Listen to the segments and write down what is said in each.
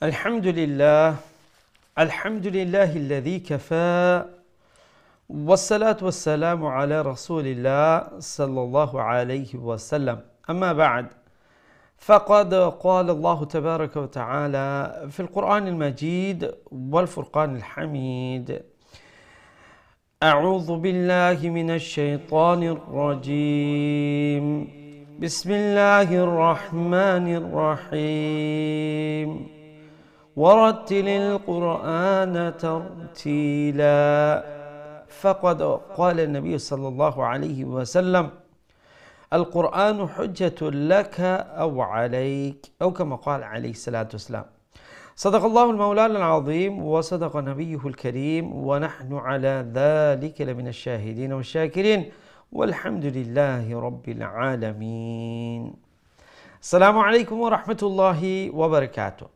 الحمد لله الحمد لله الذي كفى والصلاة والسلام على رسول الله صلى الله عليه وسلم أما بعد فقد قال الله تبارك وتعالى في القرآن المجيد والفرقان الحميد أعوذ بالله من الشيطان الرجيم بسم الله الرحمن الرحيم ورتل القرآن ترتيلا فقد قال النبي صلى الله عليه وسلم القرآن حجة لك أو عليك أو كما قال عليه الصلاة والسلام صدق الله المولى العظيم وصدق نبيه الكريم ونحن على ذلك لمن الشاهدين والشاكرين والحمد لله رب العالمين. Assalamu alaikum wa rahmatullahi wa barakatuh.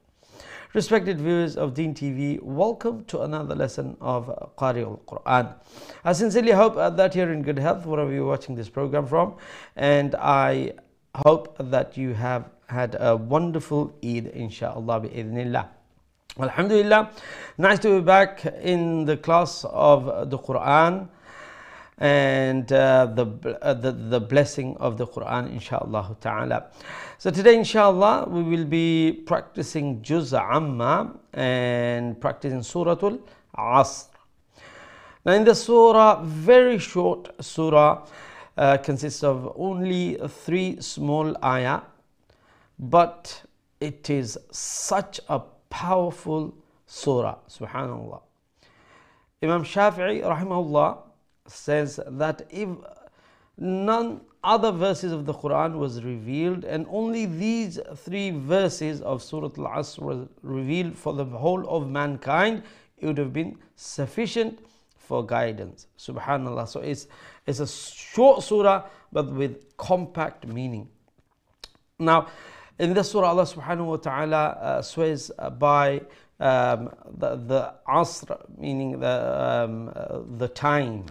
Respected viewers of Deen TV, welcome to another lesson of Qari al-Quran. I sincerely hope that you're in good health wherever you're watching this program from, and I hope that you have had a wonderful Eid, inshallah bi-idhnillah. Alhamdulillah, nice to be back in the class of the Quran and the blessing of the Quran, inshallah ta'ala. So today, inshallah, we will be practicing Juz Amma and practicing Suratul Asr. Now in the surah, very short surah, consists of only 3 small ayah, but it is such a powerful surah, subhanallah. Imam Shafi'i rahimahullah says that if none other verses of the Quran was revealed and only these 3 verses of Surah Al-Asr were revealed for the whole of mankind, it would have been sufficient for guidance. Subhanallah. So it's a short surah but with compact meaning. Now in this surah, Allah subhanahu wa ta'ala swears by the Asr, meaning the time.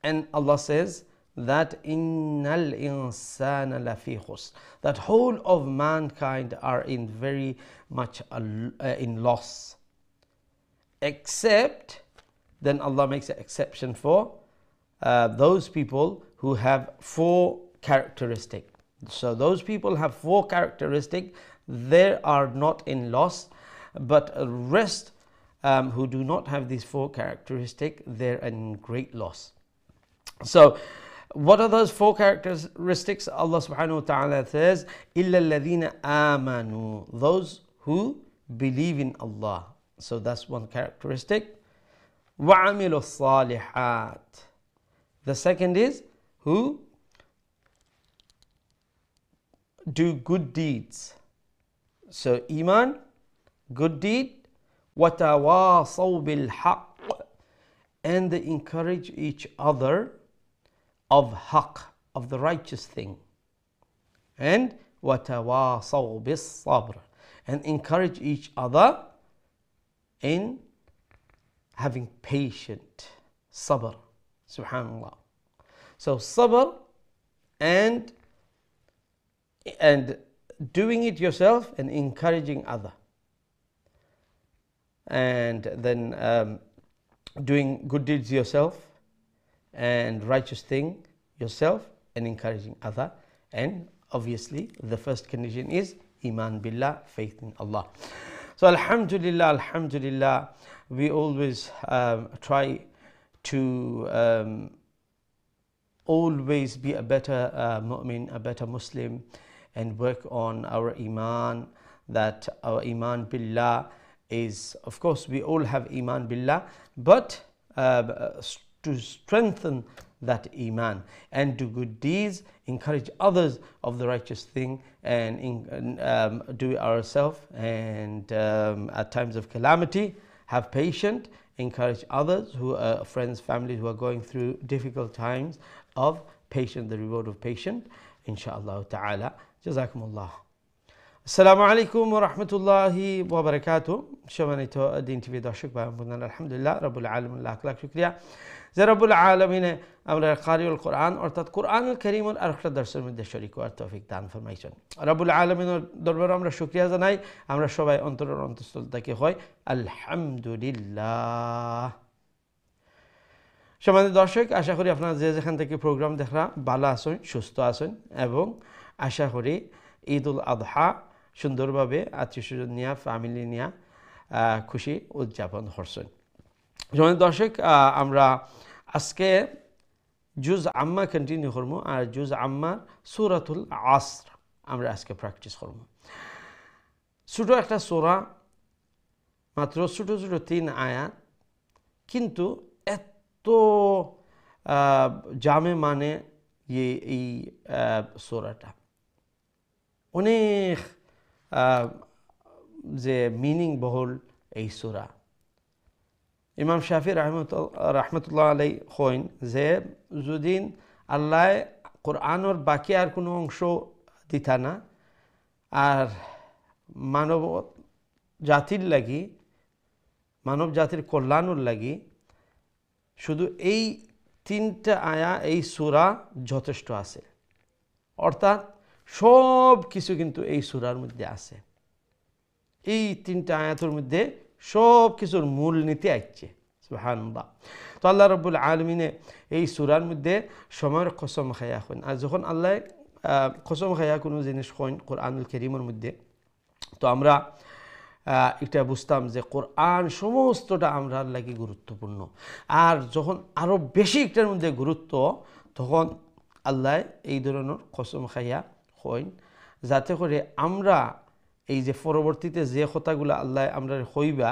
And Allah says that innal insana lafi khusr, that whole of mankind are in very much in loss, except, then Allah makes an exception for those people who have 4 characteristics. So those people have 4 characteristics, they are not in loss, but the rest who do not have these 4 characteristics, they're in great loss. So what are those 4 characteristics? Allah subhanahu wa ta'ala says, إِلَّا الَّذِينَ آمَنُوا, those who believe in Allah. So that's one characteristic. وَعَمِلُوا الصَّالِحَاتِ, the second is who do good deeds. So iman, good deed, وَتَوَاصَوْا بِالْحَقِّ, and they encourage each other of haqq, of the righteous thing. And وَتَوَاصَوْا بِالصَّبْرِ, and encourage each other in having patient sabr. Subhanallah. So sabr and doing it yourself and encouraging other, and then doing good deeds yourself and righteous thing yourself and encouraging other. And obviously the first condition is iman billah, faith in Allah. So alhamdulillah, we always try to always be a better mu'min, a better Muslim, and work on our iman, that our iman billah is, of course we all have iman billah, but to strengthen that iman and do good deeds, encourage others of the righteous thing, and do it ourselves, and at times of calamity have patience, encourage others who are friends, families who are going through difficult times, of patience, the reward of patience, inshallah ta'ala. Jazakumullah. আসসালামু আলাইকুম ওয়া রাহমাতুল্লাহি ওয়া বারাকাতুহু। সম্মানিত দিন TV দর্শক ভাই বোনেরা, আলহামদুলিল্লাহ রাব্বুল আলামিন, লাখ লাখ শুকরিয়া যে রাব্বুল আলামিনে আমরা কারিউল কোরআন অর্থাৎ কোরআনুল কারীমের আরেকটা দর্শের মধ্যে শরীক হওয়ার তৌফিক দান ফরমাইছেন। রাব্বুল আলামিনের দরবারে আমরা শুকরিয়া জানাই। আমরা সবাই অন্তরের অন্তঃস্থল থেকে হয় আলহামদুলিল্লাহ। সম্মানিত দর্শক, আশা করি আপনারা যে যেখান থেকে প্রোগ্রাম দেখরা ভালো আছেন, সুস্থ আছেন এবং আশা করি ঈদ উল আদহা সুন্দরভাবে আত্মীয় স্বজন নিয়ে, ফ্যামিলি নিয়ে খুশি উদযাপন করছেন। সম্মানিত দর্শক, আমরা আজকে জুজ আম্মা কন্টিনিউ করবো, আর জুজ আম্মা সূরাতুল আসর আমরা আজকে প্র্যাকটিস করব। ছোটো একটা সূরা, মাত্র ছোটো ছোটো 3 আয়াত, কিন্তু এত জামে মানে এই সূরাটা অনেক যে মিনিং বহুল এই সূরা। ইমাম শাফি রহমতুল্লাহ আলাই কইন যে যদি আল্লাহ কোরআনের বাকি আর কোনো অংশ দিতা না, আর মানব জাতির লাগি, মানব জাতির কল্যাণের লাগি শুধু এই 3টা আয়া, এই সূরা যথেষ্ট আছে। অর্থাৎ সব কিছু কিন্তু এই সূরার মধ্যে আছে। এই 3টা আয়াতের মধ্যে সব কিছুর মূল নীতি আসছে। সুবহানাল্লাহ। তো আল্লাহ রাব্বুল আলামিনে এই সূরার মধ্যে সময়ের কসম খায়া কইন, আর যখন আল্লাহ কসম খায়া কোনো জিনিস কইন কোরআনুল কারীমের মধ্যে, তো আমরা এটা বুঝতাম যে কোরআন সমস্তটা আমরার লাগি গুরুত্বপূর্ণ। আর যখন আরও বেশি একটার মধ্যে গুরুত্ব, তখন আল্লাহ এই ধরনের কসম খাইয়া কইন যাতে করে আমরা এই যে পরবর্তীতে যে কথাগুলো আল্লাহ আমরা হইবা,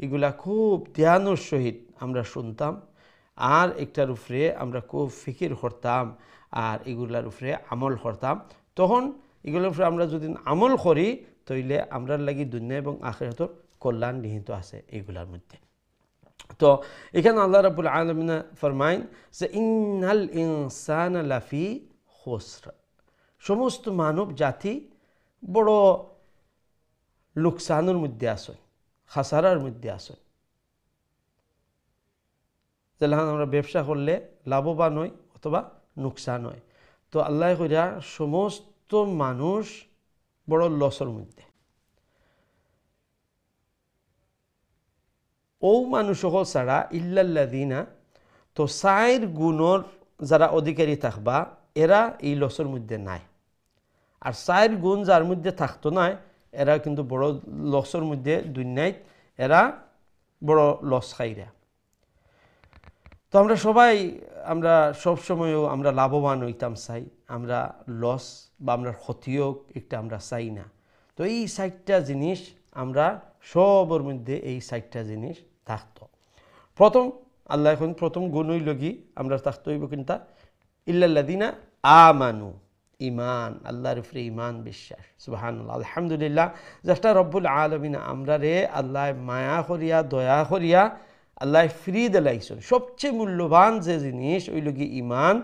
এগুলা খুব ধ্যানের সহিত আমরা শুনতাম, আর একটার উপরে আমরা খুব ফিকির করতাম, আর এগুলার উপরে আমল করতাম। তখন এগুলোর উপরে আমরা যদি আমল করি, তাইলে আমরার লাগি দুনিয়া এবং আখিরাতের কল্যাণ নিহিত আছে এইগুলার মধ্যে। তো এখানে আল্লাহ রাব্বুল আলামিন ফরমাইন যে ইন্নাল ইনসানা লাফি খুসর, সমস্ত মানব জাতি বড় লোকসানের মধ্যে আসেন, খাসারার মধ্যে আসেন। যেমন আমরা ব্যবসা করলে লাভবান হই অথবা নুকসান হয়, তো আল্লাহ কইরা সমস্ত মানুষ বড় লসের মধ্যে। ও মানুষ সকল ছাড়া ইল্লাল্লাযিনা, তো 4 গুণর যারা অধিকারী থাকবা এরা এই লসের মধ্যে নাই। আর 4 গুণ যার মধ্যে থাকতো না, এরা কিন্তু বড় লসের মধ্যে দুনিয়ায় এরা বড় লস খাইরা। তো আমরা সবাই, আমরা সবসময়ও আমরা লাভবান হইতাম চাই, আমরা লস বা আমরা ক্ষতি হোক একটা আমরা চাই না। তো এই 4টা জিনিস আমরা সবর মধ্যে এই 4টা জিনিস থাকতো। প্রথম আল্লাহ এখন প্রথম গুণ হইল কি, আমরা থাকতে হইব কিন্তু ইল্লাল্লাযিনা আমানু, ইমান, আল্লাহর উপরে ইমান, বিশ্বাস। সুবহানাল্লাহ, আলহামদুলিল্লাহ, যেটা রব্বুল আলামিন আমরা রে আল্লাহ মায়া করিয়া দয়া করিয়া আল্লাহ ফ্রি দিলাইছেন। সবচেয়ে মূল্যবান যে জিনিস ওই লগি ইমান,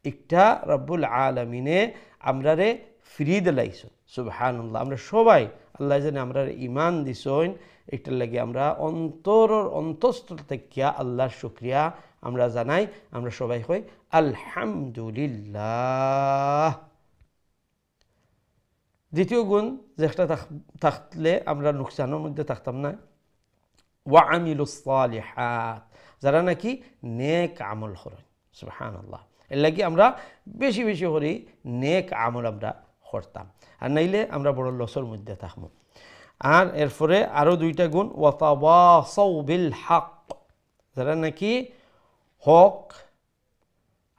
একটা রব্বুল আলামিনে আমরা রে ফ্রি দিলাইছেন। সুবহানাল্লাহ, আমরা সবাই আল্লাহ জানে আমরা ইমান দিছেন, একটার লাগে আমরা অন্তঃস্থল থেকে আল্লাহর শুকরিয়া আমরা জানাই। আমরা সবাই কই আলহামদুলিল্লাহ। দ্বিতীয় গুণ যেটা থাকলে আমরা নুকসানের মধ্যে থাকতাম না, ওয়া আমিলুস সালিহাত, যারা নাকি নেক আমল করেন। সুবহানাল্লাহ, এর লাগি আমরা বেশি বেশি করে নেক আমল আমরা করতাম, আর নাইলে আমরা বড় লসের মধ্যে থাকবো। আর এরপরে আরও 2টা গুণ, ওয়া তাওয়াসাউ বিল হক, যারা নাকি হক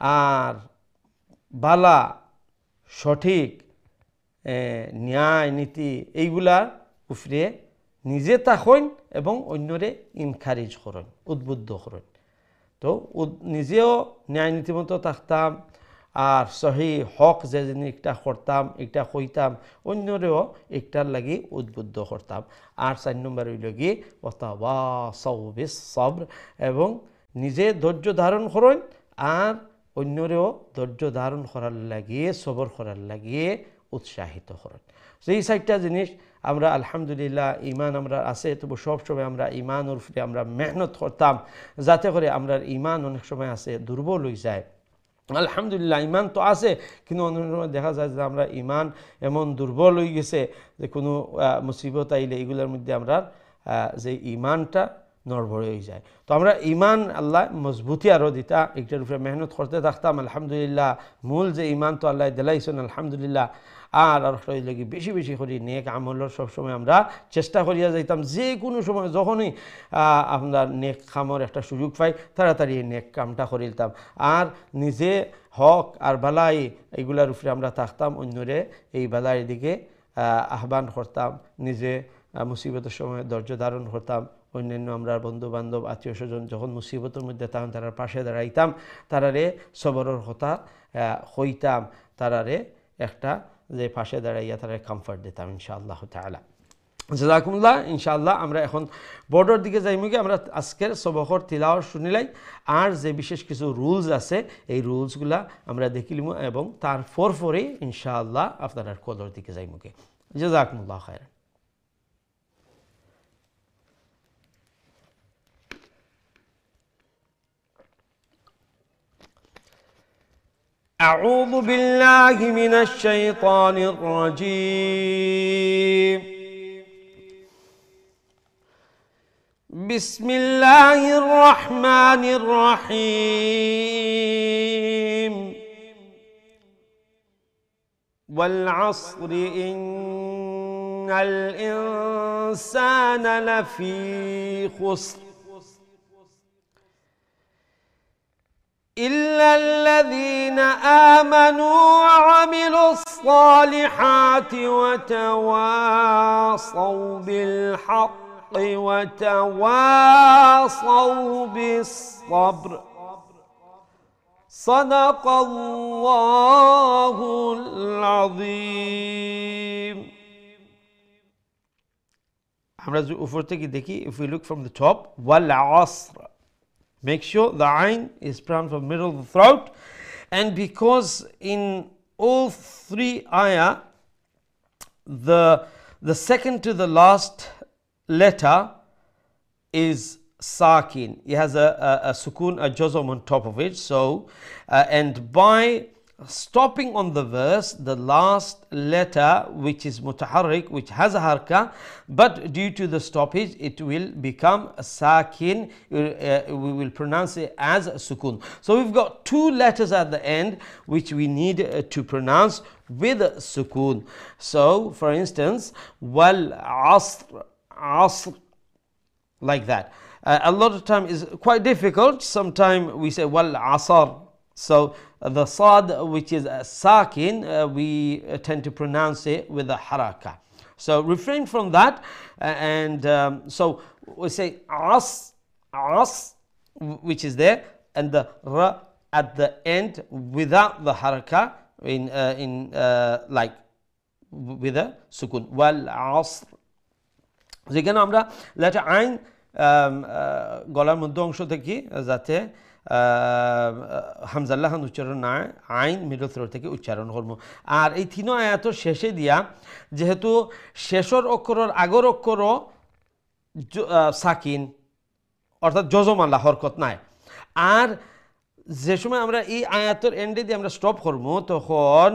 আর বালা সঠিক ন্যায় নীতি এইগুলার উপরে নিজে থাকেন এবং অন্যরে ইনকারেজ করেন, উদ্বুদ্ধ করেন। তো নিজেও ন্যায় নীতিমতো থাকতাম, আর সহি হক যে জিনিসটা করতাম, এটা কইতাম, অন্যরেও একটার লাগি উদ্বুদ্ধ করতাম। আর 4 নম্বর হইল গিয়ে ওয়াতাওয়াসাউ বিস সবর, এবং নিজে ধৈর্য ধারণ করেন আর অন্যরেও ধৈর্য ধারণ করার লাগিয়ে, সবর করার লাগিয়ে উৎসাহিত করেন। তো এই 4টা জিনিস আমরা আলহামদুলিল্লাহ ইমান আমরা আছে, তবু সবসময় আমরা ইমানের উপরে আমরা মেহনত করতাম, যাতে করে আমরা ইমান অনেক সময় আছে দুর্বল হয়ে যায়। আলহামদুলিল্লাহ ইমান তো আছে, কিন্তু অনেক সময় দেখা যায় যে আমরা ইমান এমন দুর্বল হয়ে গেছে যে কোনো মুসিবত আইলে এগুলোর মধ্যে আমরা যে ইমানটা নড়বড়ে হয়ে যায়। তো আমরা ইমান আল্লাহ মজবুতি আরও দিতা, এটার উপরে মেহনত করতে থাকতাম। আলহামদুলিল্লাহ মূল যে ইমান তো আল্লাহ দিলাইছেন আলহামদুলিল্লাহ। আর লাগি বেশি বেশি করি নেক আমলের সবসময় আমরা চেষ্টা করিয়া যাইতাম, যে কোনো সময় যখনই আমরা নেক কামের একটা সুযোগ পাই তাড়াতাড়ি নেক কামটা করিতাম। আর নিজে হক আর বালাই এগুলার উপরে আমরা থাকতাম, অন্যরে এই বালাইয়ের দিকে আহ্বান করতাম, নিজে মুসিবতের সময় ধৈর্য ধারণ করতাম। অন্যান্য আমরা বন্ধু বান্ধব আত্মীয় স্বজন যখন মুসিবতের মধ্যে তখন তারার পাশে দাঁড়াইতাম, তারারে সবরের কথা হইতাম, তারারে একটা যে পাশে দাঁড়াইয়া তারা কমফর্ট দিতাম ইনশাআল্লাহ তাআলা। জাযাকুমুল্লাহ। ইনশাআল্লাহ আমরা এখন বোর্ডের দিকে যাইমু কি আমরা আজকের সবকর তিলাওয়াত শুনিলাই, আর যে বিশেষ কিছু রুলস আছে এই রুলসগুলা আমরা দেখিলিমু এবং তার পরে ইনশাআল্লাহ আপনারা কলর দিকে যাইমু কি। জাযাকুমুল্লাহ খায়রান। أعوذ بالله من الشيطان الرجيم. بسم الله الرحمن الرحيم. والعصر إن الإنسان لفي خسر إلا الذين آمنوا وعملوا الصالحات وتواصوا بالحق وتواصوا بالصبر. صدق الله العظيم. আমরা যে উপর থেকে দেখি, if we look from the top, والعصر, make sure the ayn is pronounced from the middle of the throat. And because in all 3 ayah the second to the last letter is sakin, it has a sukun, a jazm on top of it. So and by stopping on the verse, the last letter which is mutaharrik, which has a harka, but due to the stoppage it will become a sakin, we will pronounce it as a sukun. So we've got 2 letters at the end which we need to pronounce with a sukun. So for instance, wal asr, asr, like that. A lot of time is quite difficult. Sometimes we say wal asr. So the sad, which is a sakin, we tend to pronounce it with a haraka. So refrain from that, and so we say as, as, which is there, and the ra at the end without the haraka, in like with a sukun. Wal asr. যেখানে আমরা letter আইন গলার মধ্য অংশ থেকে যাতে হামজাল্লাহান উচ্চারণ না, আইন মিডল থ্রোট থেকে উচ্চারণ করবো। আর এই 3 আয়াতর শেষে দিয়া যেহেতু শেষর অক্ষরের আগর অক্ষরও সাকিন অর্থাৎ জজম আল্লাহ হরকত নাই, আর যে সময় আমরা এই আয়াতর এন্ডে দিয়ে আমরা স্টপ করবো তখন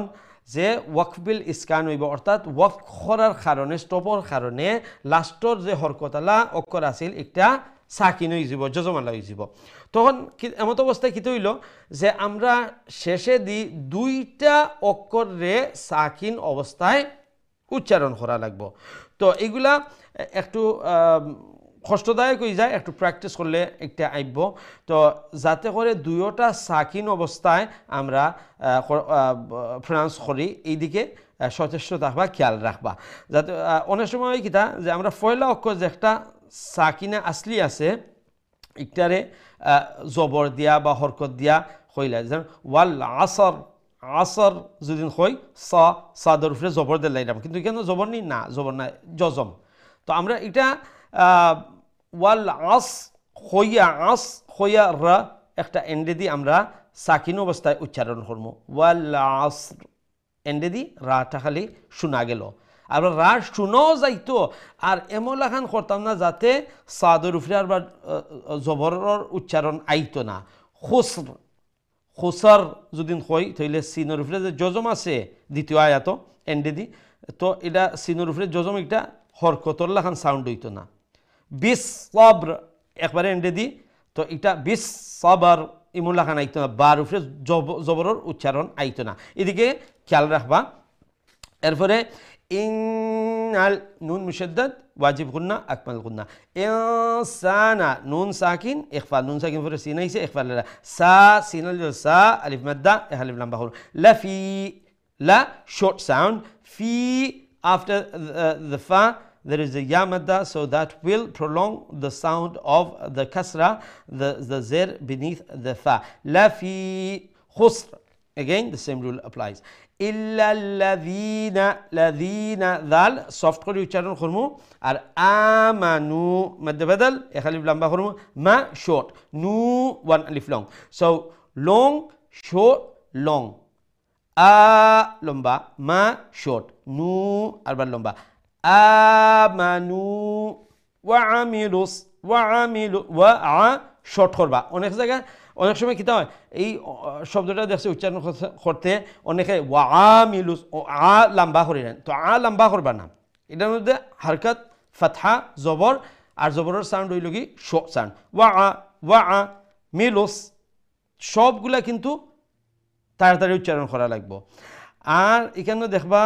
যে ওয়াকবিল ইসকান হইব, অর্থাৎ ওয়াক করার কারণে স্টপর কারণে লাস্টর যে হরকত আল্লাহ অক্ষর আছিল একটা সাকিন হয়ে যাব, জজমালা হয়ে যাব। তখন এমত অবস্থায় কী হইল যে আমরা শেষে দি 2টা অক্ষরে সাকিন অবস্থায় উচ্চারণ করা লাগবো। তো এগুলা একটু কষ্টদায়ক হয়ে যায়, একটু প্র্যাকটিস করলে একটা আইব। তো যাতে করে 2টা সাকিন অবস্থায় আমরা প্রনাউন্স করি, এইদিকে সচেষ্ট থাকবা, খেয়াল রাখবা। যাতে অনেক সময় কিতা যে আমরা পয়লা অক্ষর যে একটা সাকিনা আসলি আছে একটারে জবর দিয়া বা হরকত দিয়া হইলা, যেমন ওয়াল আসর, আসর যদি হই সাদর উপরে জবর দিলাম, কিন্তু এখানে জবর নেই, না জবর নাই, জজম। তো আমরা এটা ওয়াল আস হইয়া, আস হইয়া র একটা এন্ডে দিয়ে আমরা সাকিন অবস্থায় উচ্চারণ করবো, ওয়াল আসর, এন্ডে দি রাটা খালি শোনা গেল আর রা শুনাও যাইতো আর এমন লাখান করতাম না যাতে সাদর উফরে আর জবরের উচ্চারণ আইতো না খুসর খুসার যদি হয় তাহলে সিনের উপরে যে যজম আছে দ্বিতীয় আয়াত এন্ডে দি তো এটা সিনের উপরে যজম এটা হরকতর লাখান সাউন্ড হইতো না বিস সবর একবারে এন্ডে দি তো এটা বিস সবর ইমন লাখান আইতো না বার উপরে জবরের উচ্চারণ আইতো না এদিকে খেয়াল রাখবা এরপরে ইনাল নুন মুশাদ্দাদ ওয়াজিব গুন্না আকমাল গুন্না ইনসানা নুন সাকিন ইখফা নুন সাকিন পরে সিন আইছে ইখফা লা সা সিনাল সা আলিফ মাদ্দা আলিফ লাম বাহুর লা ফি লা short sound fi after the fa there is a ya madda so that will prolong the sound of the kasra the zir beneath the fa la fi khusr again the same rule applies إلا الذين ذال soft করে উচ্চারণ করব আর আমানু মধ্য বদল এক আলিফ লম্বা করব মা short nu one alif long so long short long a লম্বা মা short nu আরবার লম্বা আমানু ওয়া short করবা অনেক জায়গায় অনেক সময় কী হয় এই শব্দটা দেখছে উচ্চারণ করতে অনেকে ওয়ামিলুস আ লম্বা করে নেন তো আ লম্বা করবা না এটার মধ্যে হারকাত ফাতহা জবর আর জবরের সাউন্ড হইল কি শর্ট সাউন্ড ওয়া মিলুস সবগুলা কিন্তু তাড়াতাড়ি উচ্চারণ করা লাগবে আর এখানে দেখবা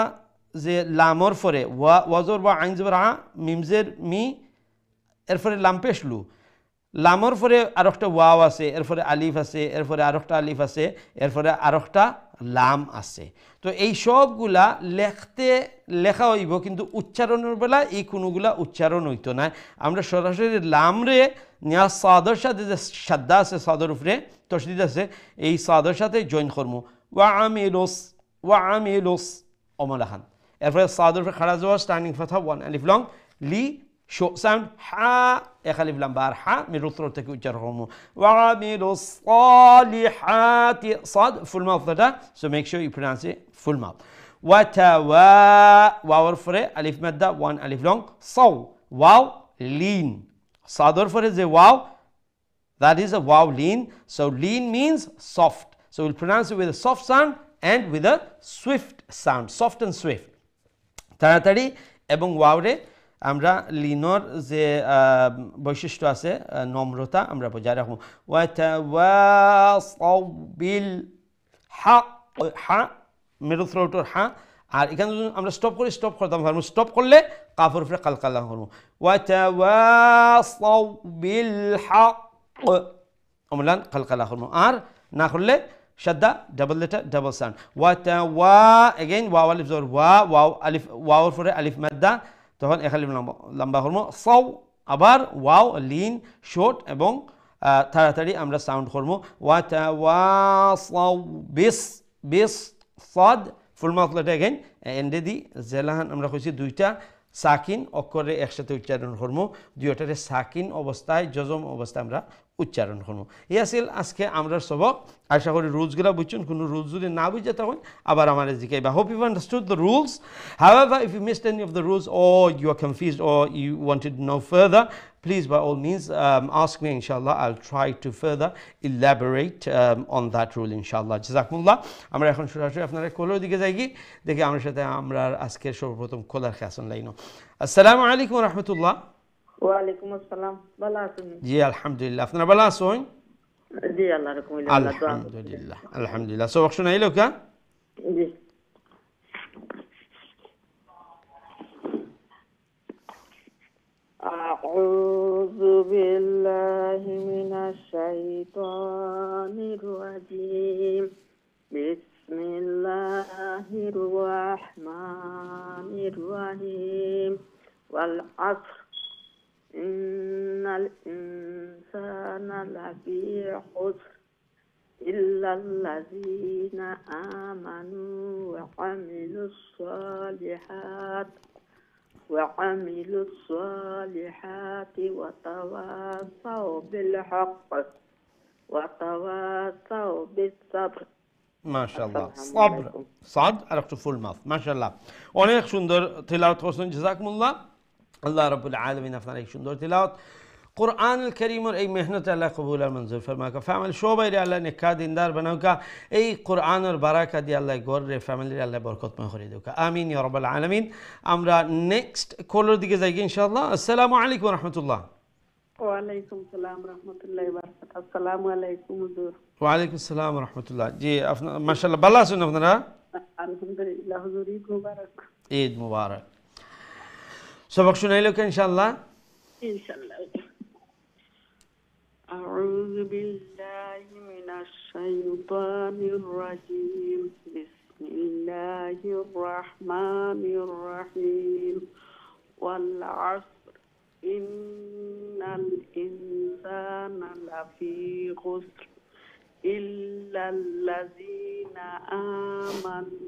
যে লামর ফরে ওয়াজর বা আইন জবর আ মিমজের মি এরপরে লাম পেশ লু লামর পরে আরেকটা ওয়াও আছে এরপরে আলিফ আছে এরপরে আরেকটা আলিফ আছে এরপরে আরেকটা লাম আছে তো এই সবগুলা লেখা হইব কিন্তু উচ্চারণের বেলা এই কোনোগুলা উচ্চারণ হইতো না আমরা সরাসরি লামরে নিয়া সাদর সাথে যে সাদ্দা আছে সাদর উপরে তসদিদ আছে এই সাদর সাথে জয়েন করমু ওয়া আমিলুস অমলাহান এরপরে সাদর উপরে খাড়া যাওয়া স্টার্নিং ফাথা ওয়ান আলিফ লং লি short sound ha এক আলিফ লাম বার হা মিরুল থ্রোট থেকে উচ্চারণ করব ওয়ামিলুস সালিহাতি صاد full mouth letter so make sure you pronounce it full mouth ওয়াওর পরে আলিফ মাদ্দা ওয়ান আলিফ লং সাও ওয়াও lean সাদর পরে যে wow that is a wow lean so lean means soft so we'll pronounce it with a soft sound and with a swift sound soft and swift তাড়াতাড়ি এবং ওয়াওরে আমরা লিনর যে বৈশিষ্ট্য আছে নম্রতা আমরা বজায় রাখবো ওয়াতাওয়াসাউ বিল হা মিডল থ্রোটের হা আর এখানে যদি আমরা স্টপ করতাম পারবো স্টপ করলে কাফের উপরে কালকালা করবো ওয়াতাওয়াসাউ বিল হক অমলান কালকালা করবো আর না করলে শাদ্দা ডাবল লেটার ডাবল সাউন্ড ওয়া এগেইন ওয়াও আলিফ জবর ওয়াও আলিফ ওয়াওর পরে আলিফ মাদ্দা তখন এক আলিফ লম্বা করবো সাও আবার ওয়াও লিন শর্ট এবং তাড়াতাড়ি আমরা সাউন্ড করবো ওয়াতাওয়াসাউ বিস সাদ ফুল মাউথ লেটার এগেইন এন্ডে দি জেলাহান আমরা কইছি দুইটা সাকিন অক্ষরে একসাথে উচ্চারণ করবো দুইটারে সাকিন অবস্থায় জজম অবস্থায় আমরা উচ্চারণ করবো এই আসিল আজকে আমরা সবক আশা করি রুলসগুলো বুঝছেন কোনো রুলস যদি না বুঝে তখন আবার আমার জিজ্ঞাসা hope you understood the rules however if you missed any of the rules or you are confused or you wanted to know further please by all means ask me inshallah I'll try to further elaborate on that rule inshallah জাযাকুমুল্লাহ আমরা এখন সরাসরি আপনারা কলের দিকে যাই কি দেখি আমার সাথে আমরা আজকের সর্বপ্রথম কলার খাসন লাইনো আসসালামু আলাইকুম ওয়া রাহমাতুল্লাহ ওয়া আলাইকুম আসসালাম ভালো আছেন জি আলহামদুলিল্লাহ আপনারা ভালো আছেন জি আল্লাহর রহমতে আলহামদুলিল্লাহ আলহামদুলিল্লাহ সব শুনাইলো কা জি আউযু বিল্লাহি মিনাশ শাইতানির রাজীম বিসমিল্লাহির রাহমানির রহিম ওয়াল আসর ইন্নাল ইনসানা লাফি খুসর ইল্লাল্লাযীনা আমানু ওয়া আমিলুস সালিহাতি ওয়া তাওয়াসাউ বিল হক ওয়া তাওয়াসাউ বিস সাবর মাশাআল্লাহ, আসসালামু সাবর, আলাইকুম। সাদ আর একটু ফুল মাউথ, মাশাআল্লাহ। অনেক সুন্দর তিলাওয়াত করছেন, জাযাকুমুল্লাহ। আল্লাহ রাব্বুল আলামিন আপনার এই সুন্দর তিলাওয়াত কোরআনুল কারীমের এই মেহনত আল্লাহ কবুল আর মঞ্জুর ফরমাকা। ফ্যামিলি সবাই আল্লাহ নেকা দিনদার বানাউকা, এই কোরআনের বারাকা দিয়ে আল্লাহ গড়রে ফ্যামিলির আল্লাহ বরকতময় করে দেউকা। আমিন ইয়া রাব্বাল আলামিন। আমরা নেক্সট কলের দিকে যাই ইনশাআল্লাহ। আসসালামু আলাইকুম ওয়া রাহমাতুল্লাহ। ওয়ালাইকুম সালাম রহমতুল্লাহি ওয়া বারাকাতুহু। আসসালামু আলাইকুম হুজুর। ওয়া আলাইকুম আসসালাম ওয়া রাহমাতুল্লাহ। জি আপনারা মাশাআল্লাহ ভালো আছেন আপনারা? আলহামদুলিল্লাহ হুজুর, ঈদ মুবারক। ঈদ মুবারক। সবক শুনাইলো কে ইনশাআল্লাহ? ইনশাআল্লাহ। আউযু বিল্লাহি মিনাশ শাইতানির রাজীম। বিসমিল্লাহির রাহমানির রাহিম। ওয়াল আসর ইন্নাল ইনসানা লাফি খুসর ইল্লাল্লাযীনা আমানু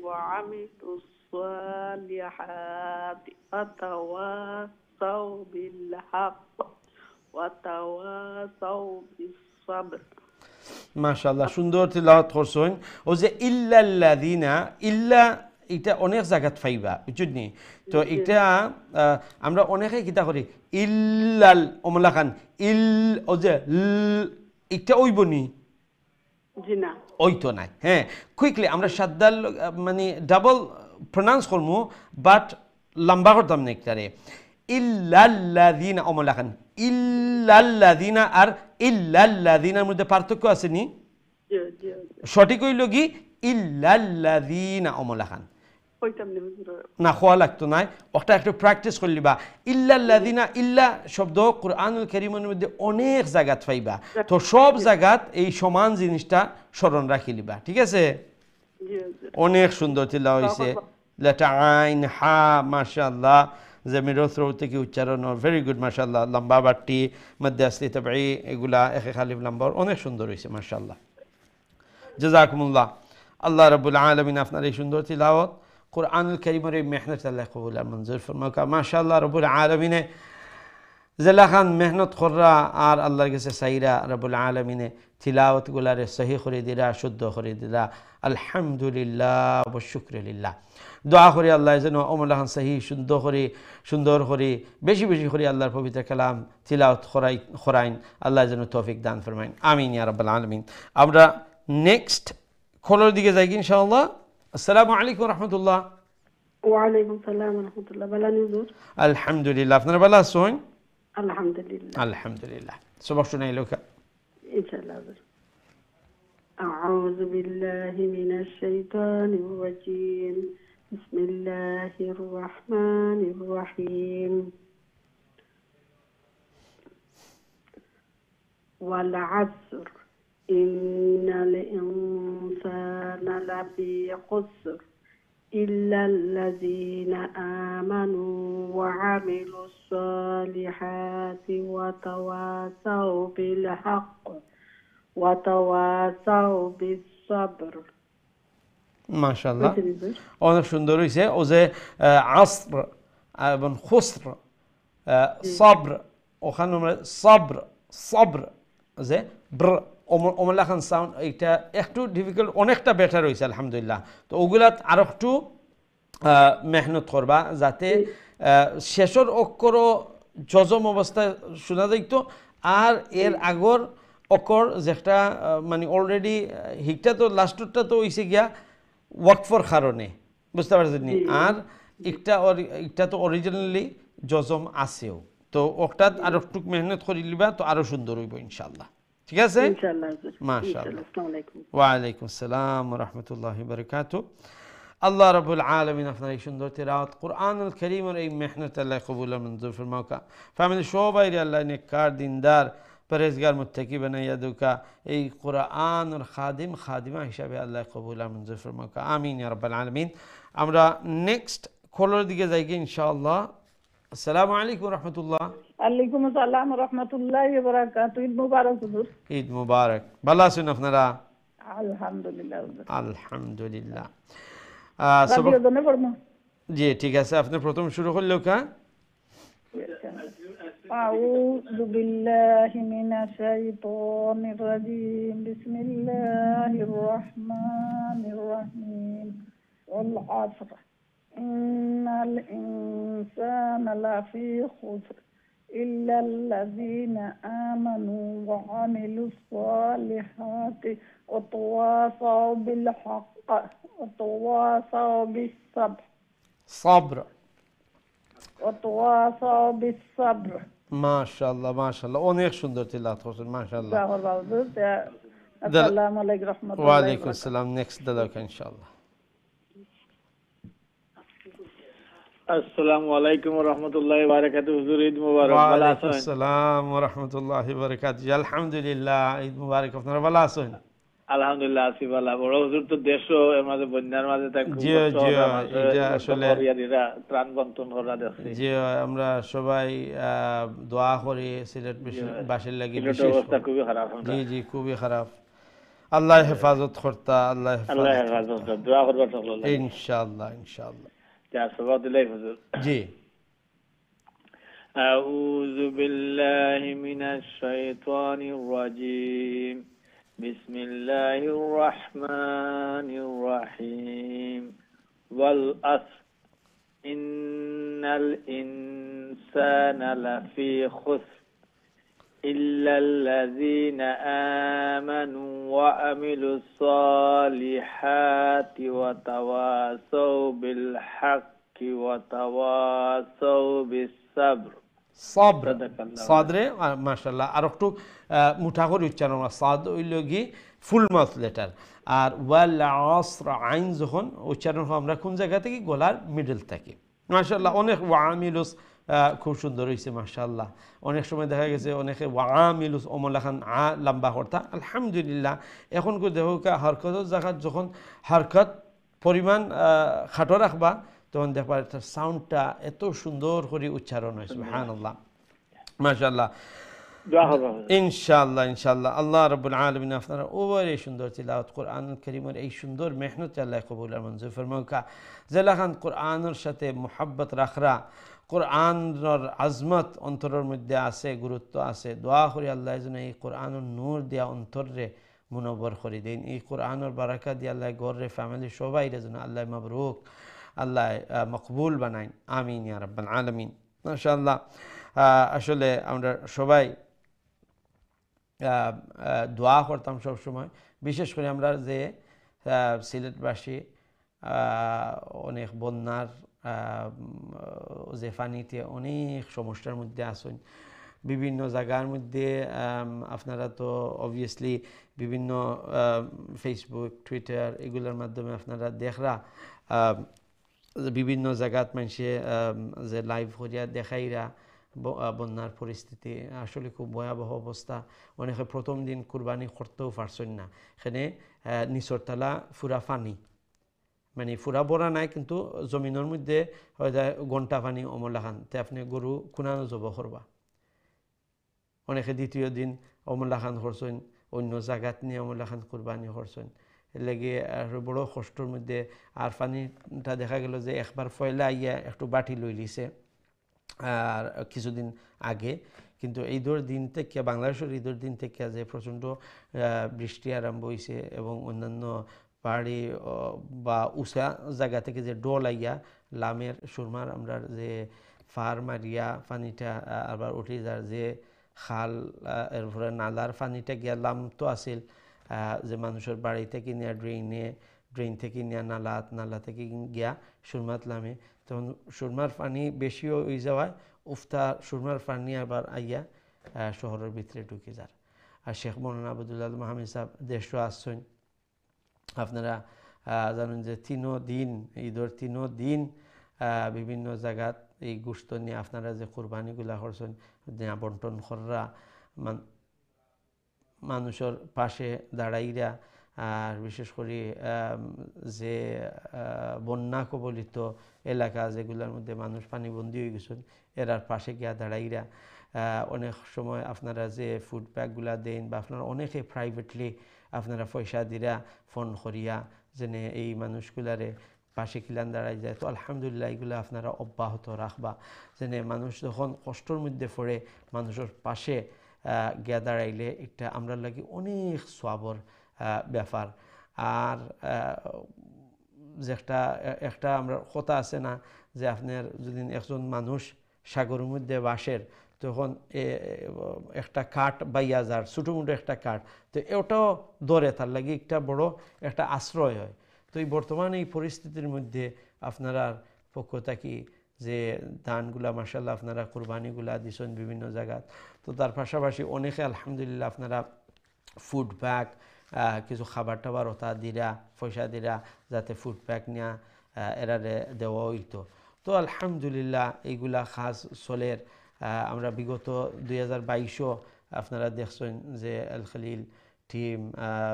ওয়া আমিলুস সালিহাতি ওয়াতাওয়াসাউ বিল হাক্ক ওয়াতাওয়াসাউ বিস সাবর। মাশাআল্লাহ, সুন্দর তিলাওয়াত করছেন। ও যে ইল্লাল্লাযিনা, ইল্লা এটা অনেক জায়গাত পাইবা, বুঝছেন নি? তো এটা আমরা অনেকে কিতা করি, ইল্লাল ওমলা খান ইল, ও যে এটা ওইব নি, জি না, ওই তো নাই। হ্যাঁ, কুইকলি আমরা সাদ্দাল মানে ডাবল প্রনাউন্স করবো, বাট লম্বা করতাম না একটারে। ইল্লাল্লাযিনা ওমলা খান, ইল্লাল্লাযিনা আর ইল্লাল্লাযিনার মধ্যে পার্থক্য আছে নি? জি জি সঠিক হইল কি ইল্লাল্লাযিনা ওমলা খান, কইতাম না হুজুর। না খোয়া লাগতো নাই, ওটা একটু প্র্যাকটিস করলিবা। ইল্লাল্লাযিনা, ইল্লা শব্দ কুরআনুল কারীমের মধ্যে অনেক জায়গাত পাইবা, তো সব জায়গাত এই সমান জিনিসটা স্মরণ রাখিলিবা, ঠিক আছে? জি হুজুর। অনেক সুন্দর তিলা হয়েছে। লেটা আইন হা, মাশাআল্লাহ, জমির থ্রো থেকে উচ্চারণ ভেরি গুড, মাশাআল্লাহ। লম্বা বাট্টি, মধ্যে আসলি তবে এগুলা একে খালিফ লম্বা, অনেক সুন্দর হয়েছে, মাশাআল্লাহ। জাযাকুমুল্লাহ। আল্লাহ রাব্বুল আলামিন আপনার এই সুন্দর তিলাওয়াত কোরআনুল কারীমের এই মেহনত আল্লাহ কবুল আর মঞ্জুর ফরমাকা। মাশাআল্লাহ, রাব্বুল আলামিনে জেলাখান মেহনত কররা আর আল্লাহর কাছে সাইরা রাব্বুল আলামিনে তিলাওয়াত গুলারে সহি করে দিলা, শুদ্ধ করে দিলা। আলহামদুলিল্লাহ ওয়া শুকরুলিল্লাহ। দোয়া করি আল্লাহ যেন ওমলাহান সহি সুন্দর করে বেশি বেশি করে আল্লাহর পবিত্র কালাম তিলাওয়াত করাইন, আল্লাহ যেন তৌফিক দান ফরমাইন। আমিন ইয়া রাব্বাল আলামিন। আমরা নেক্সট কলের দিকে যাই ইনশাআল্লাহ। আসসালামু আলাইকুম ওয়া রাহমাতুল্লাহ। ওয়ালাইকুম সালাম রহমতুল্লাহ। ভালো হুজুর? আলহামদুলিল্লাহ, আপনারা ভালো আছেন? আলহামদুলিল্লাহ। আলহামদুলিল্লাহ। সবক শুনাইলো কা? ইনশাআল্লাহ হুজুর। আউযু বিল্লাহি মিনাশ শাইতানির রাজীম। বিসমিল্লাহির রাহমানির রাহিম। ওয়াল আসর ইন্নাল ইনসানা লাফি খুসর ইল্লাল্লাযীনা আমানু ওয়া আমিলুস সালিহাতি ওয়াতাওয়াসাউ বিল হাক্ক ওয়াতাওয়াসাউ বিস সাবর। মাশাআল্লাহ, অনেক সুন্দর হয়েছে। ও যে আসর এবং খুসর, সবর, ওখানে সবর সবর যে ব্র ওমলাখান সাউন্ড, এইটা একটু ডিফিকাল্ট, অনেকটা বেটার হয়েছে আলহামদুলিল্লাহ। তো ওগুলাত আর একটু মেহনত করবা যাতে শেষের অক্ষরও যজম অবস্থায় শোনা যাইত, আর এর আগর অক্ষর যেটা মানে অলরেডি হিকটা তো লাস্টটা তো হয়েছে গিয়া ওয়াকফর কারণে, বুঝতে পারছেন নি? আর একটা তো অরিজিনালি যজম আছেও, তো ওটাত আর একটু মেহনত করে লিবা, তো আরো সুন্দর হইব ইনশাআল্লাহ, ঠিক আছে? ইনশাআল্লাহ হুজুর। মাশাআল্লাহ। আসসালামু আলাইকুম। ওয়া আলাইকুম আসসালাম ওয়া রাহমাতুল্লাহি ওয়া বারাকাতুহু। আল্লাহ রাব্বুল আলামিন আপনার এই সুন্দর তিলাওয়াত কোরআনুল কারীমের এই মেহনত আল্লাহ কবুল আর মঞ্জুর ফরমাকা। ফ্যামিলি সবাই আল্লাহ নেককার দিনদার পরেজগার মুত্তাকি বানাইয়া দুকা, এই কোরআনুল খাদিমা হিসাবে আল্লাহ কবুল আর মঞ্জুর ফরমাকা। আমিন ইয়া রাব্বাল আলামিন। আমরা নেক্সট কলের দিকে যাই ইনশাআল্লাহ। আসসালামু আলাইকুম ওয়া রাহমাতুল্লাহ। ওয়ালাইকুম আসসালাম রাহমাতুল্লাহি ওয়া বারাকাতুহু। ঈদ মুবারক হুজুর। ঈদ মুবারক। ভালো আছেন আপনারা? আলহামদুলিল্লাহ হুজুর। আলহামদুলিল্লাহ। রাবিয়া জন্য পড়মু। জি ঠিক আছে, আপনি প্রথম শুরু করলেও কা? أعوذ بالله من الشيطان الرجيم بسم الله الرحمن الرحيم والعصر إن الإنسان لفي خسر إلا الذين آمنوا وعملوا الصالحات وتواصوا بالحق وتواصوا بالصبر صبر وتواصوا بالصبر মাশাআল্লাহ মাশাআল্লাহ অনেক সুন্দর তিলাওয়াত করছেন মাশাআল্লাহ জাহর বাবু আসসালামু আলাইকুম ওয়া রহমতুল্লাহি আলাইকুম আসসালাম নেক্সট দাদা ইনশাআল্লাহ আসসালামু আলাইকুম ওয়া রাহমাতুল্লাহি ওয়া বারাকাতুহু হুজুর ঈদ মুবারক ওয়া ভালো আলাইকুম আছেন আসসালাম ওয়া রাহমাতুল্লাহি ওয়া বারাকাতুহু আলহামদুলিল্লাহ ঈদ মুবারক আপনারা ভালো আছেন আলহামদুলিল্লাহ আছি ভালো বড় হুজুর তো দেশও এর মাঝে বন্যার মাঝে তাই খুব জি, কষ্ট জি, হয় আমাদের এটা আসলে হরিয়ারিরা ত্রাণ বন্টন করা দেখছি যে আমরা সবাই দোয়া করি সিলেট বাসীর লাগি সিলেটের বিশেষ অবস্থা করে। খুবই খারাপ জি জি খুবই খারাপ আল্লাহ হেফাজত করতা আল্লাহ আল্লাহ হেফাজত হেফাজত করুন। দোয়া করবা সকল ইনশাআল্লাহ ইনশাআল্লাহ যা সবাই দিলাই হুজুর জি أعوذ بالله من الشيطان الرجيم بسم الله الرحمن الرحيم والعصر إن الإنسان لفي خسر إلا الذين آمنوا وعملوا الصالحات وتواصوا بالحق وتواصوا بالصبر صبر صدق الله صادরে মাশাআল্লাহ আর একটু মুঠা করে উচ্চারণ সাদ হইল কি ফুল মাউথ লেটার আর ওয়াল আসর আইন যখন উচ্চারণ হয় আমরা কোন জায়গা থেকে গলার মিডল থেকে মাশাআল্লাহ অনেক ওয়ামিলুস খুব সুন্দর হয়েছে মাশাআল্লাহ অনেক সময় দেখা গেছে অনেকে ওয়ামিলুস অমলাখান লম্বা করতা আলহামদুলিল্লাহ এখন করে দেখো হরকতের জায়গা যখন হরকত পরিমাণ খাটো রাখবা তখন দেখবা তার সাউন্ডটা এত সুন্দর করে উচ্চারণ হয় সুবহানাল্লাহ মাশাআল্লাহ দোয়া করবা হুজুর। ইনশাআল্লাহ ইনশাআল্লাহ আল্লাহ রাব্বুল আলামিন আপনারা ওভারে সুন্দর তিলাওয়াত কোরআনুল কারীমের এই সুন্দর মেহনত আল্লাহ কবুল আর মঞ্জুর ফরমাউকা জেলাখান কোরআনের সাথে মোহাব্বত রাখরা কোরআনের আজমত অন্তরের মধ্যে আছে গুরুত্ব আছে দোয়া করি আল্লাহ যেন এই কোরআনের নূর দিয়া অন্তরে মুনব্বর করে দিন এই কোরআনের বারাকা দিয়ে আল্লাহ গর্রে ফ্যামিলি সবাই যেন আল্লাহ মাবরুক আল্লাহ মকবুল বানাইন আমিন ইয়া রাব্বাল আলামিন মাশাআল্লাহ আসলে আমরা সবাই দোয়া করতাম সব সময় বিশেষ করে আমরা যে সিলেটবাসী অনেক বন্যার যে পানিতে অনেক সমস্যার মধ্যে আসেন বিভিন্ন জায়গার মধ্যে আপনারা তো অবভিয়াসলি বিভিন্ন ফেসবুক টুইটার এগুলোর মাধ্যমে আপনারা দেখরা বিভিন্ন জায়গাত মানুষে যে লাইভ করিয়া দেখাইরা বন্যার পরিস্থিতি আসলে খুব ভয়াবহ অবস্থা অনেকে প্রথম দিন কুরবানি করতেও পারছেন না এখানে নিচর তলা ফুরা পানি মানে ফুরা বড়া নাই কিন্তু জমিনের মধ্যে হয়ে যায় ঘন্টা পানি অমলাখান তে আপনি গরু কুনানো জব করবা অনেকে দ্বিতীয় দিন অমলাখান করছেন অন্য জায়গাত নিয়ে অমলাখান কুরবানি করছেন এর লাগে বড় কষ্টর মধ্যে আর পানিটা দেখা গেল যে একবার ফয়লা আইয়া একটু বাটি লই লিছে আর কিছুদিন আগে কিন্তু ঈদের দিন থেকে বাংলাদেশের ঈদের দিন থেকে যে প্রচণ্ড বৃষ্টি আরম্ভ হয়েছে এবং অন্যান্য পাহাড়ি বা উঁচা জায়গা থেকে যে ডোল আইয়া লামের সুরমার আমরা যে ফার মারিয়া পানিটা আবার উঠে যার যে খাল এরপরে নালার পানিটা গিয়া লাম তো আছিল যে মানুষের বাড়ি থেকে নেওয়া ড্রেন থেকে নেওয়া নালা থেকে গিয়া সুরমাত লামে তখন সুরমার পানি বেশিও হয়ে যাওয়ায় উফতা সুরমার পানি আবার আইয়া শহরের ভিতরে ঢুকে যার আর শেখ মৌলানা আবদুল্লাহ মাহমুদ সাহেব দেশও আসছেন আপনারা জানেন যে ঈদের 3 দিন বিভিন্ন জায়গাত এই গোশত নিয়ে আপনারা যে কোরবানিগুলা করছেন বন্টন কররা মানুষের পাশে দাঁড়াইরা আর বিশেষ করে যে বন্যা কবলিত এলাকা যেগুলোর মধ্যে মানুষ পানিবন্দী হয়ে গেছেন এরার পাশে গিয়া দাঁড়াইরা অনেক সময় আপনারা যে ফুড প্যাকগুলা দেন বা আপনারা অনেকে প্রাইভেটলি আপনারা পয়সা দিরা ফোন করিয়া যেন এই মানুষগুলারে পাশে কিলান দাঁড়াই যায়। তো আলহামদুলিল্লাহ এগুলো আপনারা অব্যাহত রাখবা, যেন মানুষ যখন কষ্টর মধ্যে পড়ে মানুষের পাশে গিয়া দাঁড়াইলে এটা আমরা লাগি অনেক সওয়াবর ব্যাপার। আর যেটা একটা আমরা কথা আছে না, যে আপনার যদি একজন মানুষ সাগরের মধ্যে বাসের, তখন একটা কাঠ বাইয়া যার ছোটো মোটো একটা কাঠ, তো এটাও ধরে তার লাগে একটা বড় একটা আশ্রয় হয়। তো এই বর্তমানে এই পরিস্থিতির মধ্যে আপনারা পক্ষ থাকি যে দানগুলা মাশাআল্লাহ আপনারা কুরবানিগুলা দিছেন বিভিন্ন জায়গা, তো তার পাশাপাশি অনেকে আলহামদুলিল্লাহ আপনারা ফুড প্যাক কিছু খাবার টাবার ওটা দিরা পয়সা দিরা যাতে ফুড প্যাক নিয়ে এরারে দেওয়া হইতো। তো আলহামদুলিল্লাহ এইগুলা খাস চলের। আমরা বিগত 2022 আপনারা দেখছেন যে আল খলিল টিম,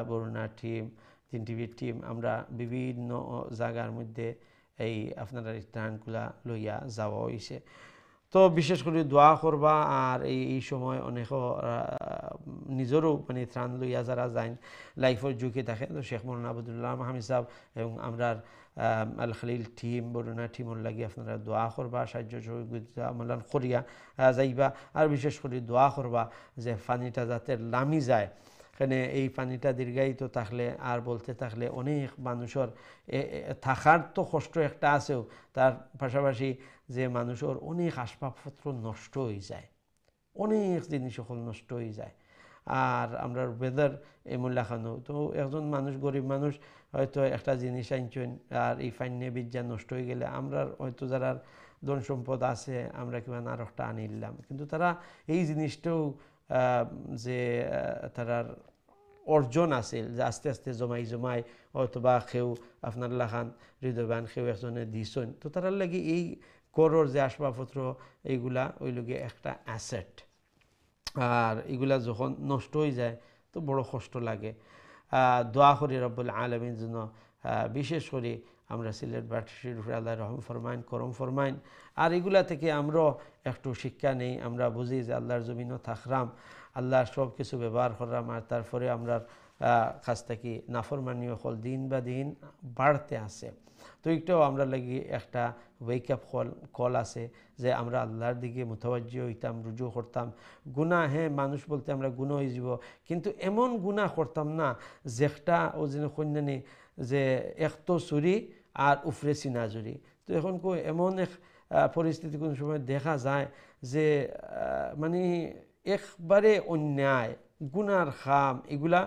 বরুণা টিম, 3 টিভির টিম, আমরা বিভিন্ন জায়গার মধ্যে এই আপনারা ত্রাণগুলা লইয়া যাওয়া হয়েছে। তো বিশেষ করে দোয়া করবা। আর এই সময় অনেক নিজেরও মানে ত্রাণ লইয়া যারা যায় লাইফের ঝুঁকি থাকে, তো শেখ মৌলানা আবদুল্লাহ মাহমিদ সাহেব এবং আমরা আল খলিল টিম, বরুণা টিমর লাগি আপনারা দোয়া করবা, সাহায্য সহযোগিতা মূল্যায়ন করিয়া যাইবা। আর বিশেষ করে দোয়া করবা যে পানিটা যাতে নামি যায়, এখানে এই পানিটা দীর্ঘায়িত থাকলে আর বলতে থাকলে অনেক মানুষের থাকার তো কষ্ট একটা আছেও, তার পাশাপাশি যে মানুষের অনেক আসবাবপত্র নষ্ট হয়ে যায়, অনেক জিনিস সকল নষ্ট হয়ে যায়। আর আমরা ওয়েদার এমন লেখানো, তো একজন মানুষ গরিব মানুষ হয়তো একটা জিনিস আনছেন, আর এই ফাইনে বিজ্ঞা নষ্ট হয়ে গেলে আমরা হয়তো যারা ধন সম্পদ আছে আমরা কিংবা আর একটা আনিলাম, কিন্তু তারা এই জিনিসটাও যে তারার অর্জন আছে যে আস্তে আস্তে জমাই অথবা কেউ আপনার লাখান হৃদয়বান কেউ একজনে দিছেন, তো তারার লাগে এই করর যে আসবাবপত্র এইগুলা ওই লগে একটা অ্যাসেট। আর এগুলা যখন নষ্ট হয়ে যায় তো বড় কষ্ট লাগে। দোয়া করি রব্বুল আলামিন জন্য বিশেষ করে আমরা সিলেটবাসীর উপরে আল্লাহ রহম ফরমাইন, করম ফরমাইন। আর এগুলা থেকে আমরাও একটু শিক্ষা নেই, আমরা বুঝি যে আল্লাহর জমিনও থাকরাম, আল্লাহর সব কিছু ব্যবহার করলাম, আর তারপরে আমরা কাছ থেকে নাফরমানীয় হল দিন বা দিন বাড়তে আসে। তো একটাও আমরা লাগি একটা ওয়েক আপ কল আছে যে আমরা আল্লাহর দিকে মুতাওয়াজ্জি হইতাম, রুজু করতাম। গুনাহ, হ্যাঁ মানুষ বলতে আমরা গুনাহ হয়ে যাব, কিন্তু এমন গুনাহ করতাম না যেটা ও যেন কন্যানি যে এক তো চুরি আর উফরে সিনা জুরি। তো এখন এমন এক পরিস্থিতি কোন সময় দেখা যায় যে মানে একবারে অন্যায় গুনার খাম এগুলা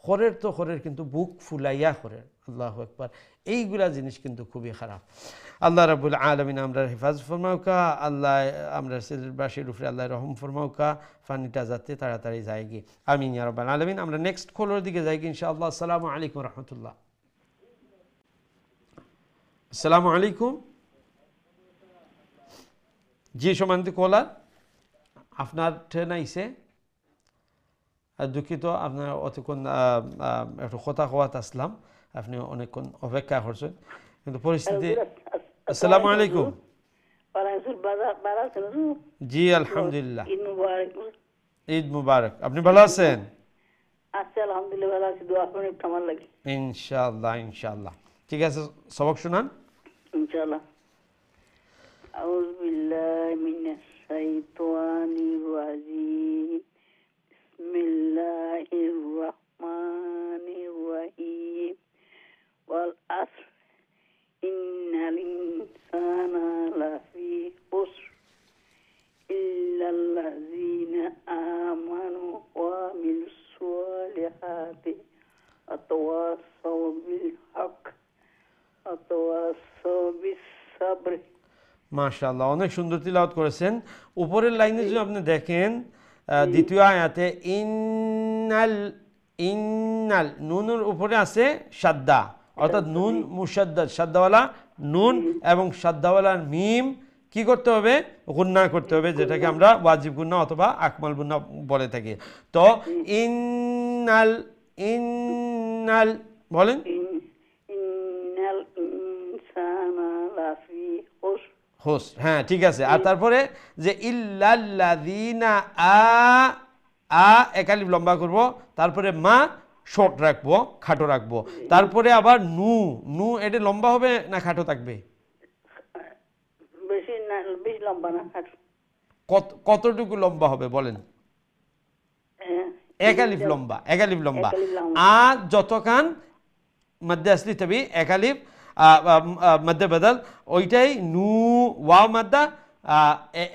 খরের তো খরের, কিন্তু বুক ফুলাইয়া খরের, আল্লাহু আকবার, এইগুলা জিনিস কিন্তু খুবই খারাপ। আল্লাহ রাব্বুল আলামিন আমরা হেফাজ ফরমাউকা, আল্লাহ আমরা সিলেটবাসীর উপরে আল্লাহ রহম ফরমাউকা, ফানিটা যাতে তাড়াতাড়ি যায়গি, আমিন ইয়া রাব্বাল আলামিন। আমরা নেক্সট কলের দিকে যাইগি ইনশাআল্লাহ। আসসালামু আলাইকুম রহমতুল্লাহ। আসসালামু আলাইকুম। জি সম্মানিত কলার, আপনার ট্রেন আইছে, দুঃখিত আপনার অতক্ষণ একটু কথা হওয়াত আসলাম, আপনি অনেকক্ষণ অপেক্ষা করছেন কিন্তু পরিস্থিতি। আসসালামু আলাইকুম। জি আলহামদুলিল্লাহ, ঈদ মুবারক। আপনি ভালো আছেন? ইনশাআল্লাহ ইনশাআল্লাহ। ঠিক আছে, সবক শুনান ইনশাআল্লাহ। আউযু বিল্লাহি মিনাশ শাইতানির রাজিম। বিসমিল্লাহির রহমানির রহিম। ওয়াল আসর ইন্নাল ইনসানা লাফি খুসর ইল্লাল্লাযীনা আমানু ওয়া আমিলুস সালিহাতি ওয়াতাওয়াসাউ বিল হক ওয়াতাওয়াসাউ বিস সাবর। মাশাআল্লাহ, অনেক সুন্দর তিলাওয়াত করেছেন। উপরের লাইনে যদি আপনি দেখেন দ্বিতীয় আয়াতে ইন্নাল ইন্নাল নুনের উপরে আছে সাদ্দা, অর্থাৎ নুন মুশাদ্দাদ, সাদ্দাওয়ালা নুন এবং সাদ্দাওয়ালা মিম কি করতে হবে? গুন্না করতে হবে, যেটাকে আমরা ওয়াজিব গুন্না অথবা আকমাল গুন্না বলে থাকি। তো ইন্নাল ইন্নাল বলেন, ইন্নাল ইনসানা লাফি খুসর। হোস, হ্যাঁ ঠিক আছে। আর তারপরে যে ইল্লাল্লাযীনা আ একালিফ লম্বা করব, তারপরে মা শর্ট রাখবো, খাটো রাখবো। তারপরে আবার নু, নু এটা লম্বা হবে না খাটো থাকবে? বেশি না, বেশি লম্বা না, খাটো। কতটুকু লম্বা হবে বলেন? এক আলিফ লম্বা, এক আলিফ লম্বা। আ যতখান মধ্যে আসলি তবে এক আলিফ মধ্যে বদল, ওইটাই নু ওয়াও মাদ্দা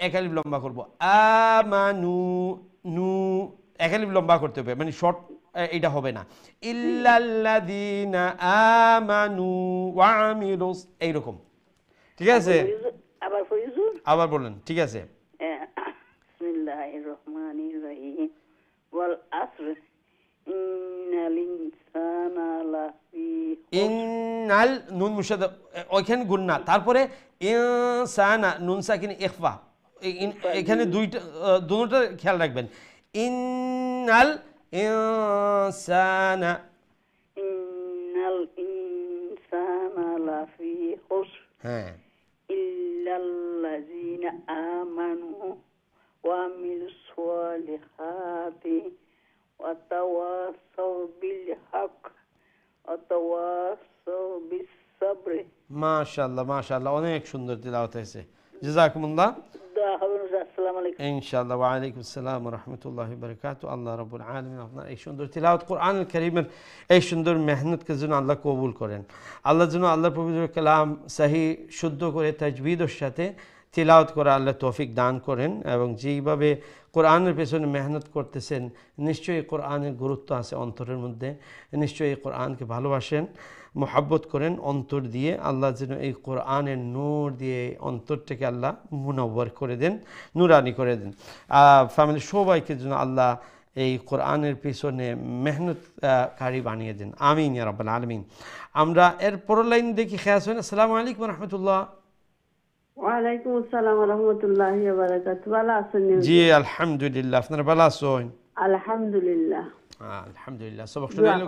এক আলিফ লম্বা করবো। আমানু, নু এক আলিফ লম্বা করতে হবে, মানে শর্ট এটা হবে না। ইল্লাল্লাযীনা আমানু ওয়া আমিলুস, এইরকম। ঠিক আছে, আবার বলেন। ঠিক আছে, বিসমিল্লাহির রহমানির রহিম ওয়াল আসর ইন্নাল ইনসানা লাফি ইন্নাল নুন মুশাদ ওইখানে গুন্না, তারপরে ইনসানা নুন সাকিন ইখফা, এখানে দুটোটা খেয়াল রাখবেন। ইন্নাল ইনসানা, ইন্নাল ইনসানা লাফি খুসর হ্যাঁ, ইল্লাল্লাযীনা আমানু ওয়া আমিলুস সালিহাতি ওয়া তাওয়াসাউ বিল হক ওয়া তাওয়াসাউ বিস সাবর। মাশাআল্লাহ মাশাআল্লাহ, অনেক সুন্দর তিলাওয়াত হয়েছে, জাযাকুমুল্লাহ। আসসালামু আলাইকুম। ইনশাআল্লাহ, ওয়া আলাইকুম আসসালাম ওয়া রাহমাতুল্লাহি ওয়া বারাকাতুহু। আল্লাহ রাব্বুল আলামিন আপনার এই সুন্দর তিলাওয়াত, কোরআনুল কারীমের এই সুন্দর মেহনতকে যেন আল্লাহ কবুল করেন। আল্লাহ যেন আল্লাহর পবিত্র কালাম সহি শুদ্ধ করে তাজবিদের সাথে তিলাওয়াত করা আল্লাহ তৌফিক দান করেন, এবং যেইভাবে কোরআনের পেছনে মেহনত করতেছেন, নিশ্চয়ই কোরআনের গুরুত্ব আছে অন্তরের মধ্যে, নিশ্চয়ই কোরআনকে ভালোবাসেন, মোহাব্বত করেন অন্তর দিয়ে। আল্লাহ যেন এই কোরআনের নূর দিয়ে অন্তরটাকে আল্লাহ মুনাওয়ার করে দেন, নুরানি করে দেন। ফ্যামিলির সবাইকে যেন আল্লাহ এই কোরআনের পিছনে মেহনতকারী বানিয়ে দেন, আমিন ইয়া রাব্বাল আলামিন। আমরা এর পরের লাইন দেখি, খেয়াল শুনে। আসসালামু আলাইকুম ওয়া রাহমাতুল্লাহ। ওয়ালাইকুম আসসালাম ওয়া রাহমাতুল্লাহি ওয়া বারাকাতুহু। ভালো আছেন? জি আলহামদুলিল্লাহ, আপনারা ভালো আছেন? আলহামদুলিল্লাহ। আলহামদুলিল্লাহ, সবক শুনাইলো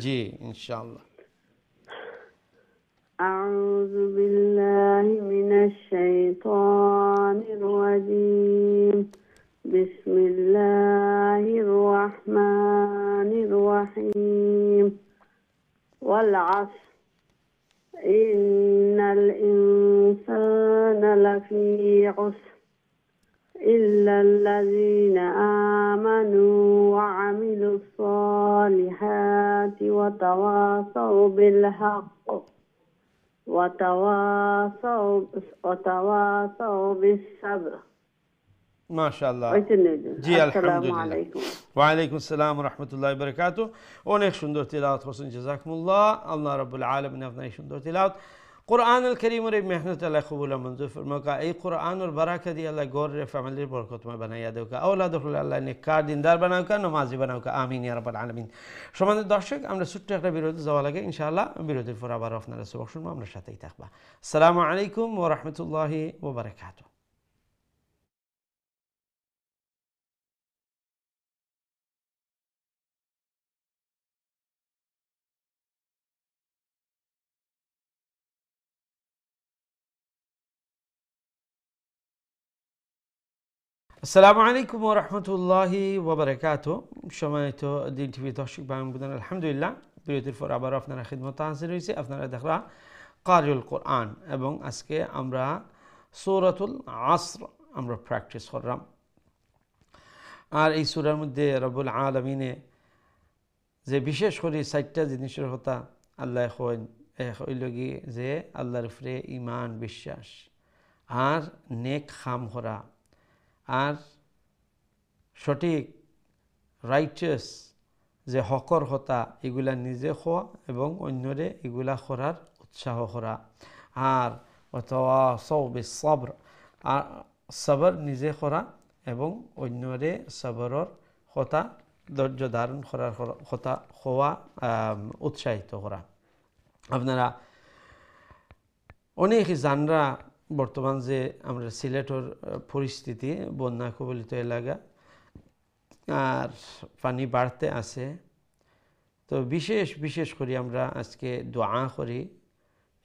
জি ইনশাআল্লাহ। أعوذ بالله من الشيطان الرجيم. بسم الله الرحمن الرحيم. والعصر إن الإنسان لفي خسر إلا الذين آمنوا وعملوا الصالحات وتواصوا بالحق وتواصوا بالصبر. মাশাআল্লাহ, জি আলহামদুলিল্লাহ। ওয়া আলাইকুম আসসালাম ওয়া রাহমাতুল্লাহি ওয়া বারাকাতুহু। অনেক সুন্দর তিলাওয়াত করছেন, জাযাকুমুল্লাহ। আল্লাহ রাব্বুল আলামিন আপনার এই সুন্দর তিলাওয়াত কোরআনুল কারীমের এই মেহনত আল্লাহ কবুল ও মঞ্জুর ফরমাকা। এই কোরআনুল বারাকা দিয়ে আল্লাহ গৌরের ফ্যামিলির বরকতময় বানাইয়া দেউকা, আওলাদুল আল্লাহ নেককার দিনদার বানাউকা, নামাজি বানাউকা, আমিন ইয়া রাব্বাল আলামিন। সম্মানিত দর্শক, আমরা ছোট্ট একটা বিরতি যাওয়া লাগে, ইনশাআল্লাহ বিরতির পর আবার আপনারা সবক শুনবো, আমরা সাথেই থাকবা। আসসালামু আলাইকুম ওয়া রাহমাতুল্লাহি ওয়া বারাকাতুহু। আসসালামু আলাইকুম ওয়া রাহমাতুল্লাহি ওয়া বারাকাতুহু। সম্মানিত দিন টিভি দর্শক ভাই বোনেরা, আলহামদুলিল্লাহ বিরতির পর আবার আপনারা খিদমতে হাজির হয়েছে। আপনারা দেখরা কারিউল কোরআন, এবং আজকে আমরা সূরাতুল আসর আমরা প্র্যাকটিস করলাম। আর এই সূরার মধ্যে রব্বুল আলামিনে যে বিশেষ করে 4টা জিনিসের কথা আল্লাহ হইল কি, যে আল্লাহর উপরে ঈমান বিশ্বাস, আর নেক কাম করা, আর সঠিক রাইচাস যে হকর হতা এগুলা নিজে হওয়া এবং অন্যরে এগুলা করার উৎসাহ করা, আর ওয়াতাওয়াসাউ বিস-সাবর, আর সবর নিজে করা এবং অন্যরে সবরের কথা ধৈর্য ধারণ করার কথা হওয়া, উৎসাহিত করা। আপনারা অনেক জানরা বর্তমান যে আমরা সিলেটের পরিস্থিতি, বন্যা কবলিত এলাকা আর পানি বাড়তে আছে, তো বিশেষ করে আমরা আজকে দোয়া করি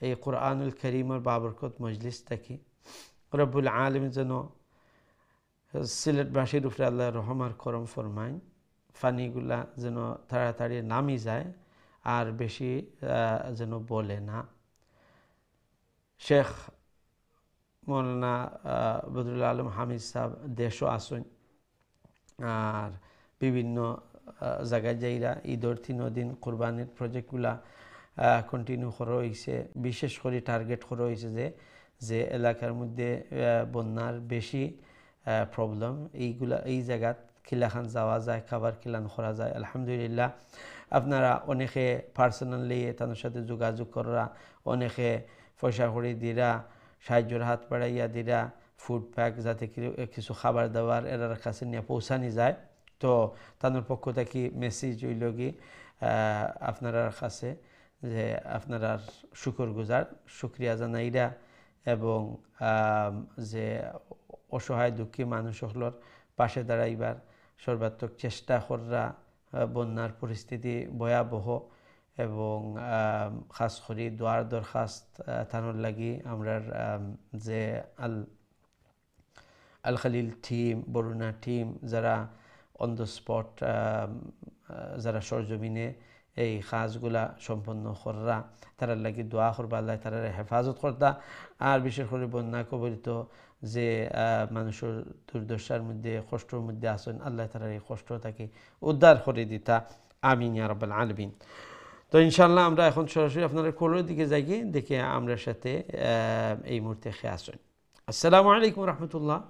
এই কোরআনুল কারীমের বাবরকত মজলিস থাকি, রব্বুল আলামিন যেন সিলেটবাসীর উপরে আল্লাহ রহম আর করম ফরমাইন, পানিগুলা যেন তাড়াতাড়ি নামি যায় আর বেশি যেন বলে না। শেখ মৌলানা বদরুল আলম হামিদ সাহেব দেশও আসুন আর বিভিন্ন জায়গায় যাইরা ঈদর 3 দিন কোরবানির প্রজেক্টগুলা কন্টিনিউ করা হয়েছে। বিশেষ করে টার্গেট করা হয়েছে যে এলাকার মধ্যে বন্যার বেশি প্রবলেম, এই জায়গাত কিলাখান যাওয়া যায়, খাবার কিলান করা যায়। আলহামদুলিল্লাহ আপনারা অনেকে পার্সোনালি তাদের সাথে যোগাযোগ করা, অনেকে পয়সা করে দিরা, সাহায্যের হাত বাড়াইয়া দিরা, ফুড প্যাক যাতে কিছু খাবার দাবার এরার কাছে নিয়ে পৌঁছানি যায়। তো তাদের পক্ষ থেকে মেসেজ হইল কি আপনার কাছে যে আপনারা শুকরগুজার, শুক্রিয়া জানাইরা এবং যে অসহায় দুঃখী মানুষগুলোর পাশে দাঁড়াইবার সর্বাত্মক চেষ্টা করা। বন্যার পরিস্থিতি ভয়াবহ এবং খাস করে দোয়ার দরখাস্ত থানোর লাগি আমরা যে আল খালিল টিম, বরুণা টিম যারা অন দ্য স্পট যারা সরজমিনে এই কাজগুলা সম্পন্ন করা, তারা লাগি দোয়া করবা, আল্লাহ তারা হেফাজত করতা। আর বিশেষ করে বন্যা কবলিত যে মানুষের দুর্দশার মধ্যে কষ্টের মধ্যে আসেন, আল্লাহ তারা এই কষ্ট তাকে উদ্ধার করে দিতা। আমিন ইয়া রাব্বাল আলামিন। তো ইনশাল্লাহ আমরা এখন সরাসরি আপনাদের কোলের দিকে যাই, দেখে আমরা সাথে এই মুহূর্তে খেয়ে আসেন। আসসালামু আলাইকুম রহমতুল্লাহ।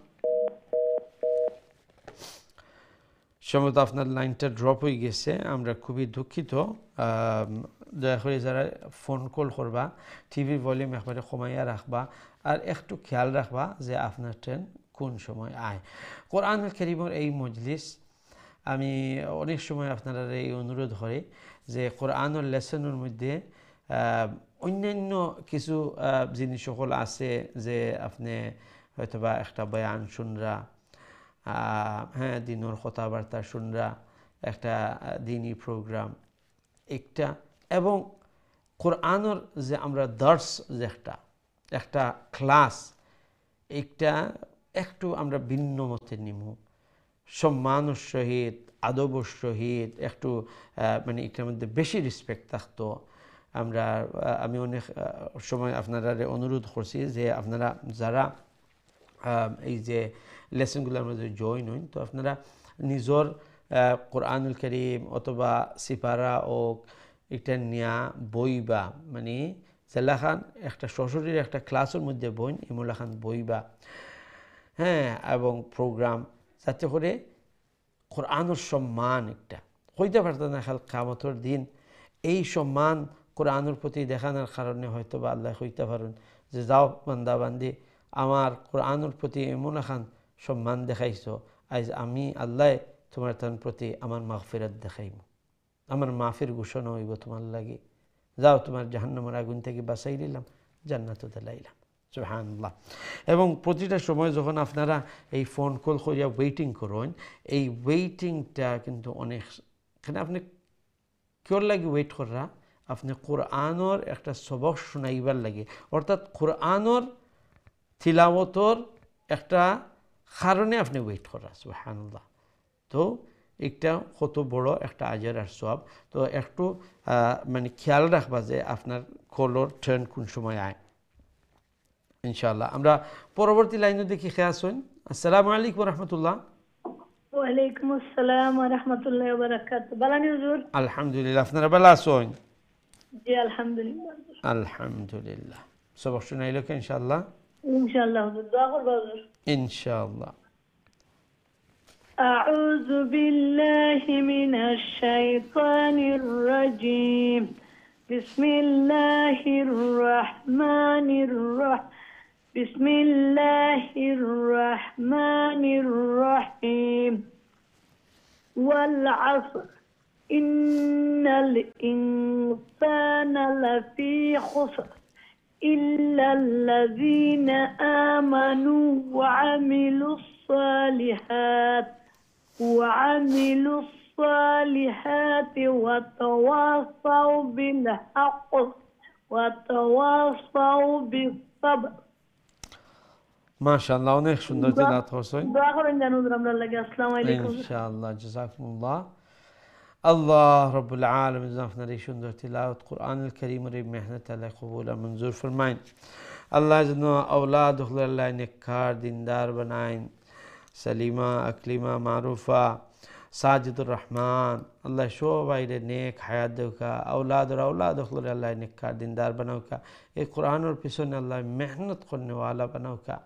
সম্ভবত আপনার লাইনটা ড্রপ হয়ে গেছে, আমরা খুবই দুঃখিত। দয়া করে যারা ফোন কল করবা টিভির ভলিউম একবারে কমাইয়া রাখবা আর একটু খেয়াল রাখবা যে আপনার ট্রেন কোন সময় আয়। কোরআনুল কারীমের এই মজলিস আমি অনেক সময় আপনারা এই অনুরোধ করি যে কোরআনুল লেসনের মধ্যে অন্যান্য কিছু জিনিস সকল আছে যে আপনি হয়তোবা একটা বয়ান শুনরা, হ্যাঁ দিনের কথাবার্তা শুনরা, একটা দিনী প্রোগ্রাম একটা, এবং কোরআনের যে আমরা দর্স যে একটা ক্লাস, একটা একটু আমরা ভিন্ন মতে নিব, সম্মানের সহিত আদবের সহিত একটু মানে এটার মধ্যে বেশি রেসপেক্ট থাকতো। আমি অনেক সময় আপনারা অনুরোধ করছি যে আপনারা যারা এই যে লেসনগুলোর মধ্যে জয়েন হন, তো আপনারা নিজের কোরআনুল কারীম অথবা সিপারা ও এটা নিয়া বইবা, মানে জেলাখান একটা সশরীর একটা ক্লাসের মধ্যে বইন এমলাখান বইবা, হ্যাঁ, এবং প্রোগ্রাম যাতে করে কোরআনের সম্মান একটা হইতে পারত না। খাল কিয়ামতের দিন এই সম্মান কোরআনের প্রতি দেখানোর কারণে হয়তো বা আল্লাহ হইতে পারেন যে যাও বান্দা বান্দি, আমার কোরআনের প্রতি এমন এখন সম্মান দেখাইছ, আজ আমি আল্লাহ তোমার তার প্রতি আমার মাগফিরাত দেখাইব, আমার মাফির ঘোষণা হইব তোমার লাগে, যাও তোমার জাহান্নামের আগুন থেকে বাঁচাই দিলাম, জান্নাতে দিলাইলাম। সুবহানাল্লাহ। এবং প্রতিটা সময় যখন আপনারা এই ফোন কল করিয়া ওয়েটিং করেন, এই ওয়েটিংটা কিন্তু অনেক, এখানে আপনি কেউর লাগে ওয়েট করা, আপনি কোরআনের একটা সবক শোনাইবার লাগে, অর্থাৎ কোরআনের তিলাওয়াতর একটা কারণে আপনি ওয়েট করা। সুবহানাল্লাহ। তো একটা কত বড় একটা আজর আর সওয়াব। তো একটু মানে খেয়াল রাখবা যে আপনার কলর ট্রেন কোন সময় আয়। ইনশাআল্লাহ আমরা পরবর্তী লাইনে দেখি খেয়ে আসুন। আসসালামু আলাইকুম রহমতুল্লাহ। ওয়ালাইকুম আসসালাম ওয়া রাহমাতুল্লাহি ওয়া বারাকাতুহু। বালানি হুজুর? আলহামদুলিল্লাহ, আপনারা ভালো আছেন? জি আলহামদুলিল্লাহ। আলহামদুলিল্লাহ। সবক শুনাইলো কি ইনশাআল্লাহ? ইনশাআল্লাহ হুজুর, দোয়া করবা হুজুর। ইনশাআল্লাহ। أعوذ بالله من الشيطان الرجيم. بسم الله الرحمن الرحيم. بسم الله الرحمن الرحيم. والعصر إن الإنسان لفي خسر إلا الذين آمنوا وعملوا الصالحات وتواصوا بالحق وتواصوا بالصبر. মাশাআল্লাহ, অনেক সুন্দর তেলাওয়াত করছেন। দোয়া করেন জানুর আমরা লাগে। আসসালামু আলাইকুম। ইনশাআল্লাহ, জাযাকুমুল্লাহ। আল্লাহ রব্বুল আলামিন আপনার এই সুন্দর তিলাওয়াত কোরআনুল কারীমের এই মেহনত আল্লাহ কবুল আর মঞ্জুর ফরমাইন। আল্লাহ যেন আওলাদ আল্লাহ নেককার দিনদার বানাইন। সালিমা, আকলিমা, মারুফা, সাজিদুর রহমান আল্লাহ সবাইরে নেক হায়াত দেউকা, আওলাদর আল্লাহ নেককার দিনদার বানাউকা, এই কোরআনের পিছনে আল্লাহ মেহনত করনেওয়ালা বানাউকা।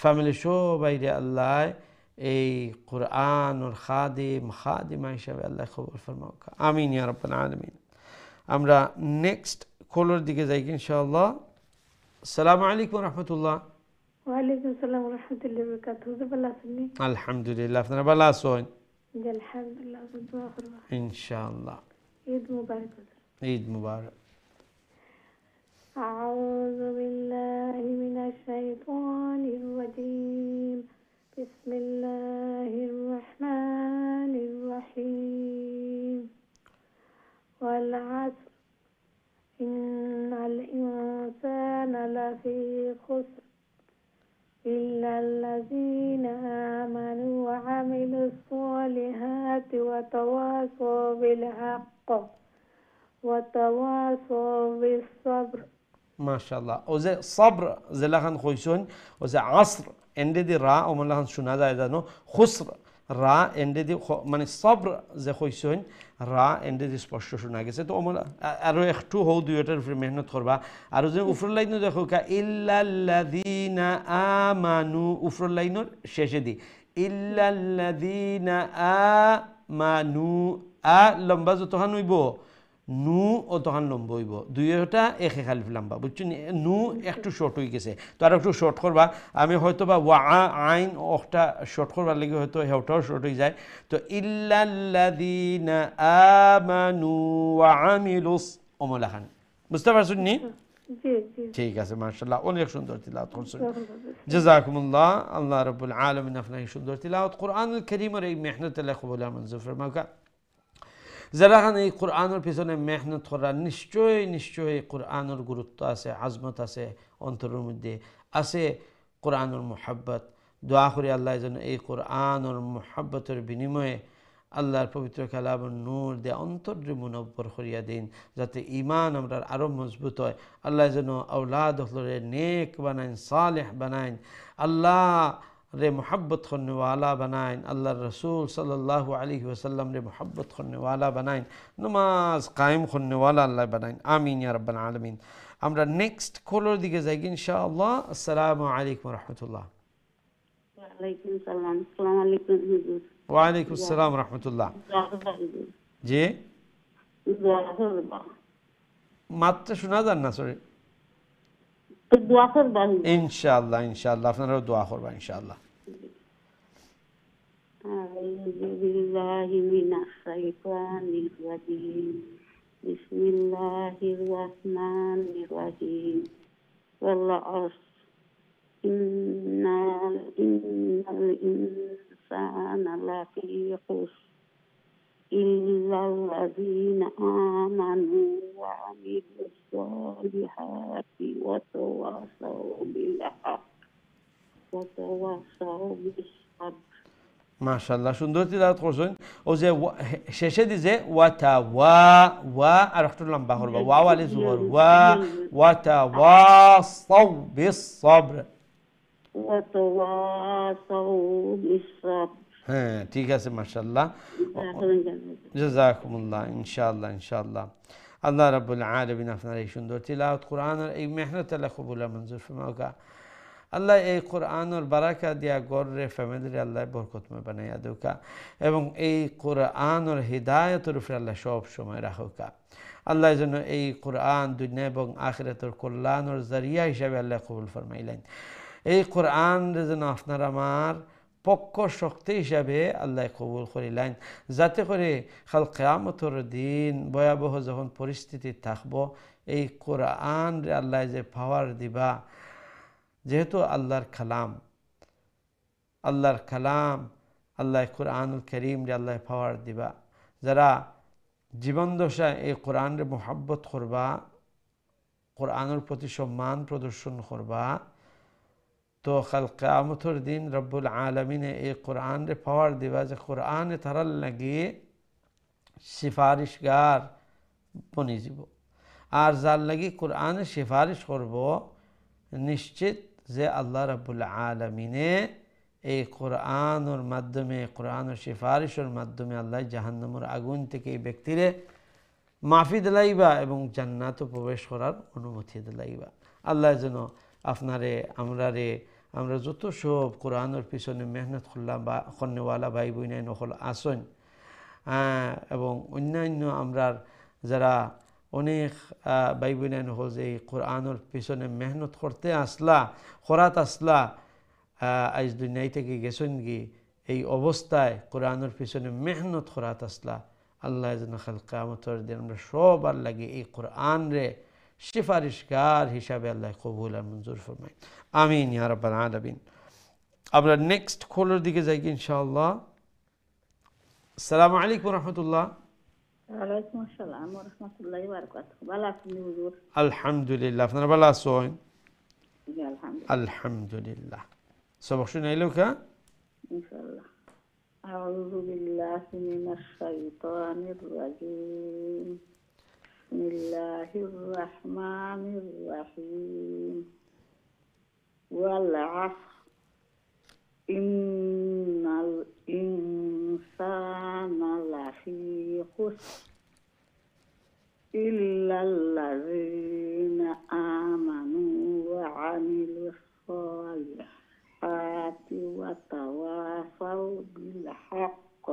ফ্যামিলি সবাইরে আল্লাহ এই কোরআনুল খাদিমা হিসাবে আল্লাহ কবুল ফরমাউকা। আমিন ইয়া রাব্বাল আলামিন। আমরা নেক্সট কলের দিকে যাই ইনশাআল্লাহ। আসসালামু আলাইকুম রহমতুল্লাহ। ওয়ালাইকুম আসসালাম ওয়া রাহমাতুল্লাহি ওয়া বারাকাতুহু। ভালো আছেন? আলহামদুলিল্লাহ, আপনারা ভালো আছেন? জি আলহামদুলিল্লাহ, দোয়া করব ইনশাআল্লাহ। ঈদ মুবারক। ঈদ মুবারক। আউযু বিল্লাহি মিনাশ শাইতানির রাজীম। বিসমিল্লাহির রহমানির রহিম। ওয়াল আসর ইন্নাল ইনসানা লাফি খুসর إلا الذين آمنوا وعملوا الصالحات وتواصوا بالحق وتواصوا بالصبر. ما شاء الله. وزي صبر زي لهن خويسون وزي عصر عندي دي را ومن لهن شنا زي دانو خسر را عندي دي من الصبر زي خويسون را عندي دي স্পষ্ট শোনা গেছে। তো ওমন আরো একটু হও দুইটার উপরে মেহনত করবা। আর যে উপরের লাইনে দেখো কা ইল্লাল্লাযিনা আমানু, উপরের লাইনের শেষে দি ইল্লাল্লাযিনা আমানু, আ লম্বা যতখান হইব নু ও তখন লম্বা হইব, দুইটা এক খালিফ লম্বা, বুঝছেন? নু একটু শর্ট হয়ে গেছে, তো আর একটু শর্ট করবা। আমি হয়তো বা ওয়া আইন একটা শর্ট করবার লাগে হয়তো হেউটাও শর্ট হয়ে যায়। তো ইল্লাল্লাযিনা আমানু ওয়া আমিলুস ওমলাখান, বুঝতে পারছেন নি? জি জি, ঠিক আছে, মাশাআল্লাহ, অনেক সুন্দর তিলাওয়াত করছেন, জাযাকুমুল্লাহ। আল্লাহ রাব্বুল আলামিন আপনাকে সুন্দর তিলাওয়াত কোরআনুল কারীমের এই মেহনত আল্লাহ কবুল আর মঞ্জুর ফরমাউকা। যারা এই কোরআনের পিছনে মেহনত করা, নিশ্চয়ই কোরআনের গুরুত্ব আছে, আজমত আছে, অন্তরের মধ্যে আছে কোরআনের মুহাব্বত। দোয়া করি আল্লাহ যেন এই কোরআনের মুহাব্বতের বিনিময়ে আল্লাহর পবিত্র কালামের নূর দিয়ে অন্তরে মুনব্বর করিয়া দিন, যাতে ঈমান আমরা আরও মজবুত হয়। আল্লাহ যেন আওলাদ হলরে নেক বানাইন, সালেহ বানাইন, আল্লাহ রে মোহাব্বত করনেওয়ালা বানাইন, আল্লাহর রসুল সাল্লাল্লাহু আলাইহি ওয়াসাল্লাম রে মোহাব্বত করনেওয়ালা বানাইন, নমাজ কায়েম করনেওয়ালা আল্লাহ বানাইন। আমিন ইয়া রাব্বাল আলামিন। আমরা নেক্সট কলের দিকে যাই ইনশাআল্লাহ। আসসালামু আলাইকুম রহমতুল্লাহ। ওয়ালাইকুম সালাম। আসসালামু আলাইকুম হুজুর। ওয়ালাইকুম আসসালাম রহমতুল্লাহ। জি, মাত্র শোনা যান না, সরি। দোয়া করবা। ইনশাআল্লাহ আপনারাও দোয়া করবা ইনশাআল্লাহ। আউযু বিল্লাহি মিনাশ শাইতানির রাজীম। বিসমিল্লাহির রহমানির রহিম। ওয়াল আসর ইন্নাল ইনসানা লাফি খুসর ইল্লাল্লাযীনা আমানু ওয়া আমিলুস সালিহাতি ওয়া তাওয়াসাউ বিল হাক্কি ওয়া তাওয়াসাউ বিস সাবর। মাশাআল্লাহ, সুন্দর তিলাওয়াত করছেন। ও যে শেষে দিছে ওয়া আর একটু লম্বা করবা, ওয়া আলি জবর ওয়া তাওয়াসাউ বিস সাবর। হ্যাঁ, ঠিক আছে, মাশাআল্লাহ, জাযাকুমুল্লাহ। ইনশাআল্লাহ আল্লাহ রাব্বুল আলামিন আপনার এই সুন্দর তিলাওয়াত কোরআনের এই মেহনত আল্লাহ কবুল মঞ্জুর ফরমাউকা। আল্লাহ এই কোরআনের বারাকা দিয়া গড়রে ফ্যামিলির আল্লাহ বরকতময় বানাইয়া দেউকা, এবং এই কোরআনের হিদায়তের উপরে আল্লাহ সব সময় রাখুকা। আল্লাহ যেন এই কোরআন দুনিয়া এবং আখিরাতের কল্যাণের জারিয়া হিসাবে আল্লাহ কবুল ফরমাইলেন। এই কোরআন যেন আপনার আমার পক্ষ শক্তি হিসাবে আল্লাহ কবুল করিলেন, যাতে করে কাল কিয়ামতের দিন ভয়াবহ যখন পরিস্থিতি থাকবো, এই কোরআন রে আল্লাহ যে পাওয়ার দিবা, যেহেতু আল্লাহর কালাম আল্লাহ কোরআনুল কারীম রে আল্লাহ পাওয়ার দিবা, যারা জীবন দশায় এই কোরআনের মোহাব্বত করবা, কোরআনের প্রতি সম্মান প্রদর্শন করবা, তো কাল কিয়ামতের দিন রব্বুল আলামিনে এই কোরআন রে পাওয়ার দিবা, যে কোরআনে তারার লাগিয়ে সিফারিশগার বনি যাব আর যার লাগি কোরআনে সিফারিশ করব নিশ্চিত যে আল্লাহ রাব্বুল আলামিনে এই কোরআনের মাধ্যমে কোরআনের সিফারিশের মাধ্যমে আল্লাহ জাহান্নামের আগুন থেকে এই ব্যক্তিরে মাফি দিলাইবা এবং জান্নাতে প্রবেশ করার অনুমতি দিলাইবা। আল্লাহ যেন আপনারে আমরা যত সব কোরআনের পিছনে মেহনত করলাম বা কন্যাওয়ালা ভাই বোনাই নকল আসন এবং অন্যান্য আমরার যারা অনেক ভাই বোনাই নকল যে কোরআনের পিছনে মেহনত করতে আসলা করাত আসলা আজ দুনিয়ায় থেকে গেছেন কি এই অবস্থায় কোরআনের পিছনে মেহনত করাত আসলা আল্লাহ যেন কাল কিয়ামতের দিন আমরা সবার লাগে এই কোরআন রে সিফারিশগার হিসাবে আল্লাহ কবুল আর মঞ্জুর ফরমায়। আমিন ইয়া রাব্বাল আলামিন। আমরা নেক্সট কলের দিকে যাই ইনশাআল্লাহ। আসসালামু আলাইকুম ওয়া রাহমাতুল্লাহ। ওয়ালাইকুম আসসালাম ওয়া রাহমাতুল্লাহি ওয়া বারাকাতুহু। ভালো আছেন হুজুর? আলহামদুলিল্লাহ। আপনারা ভালো আছেন? জি আলহামদুলিল্লাহ। আলহামদুলিল্লাহ। সবক শুনাইলো কা? ইনশাআল্লাহ। আউযু বিল্লাহি মিনাশ শাইতানির রাজীম। বিসমিল্লাহির রাহমানির রাহিম। ওয়াল আসর ইন্নাল ইনসানা লাফি খুসর ইল্লাল্লাযীনা আমানু ওয়া আমিলুস সালিহাতি ওয়া তাওয়াসাউ বিল হাক্ক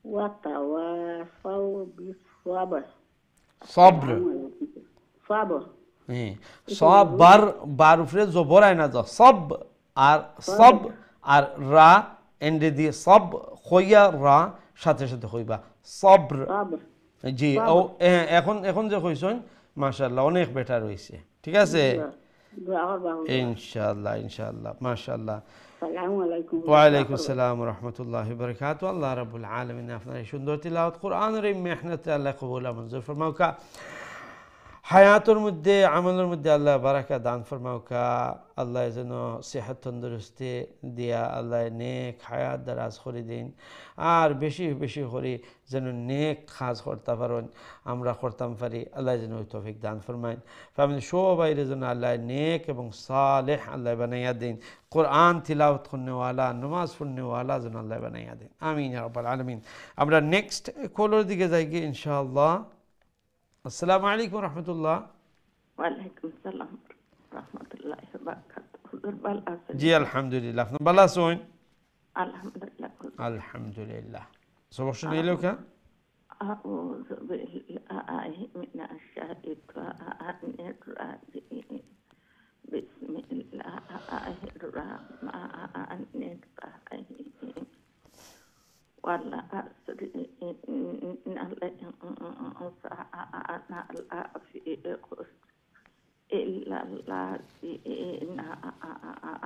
ওয়া তাওয়াসাউ বিস সাবর। সবর। সাবর। সব বার উপরে জবর আয় না, সব আর সব আর রা এন্ডে দিয়ে সব খইয়া রা সাথে সাথে হইবা সবর। জি ও এখন যে কইছেন মাশাআল্লাহ অনেক বেটার হইছে। ঠিক আছে ইনশাআল্লাহ ইনশাআল্লাহ মাশাআল্লাহ। আসসালামু আলাইকুম। ওয়া আলাইকুম আসসালাম ওয়া রাহমাতুল্লাহি ওয়া বারাকাতুহু। আল্লাহ রাব্বুল আলামিন আপনার এই সুন্দর তিলাওয়াত কোরআনের এই মেহনতে আল্লাহ কবুল আর মঞ্জুর ফরমাউকা। হায়াতের মধ্যে আমলের মধ্যে আল্লাহ বারাকা দান ফরমাউকা। আল্লাহ যেন সেহাত তন্দুরস্তি দিয়া আল্লাহ নেক হায়াত দারাজ করে দিন আর বেশি বেশি করে যেন নেক কাজ করতে পারেন আমরা করতাম পারি। আল্লাহ যেন ওই তৌফিক দান ফরমাইন। ফ্যামিলি সবাইরে যেন আল্লাহ নেক এবং সালেহ আল্লাহ বানাইয়া দিন। কোরআন তিলাওয়াত করনেওয়ালা নামাজ পড়নেওয়ালা যেন আল্লাহ বানাইয়া দিন। আমিন ইয়া রাব্বাল আলামিন। আমরা নেক্সট কলের দিকে যাই কি ইনশাআল্লাহ। আসসালামু আলাইকুম রহমতুল্লাহ। ওয়ালাইকুম আসসালাম রাহমাতুল্লাহি ওয়া বারাকাতুহু। হুজুর ভালো আছেন? জি আলহামদুলিল্লাহ। আপনি ভালো আছেন? আলহামদুলিল্লাহ। আলহামদুলিল্লাহ। সবক শুনাইলো কা? আউযু বিল্লাহি মিনাশ শাইতানির রাজীম। বিসমিল্লাহির রাহমানির রাহিম। ওয়াল আসরি ইন্নাল ইনসানা লাফি খুসর ইল্লাল্লাযীনা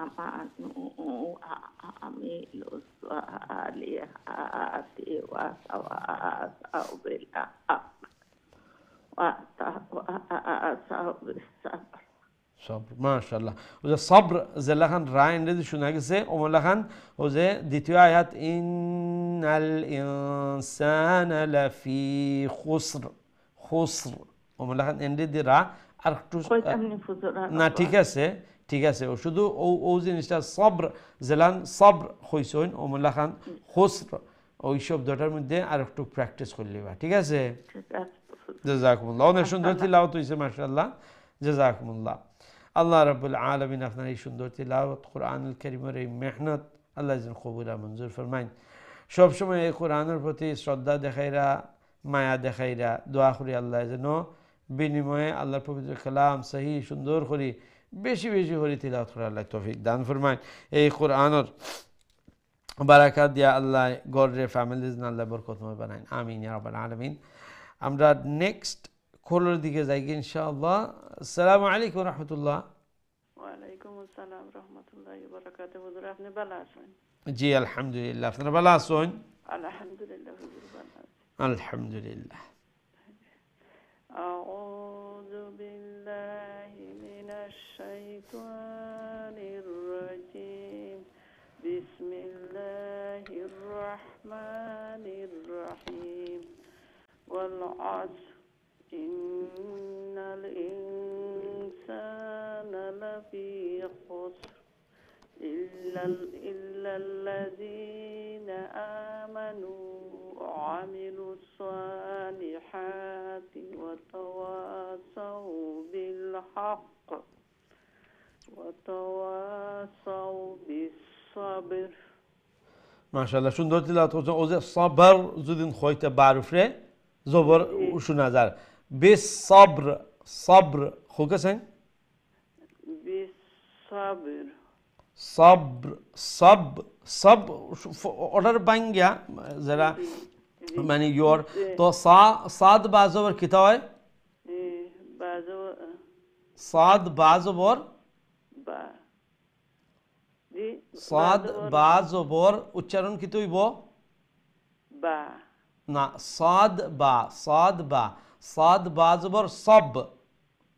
আমানু ওয়া আমিলুস সালিহাতি ওয়া তাওয়াসাউ বিল হাক্ক ওয়া তাওয়াসাউ বিস সাবর। সবর মাশাআল্লাহ। ও যে সবর যে লেখান রাইন রে শোনা গেছে ও লেখান ও যে দ্বিতীয় আয়াত ইন্নাল ইনসানা লাফি খুসর খুসর ও লেখান এন্ডে দি রা আর একটু না ঠিক আছে ঠিক আছে ও শুধু ও জিনিসটা সবর জেলান সবর হইছেন ও লেখান খুসর ওই শব্দটার মধ্যে আর একটু প্র্যাকটিস করলিবা। ঠিক আছে জাযাকুমুল্লাহ। অনেক সুন্দর তিলাওয়াত হইছে মাশাআল্লাহ জাযাকুমুল্লাহ। আল্লাহ রাব্বুল আলামিন আপনার এই সুন্দর তিলাওয়াত কোরআনুল কারীমের এই মেহনত আল্লাহ যেন কবুল আর মঞ্জুর ফরমাইন। সবসময় এই কোরআনের প্রতি শ্রদ্ধা দেখাইরা মায়া দেখাইরা দোয়া করি আল্লাহ যেন বিনিময়ে আল্লাহর পবিত্র কালাম সহি সুন্দর করি বেশি বেশি করে তিলাওয়াত করা আল্লাহ তৌফিক দান ফরমাইন। এই কোরআনের বারাকাত দিয়া আল্লাহ গড়রে ফ্যামিলিজ আল্লাহ বরকতময় বানাইন। আমিন ইয়া রাব্বাল আলামিন। আমরা নেক্সট কলের দিকে যাই ইনশাআল্লাহ। আসসালামু আলাইকুম রহমতুল্লাহ। ওয়ালাইকুম আসসালাম রাহমাতুল্লাহি ওয়া বারাকাতুহু। হুজুর আপনি ভালো আছেন? জি আলহামদুলিল্লাহ। আপনারা ভালো আছেন? আলহামদুলিল্লাহ হুজুর ভালো আছি। আলহামদুলিল্লাহ। আউযু বিল্লাহি মিনাশ শাইতানির রাজীম। বিসমিল্লাহির রাহমানির রাহিম। والعصر إن الإنسان لفي خسر إلا الذين آمنوا وعملوا الصالحات وتواصوا بالحق وتواصوا بالصبر মাশাআল্লাহ সুন্দর তিলাওয়াত করছেন ও যে সবর যদি হইতে বারুফরে জবর শোনা যায় বিস সবর সবর হোকেছেন بالصبر সবর সব সব অর্ডার বাঙ্গিয়া যারা মানে ইয়োর তো সাদ বাজবর কিতা হয় بعضو সাদ বাজবর با জি সাদ বাজবর উচ্চারণ কি হইব با না সাদ বা সাদ বাজবর সব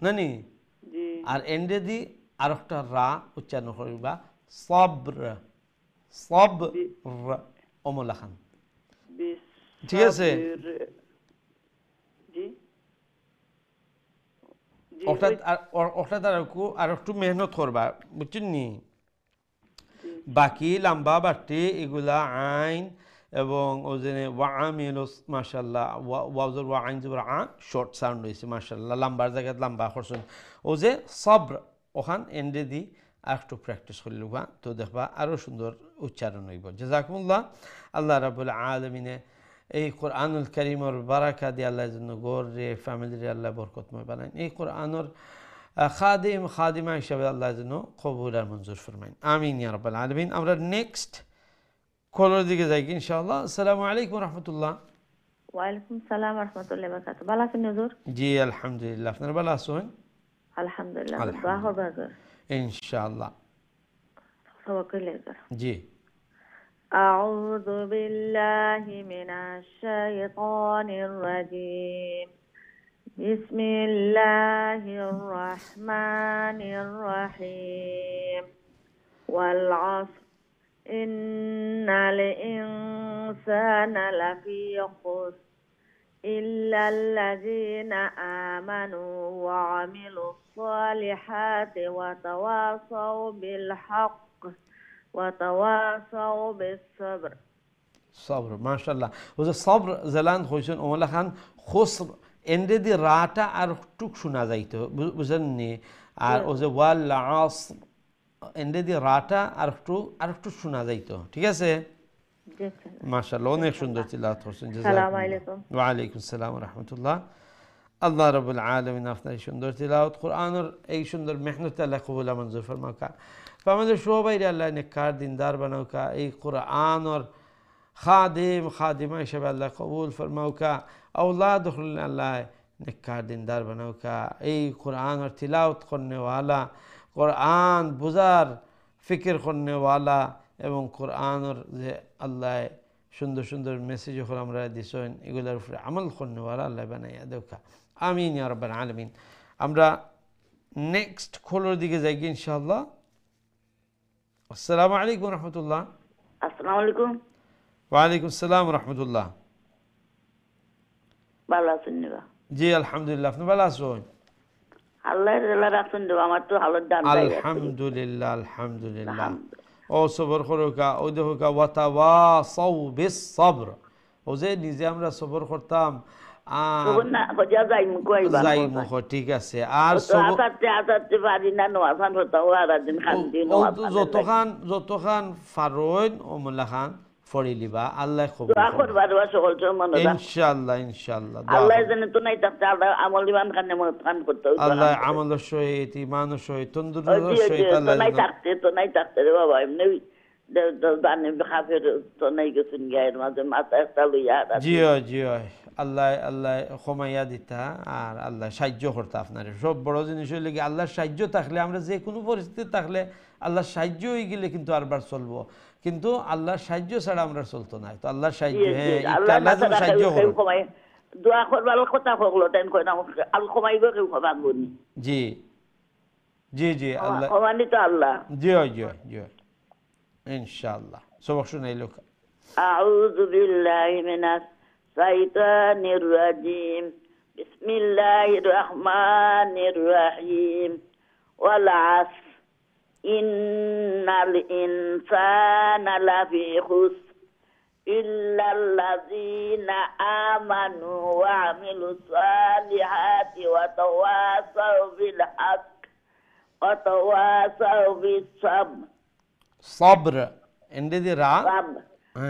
নানি জি আর এন্ডে দি আরেকটা রা উচ্চারণ করিবা সবর সবর অমলা খান ঠিক আছে بالصبر জি জি অর্থাৎ আর একটু মেহনত করবা বুঝছেন নি বাকি লম্বা বাটি এগুলা আইন এবং ও যে ওয়ামিলুস মাশাআল্লাহ ওয়াজর ওয়া আইন জবর আ শর্ট সাউন্ড হইছে মাশাআল্লাহ লম্বার জায়গায় লম্বা করছেন ও যে সবর ওখান এন্ডে দি আর একটু প্র্যাকটিস করলিবা তো দেখবা আরো সুন্দর উচ্চারণ হইব জাযাকুমুল্লাহ আল্লাহ রাব্বুল আলামিনে এই কোরআনুল কারীমের বারাকা দিয়ে আল্লাহর জন্য গড়ে ফ্যামিলির আল্লাহ বরকতময় বানান এই কোরআনের খাদিমা হিসাবে আল্লাহর জন্য কবুল আর মঞ্জুর ফরমাইন আমিন ইয়া রাব্বাল আলামিন আমরা নেক্সট কলের দিকে যাই ইনশাআল্লাহ আসসালামু আলাইকুম রাহমাতুল্লাহ ওয়ালাইকুম সালাম রাহমাতুল্লাহি ওয়া বারাকাতুহু ভালো আছেন হুজুর জি আলহামদুলিল্লাহ আপনারা ভালো আছেন আলহামদুলিল্লাহ দোয়া করবেন হুজুর ইনশাআল্লাহ তাওয়াক্কুল হুজুর জি أعوذ بالله من الشيطان الرجيم بسم الله الرحمن الرحيم والعصر إن الإنسان لفي خسر إلا الذين آمنوا وعملوا الصالحات وتواصوا بالحق وتواصوا بالصبر صبر মাশাআল্লাহ ও যে সবর জালান হইছেন ওমলা খান খুসর এন্ডে দি রাটা আর টুক শোনা যাইতো বুঝেন নি আর ও যে ওয়াল আসর এন্ডে দি রাটা আর একটু শোনা যাইতো ঠিক আছে মাশাআল্লাহ অনেক সুন্দর তিলাওয়াত করছেন আসসালামু আলাইকুম ওয়া আলাইকুম আসসালাম ওয়া রাহমাতুল্লাহ আল্লাহ রাব্বুল আলামিন আপনার সুন্দর তিলাওয়াত কোরআনের এই সুন্দর মেহনত আল্লাহ কবুল মঞ্জুর ফরমাকা আমাদের সবাই আল্লাহ নেককার দিনদার বানাওকা এই কোরআনের খাদিমা হিসেবে আল্লাহ কবুল ফরমাওকা औलाद अल्लाह नेककार दीनदार बनाओका এই কোরআনের তিলাওয়াত করনে वाला কোরআন বুঝার ফিকির করনে वाला এবং কোরআনের যে আল্লাহ সুন্দর সুন্দর মেসেজ যখন আমরা দিছেন এগুলোর উপরে আমল করনে वाला আল্লাহ বানাইয়া দেওকা আমিন ইয়া রাব্বাল আলামিন আমরা নেক্সট খোলার দিকে যাই ইনশাআল্লাহ আসসালামু আলাইকুম রাহমাতুল্লাহ আসসালামু আলাইকুম ওয়া আলাইকুম আসসালাম রাহমাতুল্লাহ ভালো আছেন নিবা জি আলহামদুলিল্লাহ আপনি ভালো আছেন আল্লাহর রহমতে রাখছেন তো আমার তো হালত দান আলহামদুলিল্লাহ আলহামদুলিল্লাহ ও সবর করোকা ও দেখোকা ওয়াতাওয়াসাউ বিস সবর ও যে নিজে আমরা সবর করতাম না হজা যাই মুকইবা যাই মুখ ঠিক আছে আর সবর আতাতে পারি না নোয়াফান হতাও আর দিন খান দিন যতখান ফারোন ও মোল্লা খান ফড়ি লিবা আল্লাহ কবুল দোয়া করবা দোয়া সকল মনে ইনশাআল্লাহ ইনশাআল্লাহ আল্লাহ জানে তো নাই তাতে আল্লাহ আমল দিবান কানে মত কান করতে আল্লাহ আমলের সহিত ঈমানের সহিত তন্দুরুস্তের সহিত আল্লাহ তো নাই থাকতে রে বাবা এমনি জানে খাফের তো নাই গেছেন গায়ের মাঝে মাথা একটা লইয়া জি আল্লাহ ক্ষমাইয়া দিতা আর আল্লাহ সাহায্য করতে আপনার সব বড় জিনিস হইলে কি আল্লাহর সাহায্য থাকলে আমরা যে কোনো পরিস্থিতি থাকলে আল্লাহর সাহায্য হয়ে গেলে কিন্তু আরবার চলবো কিন্তু আল্লাহর সাহায্য ছাড়া আমরা চলতো না তো আল্লাহর সাহায্য আল্লাহ যেন সাহায্য করুন দোয়া করবার কথা হলো তেন কই না আল ক্ষমাইব কেউ ক্ষমা করনি জি আল্লাহ ক্ষমানি তো আল্লাহ জি ইনশাআল্লাহ সবক শুনাইলো আউযু বিল্লাহি মিনাশ শাইতানির রাজিম বিসমিল্লাহির রহমানির রহিম ওয়াল আসর ইন্নাল ইনসানা লাফি খুসর ইল্লাল্লাযীনা আমানু ওয়া আমিলুস সালিহাতি ওয়া তাওয়াসাউ বিল হক ওয়া তাওয়াসাউ বিস সাবর সবর এন্ডে দি রা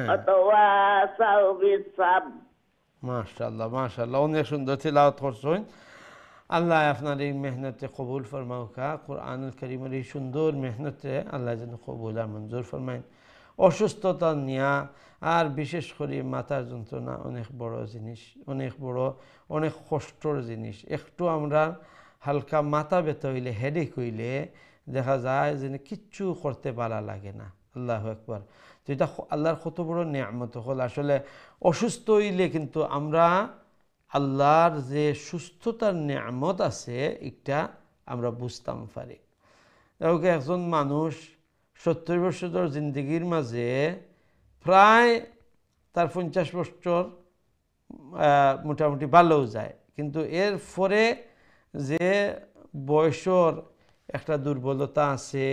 ওয়া তাওয়াসাউ বিস সাবর। মাশাআল্লাহ মাশাআল্লাহ, অনেক সুন্দর তিলাওয়াত করছেন। আল্লাহ আপনার এই মেহনতে কবুল ফরমাউকা। কোরআনুল কারীমের এই সুন্দর মেহনতে আল্লাহ যেন কবুল আর মঞ্জুর ফরমাইন। অসুস্থতা নিয়া আর বিশেষ করে মাথার যন্ত্রণা অনেক বড় জিনিস, অনেক বড়, অনেক কষ্টর জিনিস। একটু আমরা হালকা মাথা ব্যথা হইলে, হেডেক হইলে দেখা যায় যে কিচ্ছু করতে ভালো লাগে না। আল্লাহু আকবার। তো এটা আল্লাহর কত বড় নিয়ামত হল। আসলে অসুস্থ হইলে কিন্তু আমরা আল্লাহর যে সুস্থতার নিয়ামত আছে এটা আমরা বুঝতাম পারি। দেখো একজন মানুষ 70 বছর জিন্দগির মাঝে প্রায় তার 50 বছর মোটামুটি ভালোও যায়, কিন্তু এর পরে যে বয়সের একটা দুর্বলতা আছে,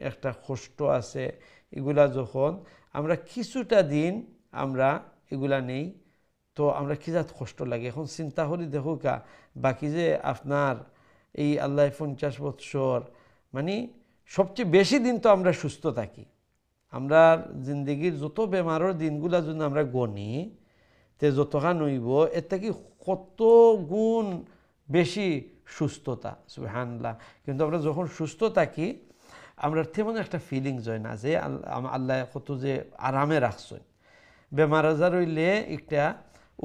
একটা কষ্ট আছে, এগুলা যখন আমরা কিছুটা দিন আমরা এগুলা নেই তো আমরা কি জাত কষ্ট লাগে। এখন চিন্তা করি দেখো কা বাকি যে আপনার এই আল্লাহ 50 বছর মানে সবচেয়ে বেশি দিন তো আমরা সুস্থ থাকি। আমরা জিন্দগির যত বেমারের দিনগুলা যদি আমরা গণি তে যতখান হইব এর থেকে কত গুণ বেশি সুস্থতা, সুবহানাল্লাহ। কিন্তু আমরা যখন সুস্থ থাকি আমরা তেমন একটা ফিলিংস হয় না যে আল্লাহ কত যে আরামে রাখছেন। বেমার আজার হইলে একটা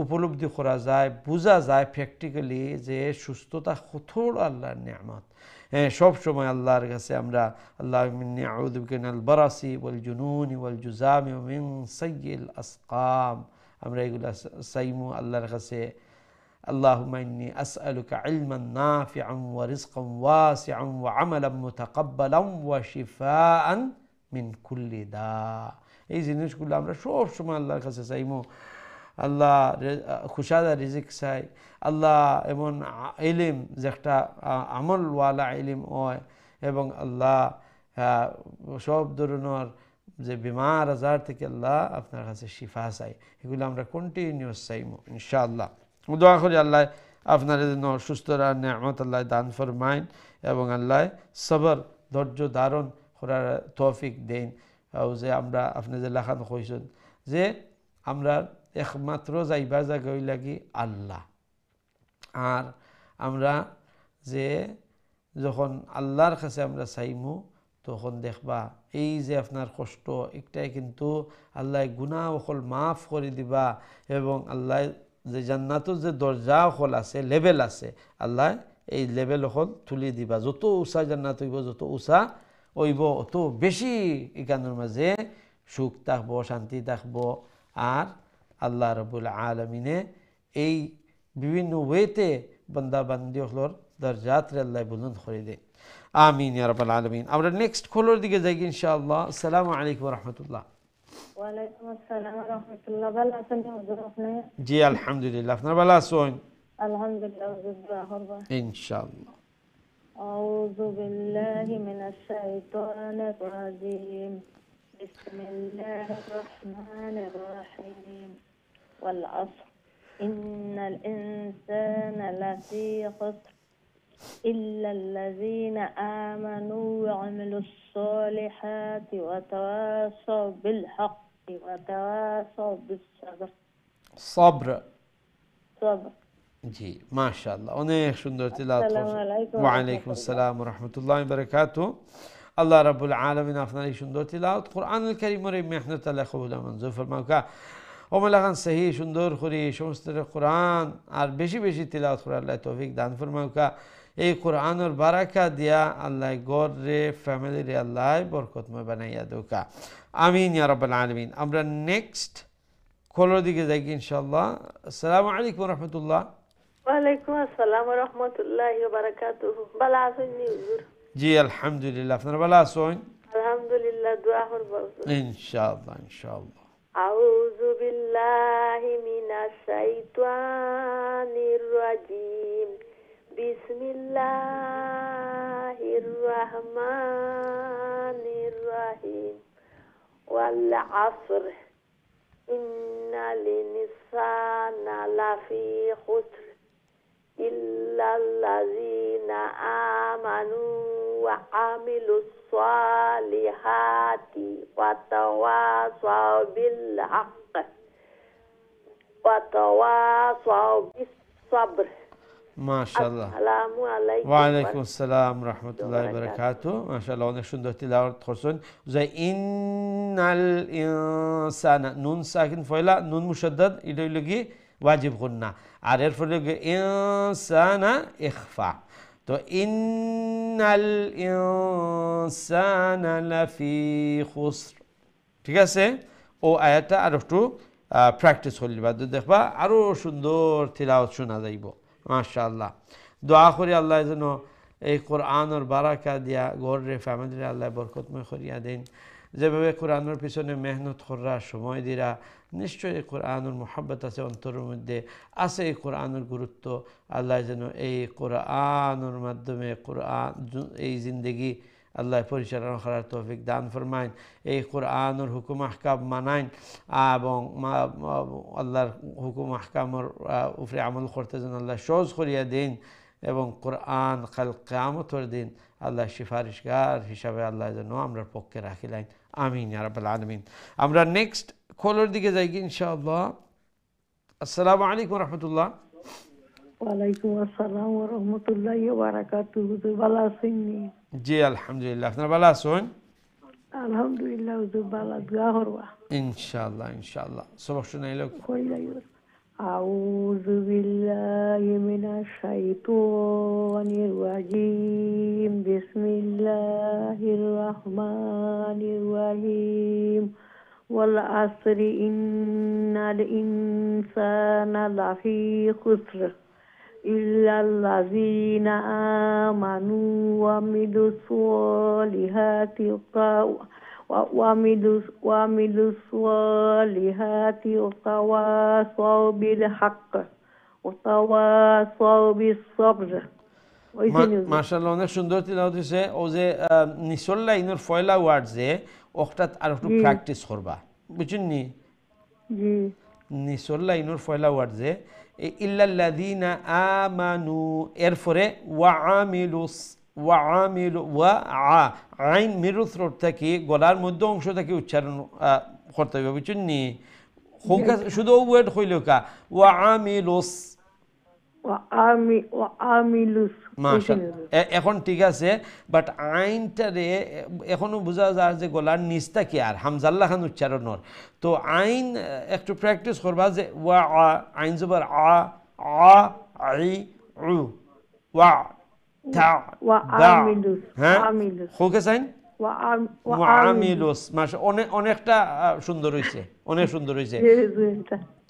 উপলব্ধি করা যায়, বোঝা যায় প্র্যাকটিক্যালি যে সুস্থতা কত আল্লাহর নিয়ামত। হ্যাঁ, সব সময় আল্লাহর কাছে আমরা আল্লাহুম্মা ইন্নী আউযু বিকা মিনাল বারাসি ওয়াল জুনুনি ওয়াল জুযামি ওয়া মিন সাইয়্যিল আসকাম, আমরা এগুলা চাইমু আল্লাহর কাছে। আল্লাহুম্মা ইন্নী আসআলুকা ইলমান নাফিআন ওয়া রিজকান ওয়াসিআন ওয়া আমালান মুতাকাব্বালান ওয়া শিফাআন মিন কুল্লি দা। এই জিনিসগুলো আমরা সব সময় আল্লাহর কাছে চাইমু। আল্লাহ খুশাদা রিজিক চাই, আল্লাহ এমন ইলম যে একটা আমলওয়ালা ইলম হয়, এবং আল্লাহ সব ধরনের যে বিমার আজার থেকে আল্লাহ আপনার কাছে শিফা চাই। এগুলো আমরা কন্টিনিউয়াস চাইমু ইনশাআল্লাহ। দোয়া করি আল্লাহ আপনার জন্য সুস্থতা নিয়ামত আল্লাহ দান ফরমাইন, এবং আল্লাহ সবর ধৈর্য ধারণ করার তৌফিক দেন। যে আমরা আপনি যে লেখানো কইছেন যে আমরা একমাত্র যাইবার জায়গা হই লাগি আল্লাহ, আর আমরা যে যখন আল্লাহর কাছে আমরা চাইমু তখন দেখবা এই যে আপনার কষ্ট একটাই কিন্তু আল্লাহ গুনাহ অকল মাফ করে দিবা, এবং আল্লাহ যে জান্নাতের যে দরজা অকল আছে, লেভেল আছে, আল্লাহ এই লেভেল অকল তুলি দিবা। যত উঁচা জান্নাত হইব, যত উঁচা হইব, অত বেশি এখানের মাঝে সুখ থাকবো, শান্তি থাকবো। আর আল্লাহ রাব্বুল আলামিনে এই বিভিন্ন ওয়েতে বান্দা বান্দি হলোর দরজাতরে আল্লাহ বুলন্দ করে দেয়। আমিন ইয়া রাব্বাল আলামিন। আমরা নেক্সট কলার দিকে যাই ইনশাআল্লাহ। আসসালামু আলাইকুম ওয়া রাহমাতুল্লাহ। ওয়া আলাইকুম আসসালাম ওয়া রাহমাতুল্লাহ। ভালো আছেন হুজুর আপনি? জি আলহামদুলিল্লাহ, আপনারা ভালো আছেন? আলহামদুলিল্লাহ হুজুর, দোয়া করব ইনশাআল্লাহ। আউযু বিল্লাহি মিনাশ শাইতানির রাজিম বিসমিল্লাহির রহমানির রহিম ওয়াল আসর ইন্নাল ইনসানা লাফি খুসর ইল্লাল্লাযীনা আমানু ওয়া আমিলুস সালিহাতি ওয়া তাওয়াসাউ বিল হাক্কি ওয়া তাওয়াসাউ বিস সাবর। সবর। সবর। জি মাশাআল্লাহ, অনেক সুন্দর তিলাওয়াত। ওয়া আলাইকুম আসসালাম ওয়া রাহমাতুল্লাহি ওয়া বারাকাতুহু। আল্লাহ রাব্বুল আলামিন আপনার এই সুন্দর তিলাওয়াত কোরআনুল কারীমের এই মেহনত আল্লাহ কবুল মঞ্জুর ফরমাউকা। ওমলাগান সহি সুন্দর করে সমস্ত কোরআন আর বেশি বেশি তিলাওয়াত করার আল্লাহ তৌফিক দান ফরমাউকা। এই কোরআনের বারাকা দিয়া আল্লাহ গড় রে ফ্যামিলি রে আল্লাহ বরকতময় বানাইয়া দৌকা। আমিন ইয়া রাব্বাল আলামিন। আমরা নেক্সট কলার দিকে যাই ইনশাআল্লাহ। আসসালামু আলাইকুম ওয়া রাহমাতুল্লাহ। ওয়ালাইকুম আসসালাম ওয়া রাহমাতুল্লাহি ওয়া বারাকাতুহু। ভালো আছেন হুজুর? জি আলহামদুলিল্লাহ, আপনারা ভালো আছেন? আলহামদুলিল্লাহ, দোয়া করব ইনশাআল্লাহ ইনশাআল্লাহ। আউযু বিল্লাহি মিনাশ শাইতানির রাজিম বিসমিল্লাহির রহমানির রহিম ওয়াল আসর ইন্নাল ইনসানা লাফি খুসর ইল্লাল্লাযীনা আমানু ওয়া আমিলুস সালিহাতি ওয়া তাওয়াসাউ বিল হাক্ক ওয়া তাওয়াসাউ বিস সাবর। মাশাআল্লাহ। আসসালামু আলাইকুম। ওয়া আলাইকুম আসসালাম রাহমাতুল্লাহি ওয়া বারাকাতুহু। মাশাআল্লাহ, অনেক সুন্দর তিলাওয়াত করছেন। যে ইন্নাল ইনসানা, নুন সাকিন ফয়লা, নুন মুশাদ্দাদ, এটা হইল কি ওয়াজিব গুন্না, আর এর ফলে ইনসানা ইখফা। তো ইন্নাল ইনসানা লাফি খুসর, ঠিক আছে? ও আয়াতটা আর একটু প্র্যাকটিস করলিবা, দেখবা আরও সুন্দর তিলাওয়াত শোনা যাইব। মাশাআল্লাহ। দোয়া করি আল্লাহ যেন এই কোরআনের বারাকা দিয়া গড়রে ফ্যামিলিরে আল্লাহ বরকতময় করিয়া দেন। যেভাবে কোরআনের পিছনে মেহনত করা, সময় দিরা, নিশ্চয়ই কোরআনের মোহাব্বত আছে অন্তরের মধ্যে, আছে এই কোরআনের গুরুত্ব। আল্লাহ যেন এই কোরআনের মাধ্যমে কোরআন এই জিন্দগি আল্লাহ পরিচালনা করার তৌফিক দান ফরমাইন, এই কোরআনের হুকুম আহকাম মানাইন এবং আল্লাহর হুকুম আহকামের উপরে আমল করতে যেন আল্লাহ সহজ করিয়া দিন, এবং কোরআন কাল কিয়ামতের দিন আল্লাহ সিফারিশগার হিসাবে আল্লাহ যেন আমরা পক্ষে রাখিলেন। আমিন ইয়া রাব্বাল আলামিন। আমরা নেক্সট কলের দিকে যাই কি ইনশাআল্লাহ। আসসালামু আলাইকুম রাহমাতুল্লাহ। ওয়ালাইকুম আসসালাম ওয়া রাহমাতুল্লাহি ওয়া বারাকাতুহু। ভালো আছেন? জি আলহামদুলিল্লাহ, আপনারা ভালো আছেন? আলহামদুলিল্লাহ হুজুর ভালো। দোয়া করবা ইনশাআল্লাহ ইনশাআল্লাহ। সবক শুনাইলো। আউযু বিল্লাহি মিনাশ শাইতানির রাজিম বিসমিল্লাহির রহমানির রহিম ওয়াল আসরি ইন্নাল ইনসানা লাফি খুসর ইল্লাল্লাযীনা আমানু ওয়া আমিলুস সালিহাতি وعملوا الصالحات وتواصوا بالحق وتواصوا بالصبر। মাশাআল্লাহ, অনেক সুন্দর তিলাওয়াত হইছে। ও যে নিসল লাইনের ফয়লা ওয়ার্ড যে ওটা আর একটু প্র্যাকটিস করবা, বুঝছেন নি? জি। নিসল লাইনের ফয়লা ওয়ার্ড যে ইল্লাল্লাযীনা আমানু, এরপরে ওয়াআমিলুস ওয়া আইন মিরু থ্রোট থেকে গলার মধ্য অংশ থেকে উচ্চারণ করতে হবে, বুঝছেন নি? শুধু ওয়ার্ড হইল কা ওয়াআমিলুস। এখন ঠিক আছে, বাট আইনটারে এখনো বোঝা যায় যে গলার নিচ থেকে আর হামজাল্লা খান উচ্চারণর। তো আইন একটু প্র্যাকটিস করবা যে ওয়া আইন জবর আই উ ওয়া অনেকটা সুন্দর হয়েছে, অনেক সুন্দর হয়েছে।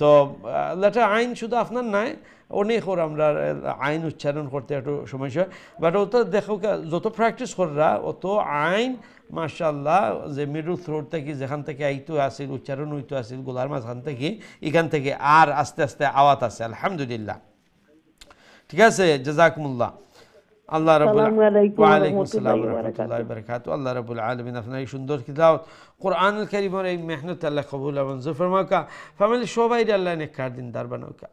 তো আইন শুধু আপনার নাই, অনেক ওর আমরা আইন উচ্চারণ করতে একটু সমস্যা, বাট ও তো দেখো যত প্র্যাকটিস কররা অত আইন মাশাআল্লাহ যে মিডল থ্রোট থেকে যেখান থেকে আইতো আসিল, উচ্চারণ হইতো আসিল গোলার মাঝখান থেকে, এখান থেকে আর আস্তে আস্তে আওয়াজ আছে। আলহামদুলিল্লাহ, ঠিক আছে। জাযাকুমুল্লাহ। আল্লাহ রাব্বুল ওয়ালাইকুম আসসালাম ওয়া রাহমাতুল্লাহি ওয়া বারাকাতুহু। আল্লাহ রাব্বুল আলামিন আপনার এই সুন্দর কিতাব কোরআনুল কারীমের এই মেহনত আল্লাহ কবুল এবং মঞ্জুর ফরমাকা। ফ্যামিলি সবাই আল্লাহ নেককার দিনদার বানাকা।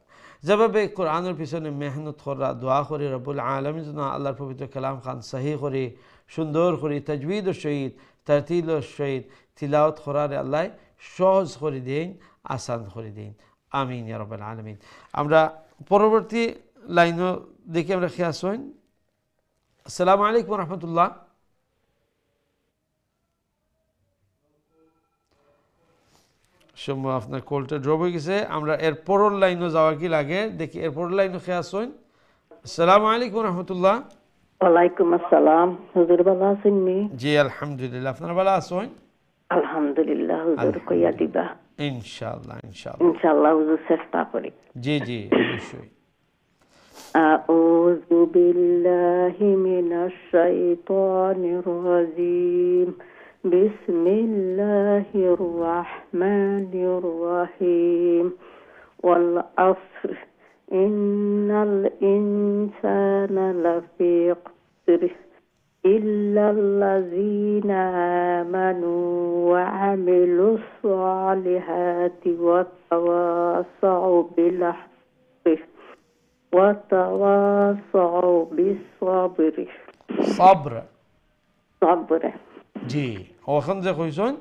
যেভাবে কোরআনের পিছনে মেহনত করা, দোয়া করে রব্বুল আলামিন যেন আল্লাহর পবিত্র কালাম খান সহি করে, সুন্দর করে তাজবিদের সহিত, তারতিলের সহিত তিলাওয়াত করার আল্লাহ সহজ করে দেন, আসান করে দেন। আমিন ইয়া রাব্বাল আলামিন। আমরা পরবর্তী লাইনও দেখি আমরা খেয়াল হইন। আসসালামু আলাইকুম রহমতুল্লাহ। সম্ভব আপনার কলটা ড্রপ হয়ে গেছে। আমরা এর পরের লাইনও যাওয়া কি লাগে দেখি, এর পরের লাইনও খেয়ে আসুন। আসসালামু আলাইকুম রহমতুল্লাহ। ওয়ালাইকুম আসসালাম। হুজুর ভালো আছেন নি? জি আলহামদুলিল্লাহ, আপনারা ভালো আছেন? আলহামদুলিল্লাহ হুজুর, কইয়া দিবা ইনশাআল্লাহ। ইনশাআল্লাহ হুজুর, চেষ্টা করি। জি জি অবশ্যই। আউযু বিল্লাহি মিনাশ শাইতানির রাজিম بسم الله الرحمن الرحيم والعصر إن الإنسان لفي خسر إلا الذين آمنوا وعملوا الصالحات وتواصوا بالحق وتواصوا بالصبر صبر صبر জি ওখান যে কইছেন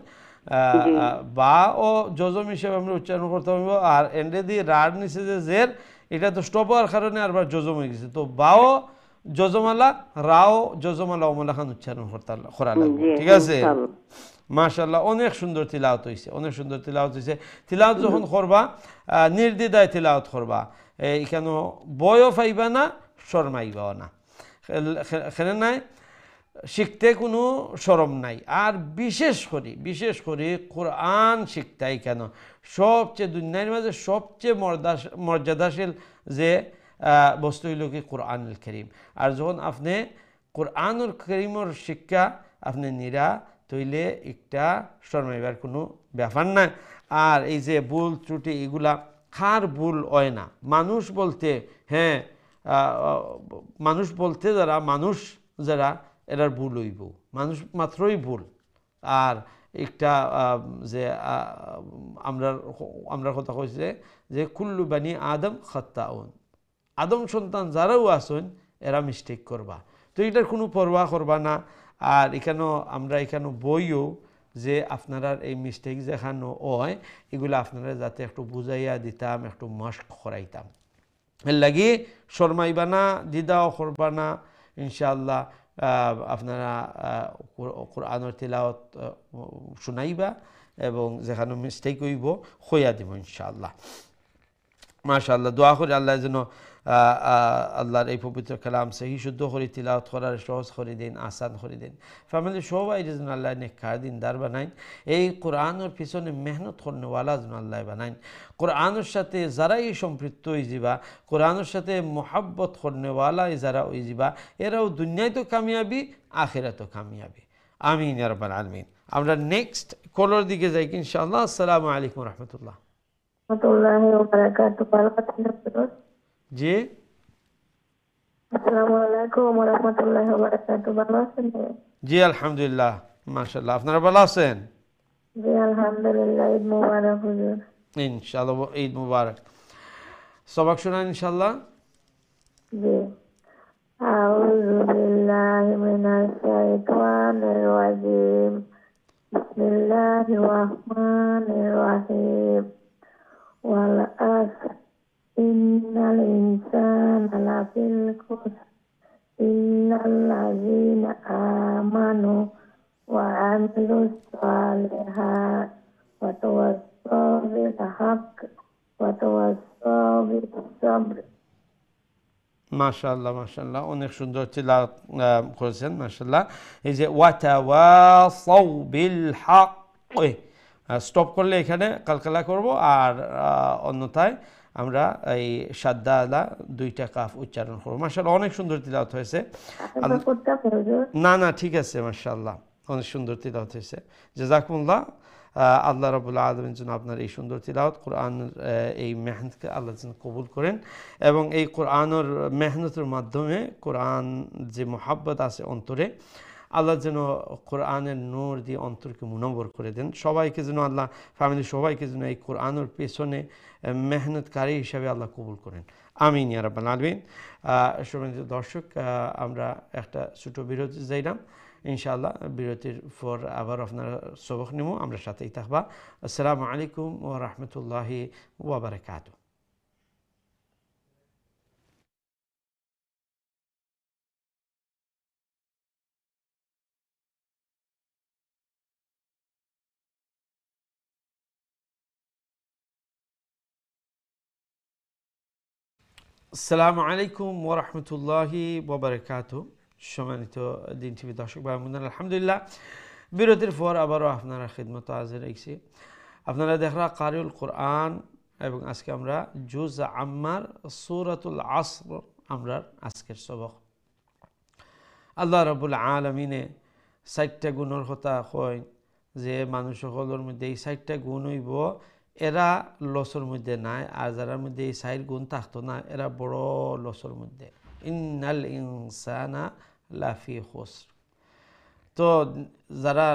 বা ও যজম হিসেবে আমরা উচ্চারণ করতে হবে আর এন্ডে দিয়ে রাড নিচে যে জের এটা তো স্টপ হওয়ার কারণে আরবার যজম হয়ে গেছে তো বাও যজমালা রাও যজমালা ওমালা খান উচ্চারণ করা লাগবে ঠিক আছে মাশাআল্লাহ অনেক সুন্দর তিলাওয়াত হইছে অনেক সুন্দর তিলাওয়াত হইছে তিলাওয়াত যখন করবা নির্দ্বিধায় তিলাওয়াত করবা এখানে বয়ও পাইবা না শর্মাইবাও না খেলে নাই শিখতে কোনো শরম নাই আর বিশেষ করে কোরআন শিখতাই কেন সবচেয়ে দুনিয়ার মাঝে সবচেয়ে মর্যাদাশীল যে বস্তু হইল কি কোরআনুল কারীম আর যখন আপনি কোরআনুল কারীমের শিক্ষা আপনি নিরা তৈলে একটা শর্মাইবার কোনো ব্যাপার নাই আর এই যে ভুল ত্রুটি এগুলা খার ভুল হয় না মানুষ বলতে হ্যাঁ মানুষ বলতে যারা এরার ভুল হইব মানুষ মাত্রই ভুল আর একটা যে আমরা কথা কইছে যে কুল্লু বানি আদম খাত্তাউন আদম সন্তান যারাও আছেন এরা মিস্টেক করবা তো এটার কোনো পরোয়া করবা না আর আমরা এখানে বইও যে আপনারা এই মিস্টেক যেখানে হয় এগুলো আপনারা যাতে একটু বুঝাইয়া দিতাম একটু মস্ক করাইতাম এর লাগি শর্মাইবা না দ্বিধাও করবা না ইনশাআল্লাহ আপনারা কোরআনের তিলাওয়াত শুনাইবা এবং যেখানে মিস্টেক হইব হইয়া দিব ইনশাআল্লাহ মাশাআল্লাহ দোয়া করি আল্লাহ যেন আল্লাহর এই পবিত্র কালাম সহি শুদ্ধ করে তিলাওয়াত করার সহজ করে দিন আসান করে দিন ফ্যামিলি সবাই যেন আল্লাহ নেককার দিনদার বানাইন এই কোরআনের পিছনে মেহনত করনেওয়ালা যেন আল্লাহ বানাইন কোরআনের সাথে যারাই সম্পৃক্ত হয়ে যাবা কোরআনের সাথে মোহাব্বত করনেওয়ালা যারা হয়ে যাবা এরাও দুনিয়ায় তো কামিয়াবি আখিরাতেও কামিয়াবি আমিন ইয়া রাব্বাল আলামিন আমরা নেক্সট কলার দিকে যাই ইনশাআল্লাহ আসসালামু আলাইকুম রাহমাতুল্লাহ জি আসসালামু আলাইকুম ওয়া রাহমাতুল্লাহি ওয়া বারাকাতুহু ভালো আছেন জি আলহামদুলিল্লাহ মাশাআল্লাহ আপনারা ভালো আছেন জি আলহামদুলিল্লাহ ঈদ মুবারক হুজুর ইনশাআল্লাহ ঈদ মুবারক সবাক শুনান ইনশাআল্লাহ জি আউযু বিল্লাহি মিনাশ শাইতানির রাজিম বিসমিল্লাহির রহমানির রহিম ওয়াল আসর ইন্নাল ইনসানা লাফি খুসর ইল্লাল্লাযীনা আমানু ওয়া আমিলুস সালিহাত ওয়া তাওয়াসসাউ বিল হাক্ক ওয়া তাওয়াসসাউ বিস সাবর মাশাআল্লাহ অনেক সুন্দর তিলাওয়াত করেছেন মাশাআল্লাহ এই যে ওয়া তাওয়াসাউ বিল হক স্টপ করলে এখানে কালকালা করব আর অন্যথায় আমরা এই সাদ্দা আলা দুইটা কাফ উচ্চারণ করব মাশাআল্লাহ অনেক সুন্দর তিলাওয়াত হয়েছে না ঠিক আছে মাশাআল্লাহ অনেক সুন্দর তিলাওয়াত হয়েছে জাযাকুমুল্লাহ আল্লাহ রাব্বুল আলামিন যেন আপনার এই সুন্দর তিলাওয়াত কোরআন এই মেহনতকে আল্লাহ যেন কবুল করেন এবং এই কোরআনের মেহনতের মাধ্যমে কোরআন যে মোহাব্বত আছে অন্তরে আল্লাহ যেন কোরআনের নূর দিয়ে অন্তরকে মুনব্বর করে দেন সবাইকে যেন আল্লাহ ফ্যামিলি সবাইকে যেন এই কোরআনের পেছনে মেহনতকারী হিসাবে আল্লাহ কবুল করেন আমিন ইয়া রাব্বাল আলামিন সম্মানিত দর্শক আমরা একটা ছোট বিরতি যাইলাম ইনশাআল্লাহ বিরতির পর আবার আপনারা সবক নিব আমরা সাথেই থাকবা আসসালামু আলাইকুম ওয়া রাহমাতুল্লাহি ওয়া বারাকাতুহু আসসালামু আলাইকুম ওয়া রাহমাতুল্লাহি ওয়া বারাকাতুহু সম্মানিত দিন টিভি দর্শক ভাই বোনেরা আলহামদুলিল্লাহ বিরতির পর আবারও আপনারা খিদমত হাজির হইছি আপনারা দেখরা কারিউল কোরআন এবং আজকে আমরা জুজ আম্মার সূরাতুল আসর আমরা আজকের সবক আল্লাহ রাব্বুল আলামিনে 4টা গুণের কথা কয় যে মানুষ সকলের মধ্যে এই 4টা গুণ হইব, এরা লসের মধ্যে নাই। আর যারা মধ্যে এই 4 গুণ থাকতো না, এরা বড় লসের মধ্যে। ইন্নাল ইনসানা লাফি খুসর। তো যারা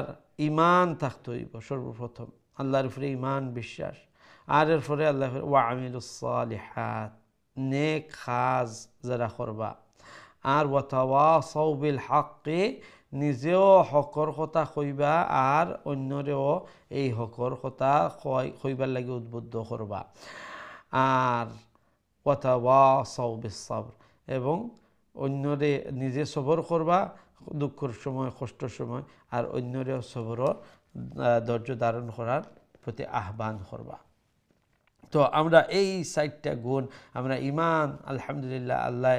ইমান থাকতে হইব সর্বপ্রথম, আল্লাহর উপরে ইমান বিশ্বাস, আর এরপরে আল্লাহ ওয়া আমিলুস সালিহাত, নেক কাজ যারা করবা, আর ওয়া তাওয়াসাউ বিল হাক্কি, নিজেও হকর কথা কইবা আর অন্যরেও এই হকর কথা কইবার লাগে উদ্বুদ্ধ করবা, আর ওয়া তাওয়াসাউ বিস সাবর, এবং অন্যরে নিজে সবর করবা দুঃখের সময় কষ্টের সময়, আর অন্যরেও সবর ধৈর্য ধারণ করার প্রতি আহ্বান করবা। তো আমরা এই 4টা গুণ আমরা ইমান আলহামদুলিল্লাহ আল্লাহ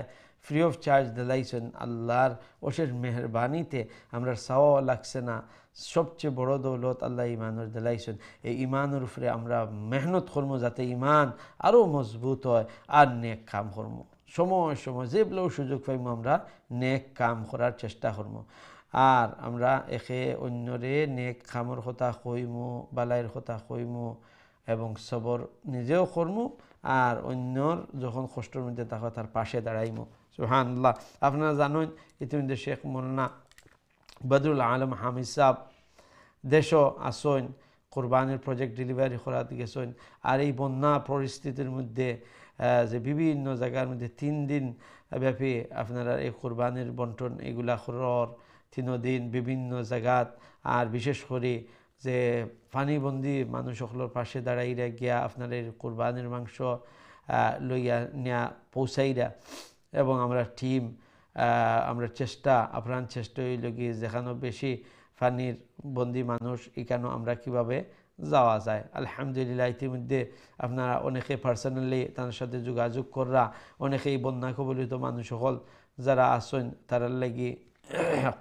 ফ্রি অফ চার্জ দিলাইছেন, আল্লাহর অশেষ মেহরবানিতে আমরা চাওয়া লাগছে না। সবচেয়ে বড় দৌলত আল্লাহ ইমানের দিলাইছেন। এই ইমানের উপরে আমরা মেহনত করবো যাতে ইমান আরও মজবুত হয়, আর নেক কাম করবো। সময় সময় যেগুলো সুযোগ পাইব আমরা নেক কাম করার চেষ্টা করবো। আর আমরা একে অন্যরে নেক কামর কথা কইমু, বালাইয়ের কথা কইমু, এবং সবর নিজেও করমু, আর অন্যর যখন কষ্টের মধ্যে থাকো তার পাশে দাঁড়াইমু। সুবহানাল্লাহ। আপনারা জানেন ইতিমধ্যে শেখ মৌলানা বদরুল আলম হামিদ সাহেব দেশও আসেন, কোরবানির প্রজেক্ট ডেলিভারি করাতে গেছেন। আর এই বন্যা পরিস্থিতির মধ্যে যে বিভিন্ন জায়গার মধ্যে 3 দিন ব্যাপী আপনারা এই কোরবানির বন্টন এগুলা করার 3 দিন বিভিন্ন জায়গাত, আর বিশেষ করে যে পানিবন্দী মানুষ সকলের পাশে দাঁড়াইরা গিয়া আপনার এই কোরবানির মাংস লইয়া নেয়া পৌঁছাইরা, এবং আমরা টিম আমরা চেষ্টা আপ্রাণ চেষ্টা হইল গিয়ে যেখানে বেশি পানির বন্দী মানুষ এখানেও আমরা কিভাবে যাওয়া যায়। আলহামদুলিল্লাহ ইতিমধ্যে আপনারা অনেকে পার্সোনালি তার সাথে যোগাযোগ করা, অনেকে এই বন্যা কবলিত মানুষ সকল যারা আসেন তারা লাগি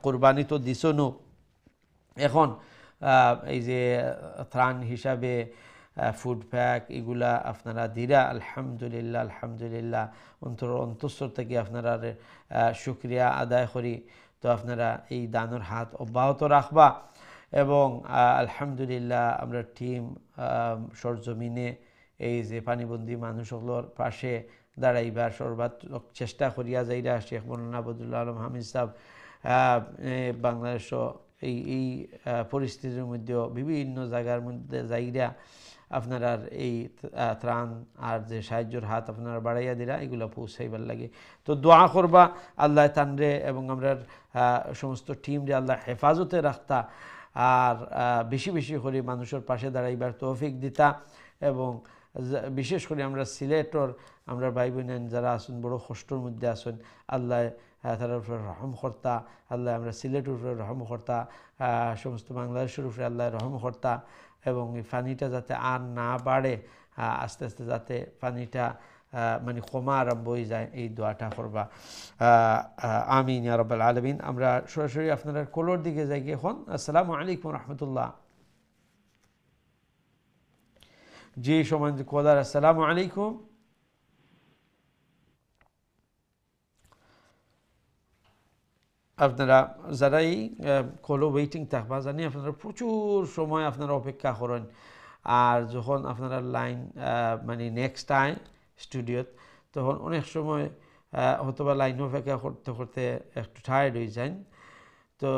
কোরবানি তো দিছনও, এখন এই যে ত্রাণ হিসাবে ফুড প্যাক এগুলা আপনারা দিরা। আলহামদুলিল্লাহ আলহামদুলিল্লাহ অন্তঃস্থল থেকে আপনারা শুকরিয়া আদায় করি। তো আপনারা এই দানের হাত অব্যাহত রাখবা, এবং আলহামদুলিল্লাহ আমরা টিম সরজমিনে এই যে পানিবন্দী মানুষগুলোর পাশে দাঁড়াইবার সর্বাত্মক চেষ্টা করিয়া যাইরা। শেখ মৌলানা বদরুল আলম হামিদ সাহেব বাংলাদেশও এই পরিস্থিতির মধ্যেও বিভিন্ন জায়গার মধ্যে যাইরা আপনারা এই ত্রাণ আর যে সাহায্যের হাত আপনারা বাড়াইয়া দিরা এগুলো পৌঁছাইবার লাগে। তো দোয়া করবা আল্লাহ তানরে এবং আমরা সমস্ত টিমরে আল্লাহ হেফাজতে রাখতা, আর বেশি বেশি করে মানুষের পাশে দাঁড়াইবার তৌফিক দিতা। এবং বিশেষ করে আমরা সিলেটর আমরা ভাই বোনেন যারা আসুন বড় কষ্টের মধ্যে আসুন, আল্লাহ তার উপরে রহম কর্তা, আল্লাহ আমরা সিলেটের উপরে রহম কর্তা, সমস্ত বাংলাদেশের উপরে আল্লাহ রহম কর্তা, এবং এই পানিটা যাতে আর না বাড়ে, আস্তে আস্তে যাতে পানিটা মানে কমা আরম্ভ হয়ে যায়, এই দোয়াটা করবা। আমিন ইয়া রাব্বাল আলামিন। আমরা সরাসরি আপনারা কলর দিকে যাই এখন। আসসালামু আলাইকুম রহমতুল্লাহ। জি সমান কোদার, আসসালামু আলাইকুম। আপনারা যারাই কলো ওয়েটিং থাকবা জানি আপনারা প্রচুর সময় আপনারা অপেক্ষা করেন, আর যখন আপনারা লাইন মানে নেক্সট টাইম স্টুডিওত তখন অনেক সময় হয়তোবা লাইন অপেক্ষা করতে করতে একটু টায়ার্ড হয়ে যান। তো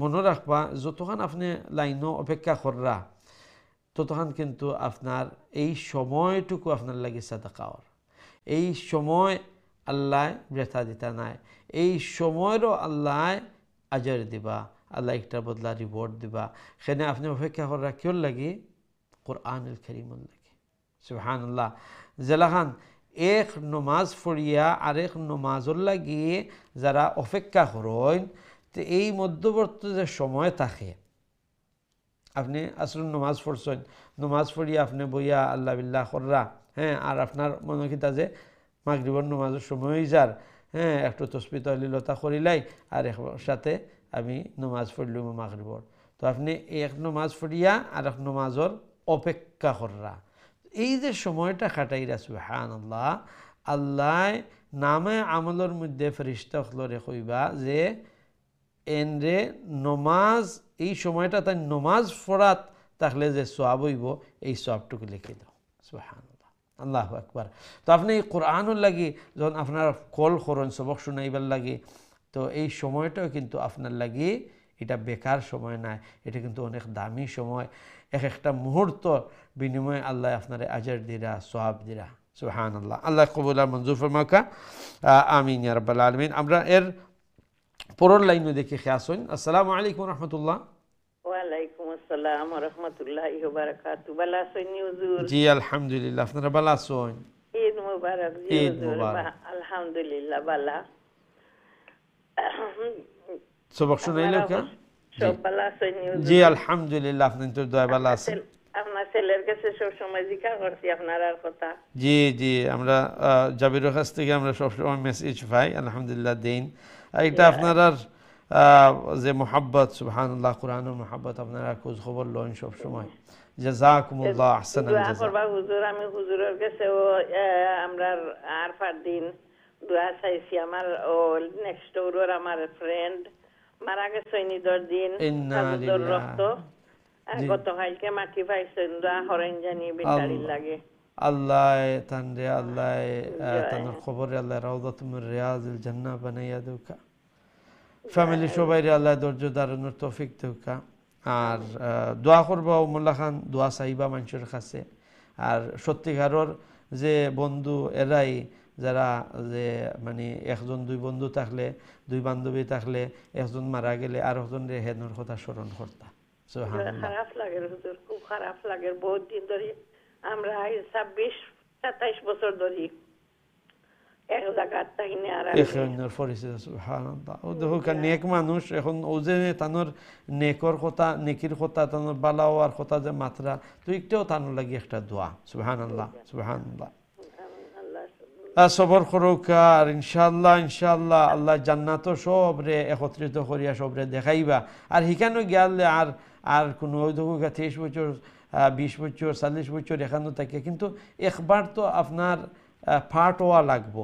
মনে রাখবা যতক্ষণ আপনি লাইনও অপেক্ষা কররা ততক্ষণ কিন্তু আপনার এই সময়টুকু আপনার লাগে সাদাকাওয়ার, এই সময় আল্লাহ বৃথা দিতা নাই, এই সময়েরও আল্লাহ আজর দিবা, আল্লাহ একটা বদলা রিওয়ার্ড দিবা। সেখানে আপনি অপেক্ষা করা কেউ লাগে কোরআনুল কারীমুল লাগে। সুবহানাল্লাহ। জেলাখান এক নমাজ পড়িয়া আরেক নমাজর লাগিয়ে যারা অপেক্ষা করেন, তো এই মধ্যবর্তী যে সময় থাকে আপনি আসলে নমাজ পড়ছেন, নমাজ পড়িয়া আপনি বইয়া আল্লাহ বিল্লাহ কররা, হ্যাঁ, আর আপনার মনে কিতা যে মাগরিবর নমাজের সময় যার, হ্যাঁ, একটু তসবিহ তাহলিলতা করিলাই আর এক সাথে আমি নমাজ পড়লুম মাগরিবর। তো আপনি এক নমাজ পড়িয়া আর এক নমাজর অপেক্ষা কররা, এই যে সময়টা খাটাইরা, সুবহানাল্লাহ, আল্লাহ নামে আমলের মধ্যে ফেরেশতা হলরে কইবা যে এনরে নমাজ এই সময়টা তাই নমাজ পড়াত তাহলে যে সোয়াব হইব এই সোয়াবটুকু লিখে দাও। সুবহানাল্লাহ, আল্লাহু আকবার। তো আপনি এই কোরআনুর লাগি যখন আপনার কল করেন সবক শুনাইবার লাগি, তো এই সময়টাও কিন্তু আপনার লাগি এটা বেকার সময় নাই, এটা কিন্তু অনেক দামি সময়। এক একটা মুহূর্ত বিনিময়ে আল্লাহ আপনার আজর দিরা, সোয়াব দিরা। সুবহানাল্লাহ, আল্লাহ কবুল আর মঞ্জুর ফরমাকা, আমিন ইয়া রাব্বাল আলামিন। আমরা এর পরের লাইনে দেখি খেয়াসুন। আসসালামু আলাইকুম রহমতুল্লাহ। ওয়ালাইকুম আসসালাম ওয়া রাহমাতুল্লাহি ওয়া বারাকাতুহু। ভালো আছেন হুজুর? জি আলহামদুলিল্লাহ, আপনারা ভালো আছেন? ঈদ মুবারক। জি ঈদ হুজুর, মুবারক। আলহামদুলিল্লাহ ভালো। সবক শুনাইলেও কে? সব ভালো আছেন হুজুর? জি আলহামদুলিল্লাহ, আপনার তো দয়া ভালো আছে। আপনার ছেলের কাছে সব সময় জিজ্ঞাসা করছি আপনার কথা। জি জি, আমরা জাবিরের কাছ থেকে আমরা সবসময় মেসেজ পাই, আলহামদুলিল্লাহ দিন। এটা আপনার যে মোহাব্বত, সুবহানাল্লাহ, কোরআনের মোহাব্বত, আপনারা খোঁজ খবর লন সবসময়। জাযাকুমুল্লাহ আহসানাল দোয়া জাযা। করবা হুজুর, আমি হুজুরের কাছেও আমরা আরফার দিন দোয়া চাইছি। আমার নেক্সট ডোর আমার ফ্রেন্ড মারা গেছে ঈদের দিন, ইন্না সাজুদর লিল্লাহ। রক্ত গতকালকে মাটি পাইছেন, দোয়া করেন জানি বেচারির লাগে। আল্লাহ তানরে, আল্লাহ তানোর খবরে আল্লাহ রাউদাতুমির রিয়াজিল জান্নাহ বানাইয়া দেউকা। ফ্যামিলি সবাই আল্লাহ ধৈর্য ধারণের তৌফিক দেউকা। আর দোয়া করবা মোল্লা খান, দোয়া চাইবা মানুষের কাছে। আর সত্যিকারের যে বন্ধু এরাই যারা যে মানে একজন দুই বন্ধু থাকলে, দুই বান্ধবী থাকলে, একজন মারা গেলে আর একজন হেনের কথা স্মরণ করতা। খারাপ লাগে হুজুর, খুব খারাপ লাগে। বহুত দিন ধরে আমরা 26-27 বছর ধরে এক জায়গায় থাকি না। আর পরিচিত, সুবহানাল্লাহ। ও দেখো নেক মানুষ, এখন ও যে তানোর নেকর কথা, নেকির কথা, তানোর বালা হওয়ার কথা যে মাত্রা, তো একটাও তানোর লাগি একটা দোয়া। সুবহানাল্লাহ, সুবহানাল্লাহ। সবর করুকা। আর ইনশাআল্লাহ ইনশাআল্লাহ আল্লাহ জান্নাতও সবরে একত্রিত করিয়া সবরে দেখাইবা। আর হিখানো গেলে আর আর কোনো 23 বছর, 20 বছর, 40 বছর এখানে থাকে, কিন্তু একবার তো আপনার ফাট হওয়া লাগবো,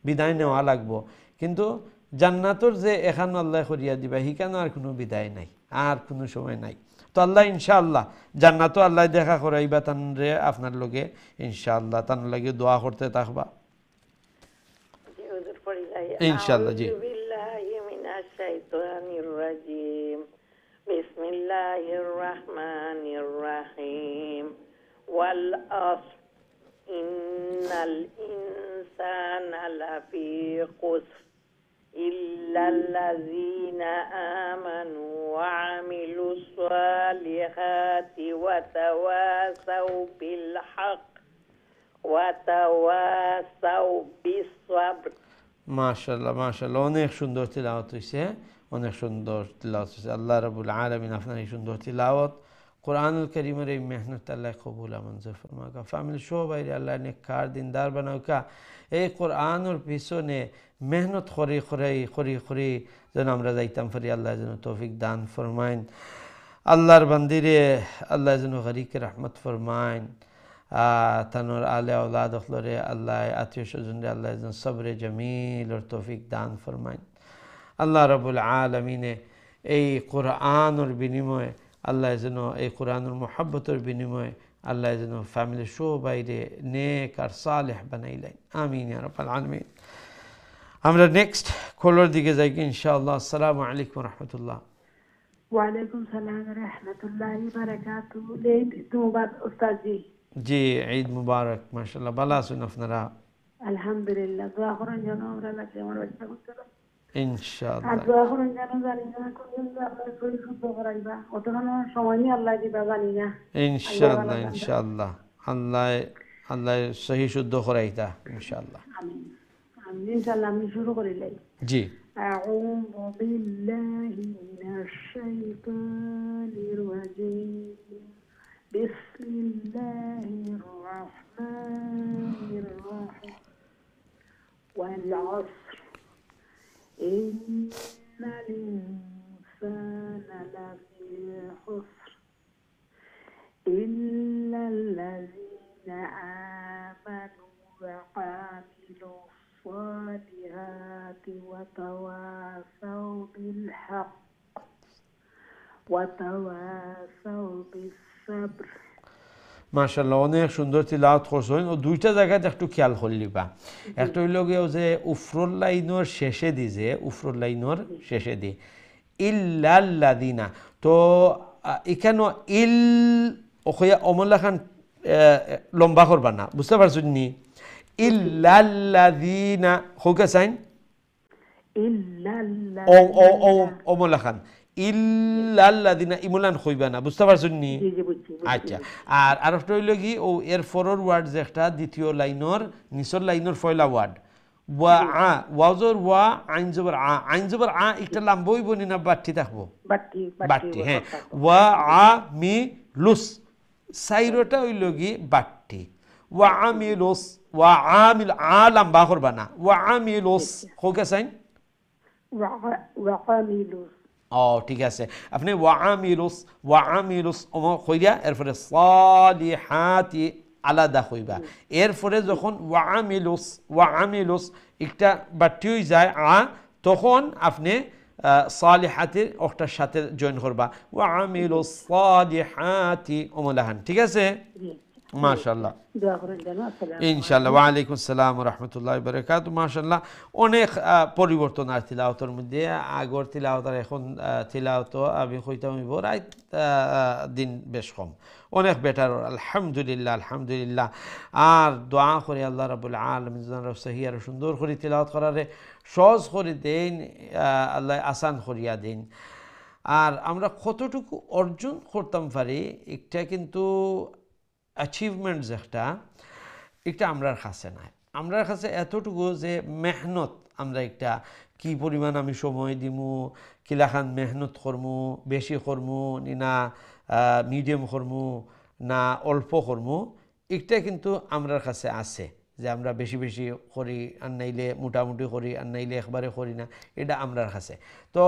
বিদায় নেওয়া লাগবো। কিন্তু জান্নাতর যে এখান আল্লাহ করিয়া দিবা, হিখানো আর কোনো বিদায় নাই, আর কোনো সময় নাই। তো আল্লাহ ইনশাআল্লাহ জান্নাতও আল্লাহ দেখা করাইবা তানরে আপনার লগে, ইনশাআল্লাহ তার লাগে দোয়া করতে থাকবা ইনশাআল্লাহ। জি বিসমিল্লাহির রহমানির রহিম। ওয়াল আসর ইন্নাল ইনসানা লাফি খুসর ইল্লাল্লাযীনা আমানু ওয়া আমিলুস সালিহাতি ওয়া তাওয়াসাউ বিল হক ওয়া তাওয়াসাউ বিস সাবর। মাশাআল্লাহ মাশাআল্লাহ, অনেক সুন্দর তিলাওয়াত হইছে, অনেক সুন্দর তিলাওয়াত হইছে। আল্লাহ রাব্বুল আলামিন আপনার এই সুন্দর তিলাওয়াত, কোরআনুল কারীমের এই মেহনত আল্লাহ কবুল মঞ্জুর ফরমাকা। ফ্যামিলি সবাই আল্লাহ নেককার দিনদার বানাউকা। এই কোরআনের পিছনে মেহনত করি করি যেন আমরা যাইতাম পারি, আল্লাহ যেন তৌফিক দান ফরমাইন। আল্লাহর বান্দিরে আল্লাহ যেন গরিকে রহমত ফরমাইন। তানোর আলে আওলাদ অখলরে আল্লাহ, আত্মীয় স্বজনরে আল্লাহ যেন সবরে জমিল ওর তৌফিক দান ফরমাইন। আল্লাহ রাব্বুল আলামিনে এই কোরআনের বিনিময়ে আল্লাহ যেন, এই কোরআনের মোহাব্বতের বিনিময়ে আল্লাহ যেন ফ্যামিলির সবাইরে নেক আর সালেহ বানাইলেন। আমিন ইয়া রাব্বাল আলামিন। আমরা নেক্সট কলার দিকে যাই ইনশাআল্লাহ। আসসালামু আলাইকুম রহমতুল্লাহ। ওয়ালাইকুম সালাম রহমতুল্লাহি বারাকাতুহু। ঈদ মুবারক উস্তাদ জি। জি ঈদ মুবারক। মাশাআল্লাহ, ভালো আছেন আপনারা? আলহামদুলিল্লাহ। দোয়া করেন যেন আমরা লাগে আমার বাচ্চা করতে ইনশাআল্লাহ। আর দোয়া করেন যেন জানি না কোন আপনার শরীর শুদ্ধ করাইবা, অতখানি সময় নিয়ে আল্লাহ দিবা জানি না। ইনশাআল্লাহ ইনশাআল্লাহ আল্লাহ আল্লাহ সহি শুদ্ধ করাইতা ইনশাআল্লাহ। আমিন আমিন ইনশাআল্লাহ। আমি শুরু করিলাই। জি। আউযু বিল্লাহি মিনাশ শাইতানির রাজিম। বিসমিল্লাহির রাহমানির রাহিম। ওয়াল আসর ইন্নাল ইনসানা লাফি খুসর ইল্লাল্লাযীনা আমানু ওয়া আমিলুস সালিহাতি وتواصوا بالحق وتواصوا بالصبر মাশাআল্লাহ, অনেক সুন্দর তিলাওয়াত করছেন। ও দুইটা জায়গাতে একটু খেয়াল করলিবা। একটা হইল গিয়ে যে উফরুল লাইনের শেষে দিছে, উফরুল লাইনের শেষে দি ইল্লাল্লাযিনা, তো এখানে ইল ওখয়া অমলা খান লম্বা করবা না, বুঝতে পারছেন নি? ইল্লাল্লাযিনা হোকে সাইন অমলা খান ইল্লাল্লাযিনা ইমুলান হইবা না, বুঝতে পারছেন নি? আচ্ছা, আর আরেকটা হইল কি ও এর ফরর ওয়ার্ড যে একটা দ্বিতীয় লাইনের নিচের লাইনের পয়লা ওয়ার্ড ওয়া আ, ওয়াজর ওয়া, আইন জবর আ, আইন জবর আ একটা লম্বা হইব নি না বাট্টি থাকবো? বাট্টি, হ্যাঁ। ওয়া আ মি লুস সাইরোটা হইল কি বাট্টি। ওয়া আমিলুস, ওয়া আমিল, আ লম্বা করবা না, ওয়া আমিলুস হোকে সাইন ও ঠিক আছে। আপনি ওয়াআমিলুস কইরা এরপরে সালিহাতি আলাদা কইবা। এরপরে যখন ওয়াআমিলুস একটা বাটি হয়ে যায় আ, তখন আপনি সালিহাতির ওটার সাথে জয়েন করবা, ওয়াআমিলুস সালিহাতি ওমলাহান, ঠিক আছে? মাশাআল্লাহ, ইনশাআল্লাহ। ওয়া আলাইকুম আসসালাম ওয়া রাহমাতুল্লাহি ওয়া বারাকাতুহু। মাশাআল্লাহ, অনেক পরিবর্তন আর তিলাওয়াতের মধ্যে। আগর তিলাওয়াত আর এখন তিলাওয়াত আমি কইতাম রাইত দিন বেশ কম, অনেক বেটার, আলহামদুলিল্লাহ আলহামদুলিল্লাহ। আর দোয়া করি আল্লাহ রাব্বুল আলামিন যেন সহি আর সুন্দর করে তিলাওয়াত করারে সহজ করে দেন, আল্লাহ আসান করিয়া দেন। আর আমরা কতটুকু অর্জন করতাম পারি একটা কিন্তু অ্যাচিভমেন্ট যেটা, এটা আমরার কাছে নাই। আমরার কাছে এতটুকু যে মেহনত, আমরা একটা কি পরিমাণ আমি সময় দিমু, কিলাখান মেহনত করমু, বেশি করমু না মিডিয়াম করমু না অল্প করমু, এটা কিন্তু আমরার কাছে আছে যে আমরা বেশি বেশি করি আর নাইলে মোটামুটি করি আর নাইলে একবারে করি না, এটা আমরার কাছে। তো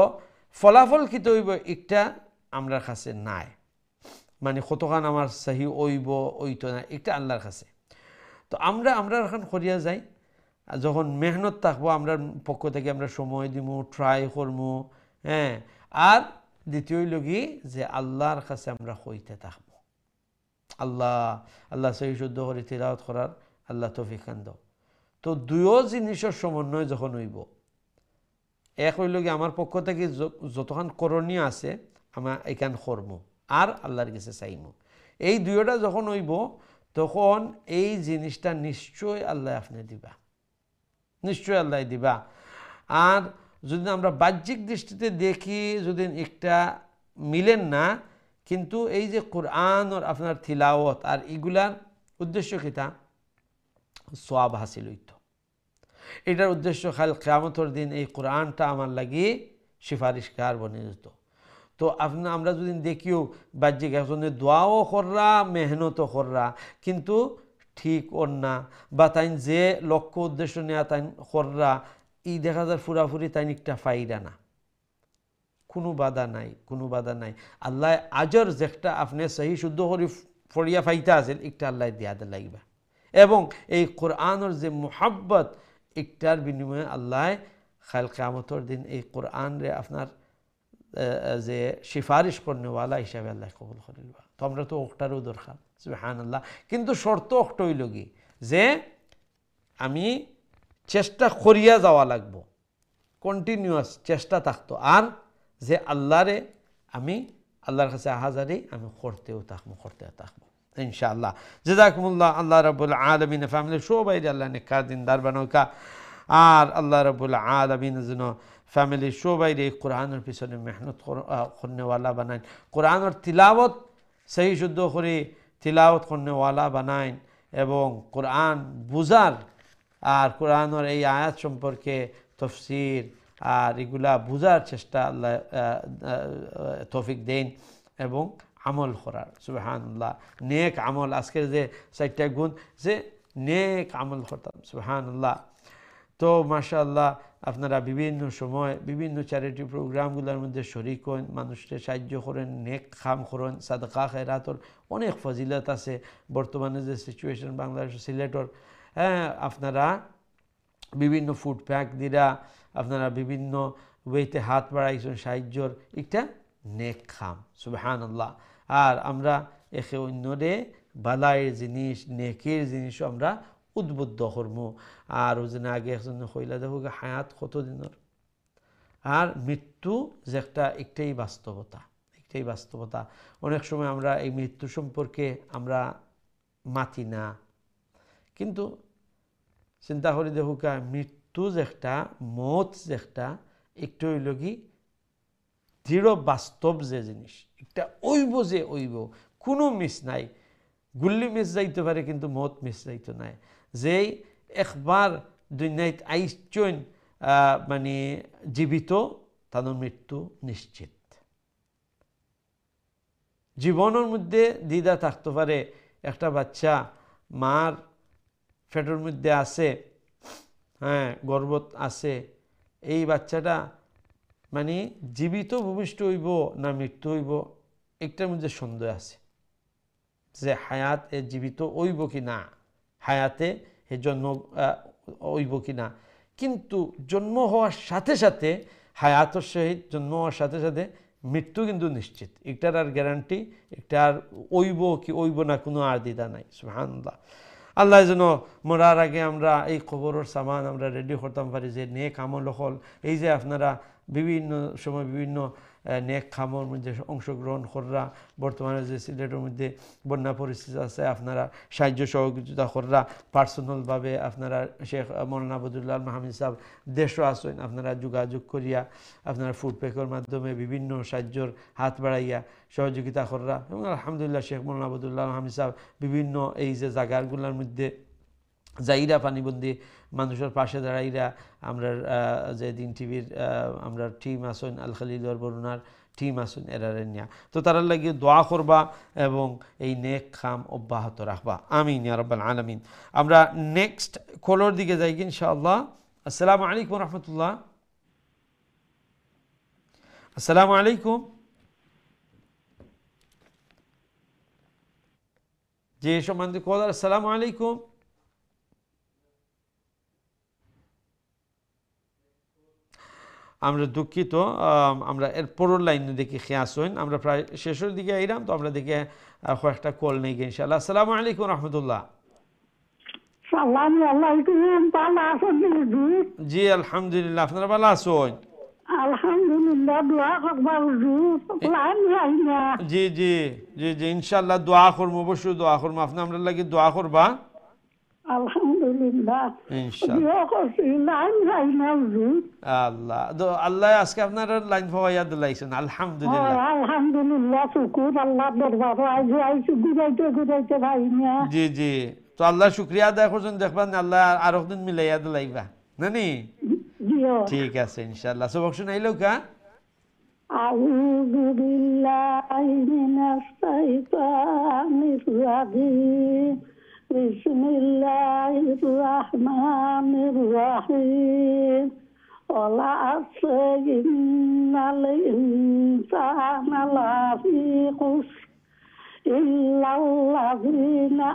ফলাফল কি তৈব একটা আমরার কাছে নাই, মানে কতখান আমার সাহি ওইব ওইতো না, এটা আল্লাহর কাছে। তো আমরা এখন করিয়া যাই, যখন মেহনত থাকবো আমরা পক্ষ থেকে আমরা সময় দিমু, ট্রাই করমু, হ্যাঁ। আর দ্বিতীয় লগি যে আল্লাহর কাছে আমরা হইতে থাকবো, আল্লাহ সহি শুদ্ধ করে তিলাওয়াত করার আল্লাহ তৌফিক দাও। তো দুইও জিনিসের সমন্বয় যখন হইব, এক হইল কি আমার পক্ষ থেকে যতক্ষণ করণীয় আছে আমরা এখান করমু আর আল্লাহর কাছে চাইমু, এই দুইটা যখন হইব তখন এই জিনিসটা নিশ্চয় আল্লাহ আপনি দিবা, নিশ্চয় আল্লাহ দিবা। আর যদি আমরা বাহ্যিক দৃষ্টিতে দেখি যদি একটা মিলেন না, কিন্তু এই যে কোরআন আর আপনার তিলাওয়াত আর এগুলার উদ্দেশ্য কিতা সওয়াব হাসিল হইতো, এটার উদ্দেশ্য খালি কিয়ামতের দিন এই কোরআনটা আমার লাগি সিফারিশকার বনে যেত। তো আমরা যদি দেখিও বাহ্যিক একজনের দোয়াও কররা, মেহনতও কররা, কিন্তু ঠিক ওর না, বা তাই যে লক্ষ্য উদ্দেশ্য নেওয়া তাই কররা, এই দেখা যায় পুরাপুরি তাই একটা ফাইদা না, কোনো বাধা নাই, কোনো বাধা নাই। আল্লাহ আজর যেটা আপনি সহি শুদ্ধ করে ফড়িয়া ফাইতা আছে, একটা আল্লাহ দিয়া দে লাগবে। এবং এই কোরআনের যে মোহাব্বত, একটার বিনিময়ে আল্লাহ খাল কিয়ামতের দিন এই কোরআন রে আপনার যে সিফারিশ করনেওয়ালা হিসাবে আল্লাহ কবুল করিবা। তো আমরা তো ওটারও দরকার, সুবহানাল্লাহ। কিন্তু শর্ত একটা হইল কি যে আমি চেষ্টা করিয়া যাওয়া লাগবো, কন্টিনিউয়াস চেষ্টা থাকতো, আর যে আল্লাহরে আমি আল্লাহর কাছে আহাজারি আমি করতেও থাকবো ইনশাআল্লাহ। জাযাকুমুল্লাহ। আল্লাহ রাব্বুল আলামিন ফ্যামিলি সবাই আল্লাহ নেককার দিনদার বানাউকা, আর আল্লাহ রাব্বুল আলামিন যেন ফ্যামিলি সবাই এই কোরআনের পিছনে মেহনত করনেওয়ালা বানাইন, কোরআনের তিলাওয়াত সহি শুদ্ধ করে তিলাওয়াত করনেওয়ালা বানাইন, এবং কোরআন বুঝার আর কোরআনের এই আয়াত সম্পর্কে তফসির আর এগুলা বুঝার চেষ্টা আল্লাহ তৌফিক দেন, এবং আমল করার, সুবহানাল্লাহ, নেক আমল। আজকের যে 4টা গুণ যে নেক আমল করতাম, সুবহানাল্লাহ। তো মাশাআল্লাহ আপনারা বিভিন্ন সময় বিভিন্ন চ্যারিটি প্রোগ্রামগুলোর মধ্যে শরীক হন, মানুষকে সাহায্য করেন, নেক কাম করেন, সাদকা খেরাতর অনেক ফজিলত আছে। বর্তমানে যে সিচুয়েশন বাংলাদেশ সিলেটর, হ্যাঁ, আপনারা বিভিন্ন ফুড প্যাক দিরা আপনারা বিভিন্ন ওয়েতে হাত বাড়াইছেন সাহায্যর একটা নেক খাম সুবহানাল্লাহ। আর আমরা একে অন্যরে বালাইয়ের জিনিস নেকের জিনিসও আমরা উদ্বুদ্ধ করবো। আর ওই জন্য আগে একজন কইলা দেখো হায়াত কতদিনের, আর মৃত্যু যে একটাই বাস্তবতা, একটাই বাস্তবতা। অনেক সময় আমরা এই মৃত্যু সম্পর্কে আমরা মাতি না, কিন্তু চিন্তা করি দেখুকা মৃত্যু যে একটা মত যে একটু হইল কি দৃঢ় বাস্তব যে জিনিস, একটা ওইব যে ওইব, কোনো মিস নাই। গুল্লি মিস যাইতে পারে কিন্তু মত মিস যাইতে নাই। যেই একবার দুনিয়াত আইসচন মানে জীবিত, তাদের মৃত্যু নিশ্চিত। জীবনের মধ্যে দ্বিধা থাকতে পারে, একটা বাচ্চা মার পেটের মধ্যে আছে, হ্যাঁ গর্ভত আছে, এই বাচ্চাটা মানে জীবিত ভূমিষ্ঠ হইব না মৃত্যু হইব, একটার মধ্যে সন্দেহ আছে যে হায়াত এ জীবিত হইব কি না, হায়াতে এ জন্ম হইব কি না। কিন্তু জন্ম হওয়ার সাথে সাথে হায়াতের সহিত জন্ম হওয়ার সাথে সাথে মৃত্যু কিন্তু নিশ্চিত। একটার আর গ্যারান্টি, একটার ওইব কি ওইব না কোনো আর দ্বিধা নাই। সুবহানাল্লাহ। আল্লাহ যেন মরার আগে আমরা এই কবরের সামান আমরা রেডি করতাম পারি, যে নেক আমল হল এই যে আপনারা বিভিন্ন সময় বিভিন্ন নেক খামর মধ্যে অংশগ্রহণ কররা, বর্তমানে যে সিলেটের মধ্যে বন্যা পরিস্থিতি আছে আপনারা সাহায্য সহযোগিতা কররা, পার্সোনালভাবে আপনারা শেখ মৌলানা আবদুল্লাহ মাহমিদ সাহেব দেশও আসেন, আপনারা যোগাযোগ করিয়া আপনারা ফুড প্যাকের মাধ্যমে বিভিন্ন সাহায্যর হাত বাড়াইয়া সহযোগিতা কররা। এবং আলহামদুলিল্লাহ শেখ মৌলানা আবদুল্লাহ মাহমিদ সাহেব বিভিন্ন এই যে জায়গাগুলোর মধ্যে যাইরা পানিবন্দি মানুষের পাশে দাঁড়াইরা আমরা যে দিন টিভির আমরা টিম আসুন আল খালিল বরুণার টিম আসুন এরারে নিয়া, তো তারা লাগিয়ে দোয়া করবা এবং এই নেক খাম অব্যাহত রাখবা। আমিন ইয়া রাব্বাল আলামিন। আমরা নেক্সট কলর দিকে যাই ইনশাআল্লাহ। আসসালামু আলাইকুম রহমতুল্লাহ। আসসালামু আলাইকুম। জি সম্মানিত কলার, আসসালামু আলাইকুম। আমরা দুঃখিত, আমরা এর পরের লাইনে দেখি খেয়াস হইন, আমরা প্রায় শেষের দিকে আইলাম, তো আমরা দেখে কয়েকটা কল নেই ইনশাআল্লাহ। আসসালামু আলাইকুম রহমতুল্লাহ। জি আলহামদুলিল্লাহ, আপনারা ভালো আছেন? আলহামদুলিল্লাহ, দোয়া করবার জি জি জি জি ইনশাআল্লাহ দোয়া করবো, অবশ্যই দোয়া করবো, আপনি আমরা লাগি দোয়া করবা। আলহামদুলিল্লাহ আল্লাহ আল্লাহ আজকে আপনার লাইন পাওয়াইয়া দিলাইছেন আলহামদুলিল্লাহ। আলহামদুলিল্লাহ শুকুর আল্লাহ দরবারে আইছি ঘুরাইতে ঘুরাইতে ভাই না। জি জি, তো আল্লাহ শুকরিয়া আদায় করছেন, দেখবেন আল্লাহ আর একদিন মিলাইয়া দিলাইবা নানি। ঠিক আছে ইনশাআল্লাহ। সবক শুনাইলো কা আউযু বিল্লাহি মিনাশ শাইতানির রাজিম বিসমিল্লাহির রহমানির রহিম ওয়ালা আসরিনাল ইনসানা লাফি খুসর ইল্লাল্লাযিনা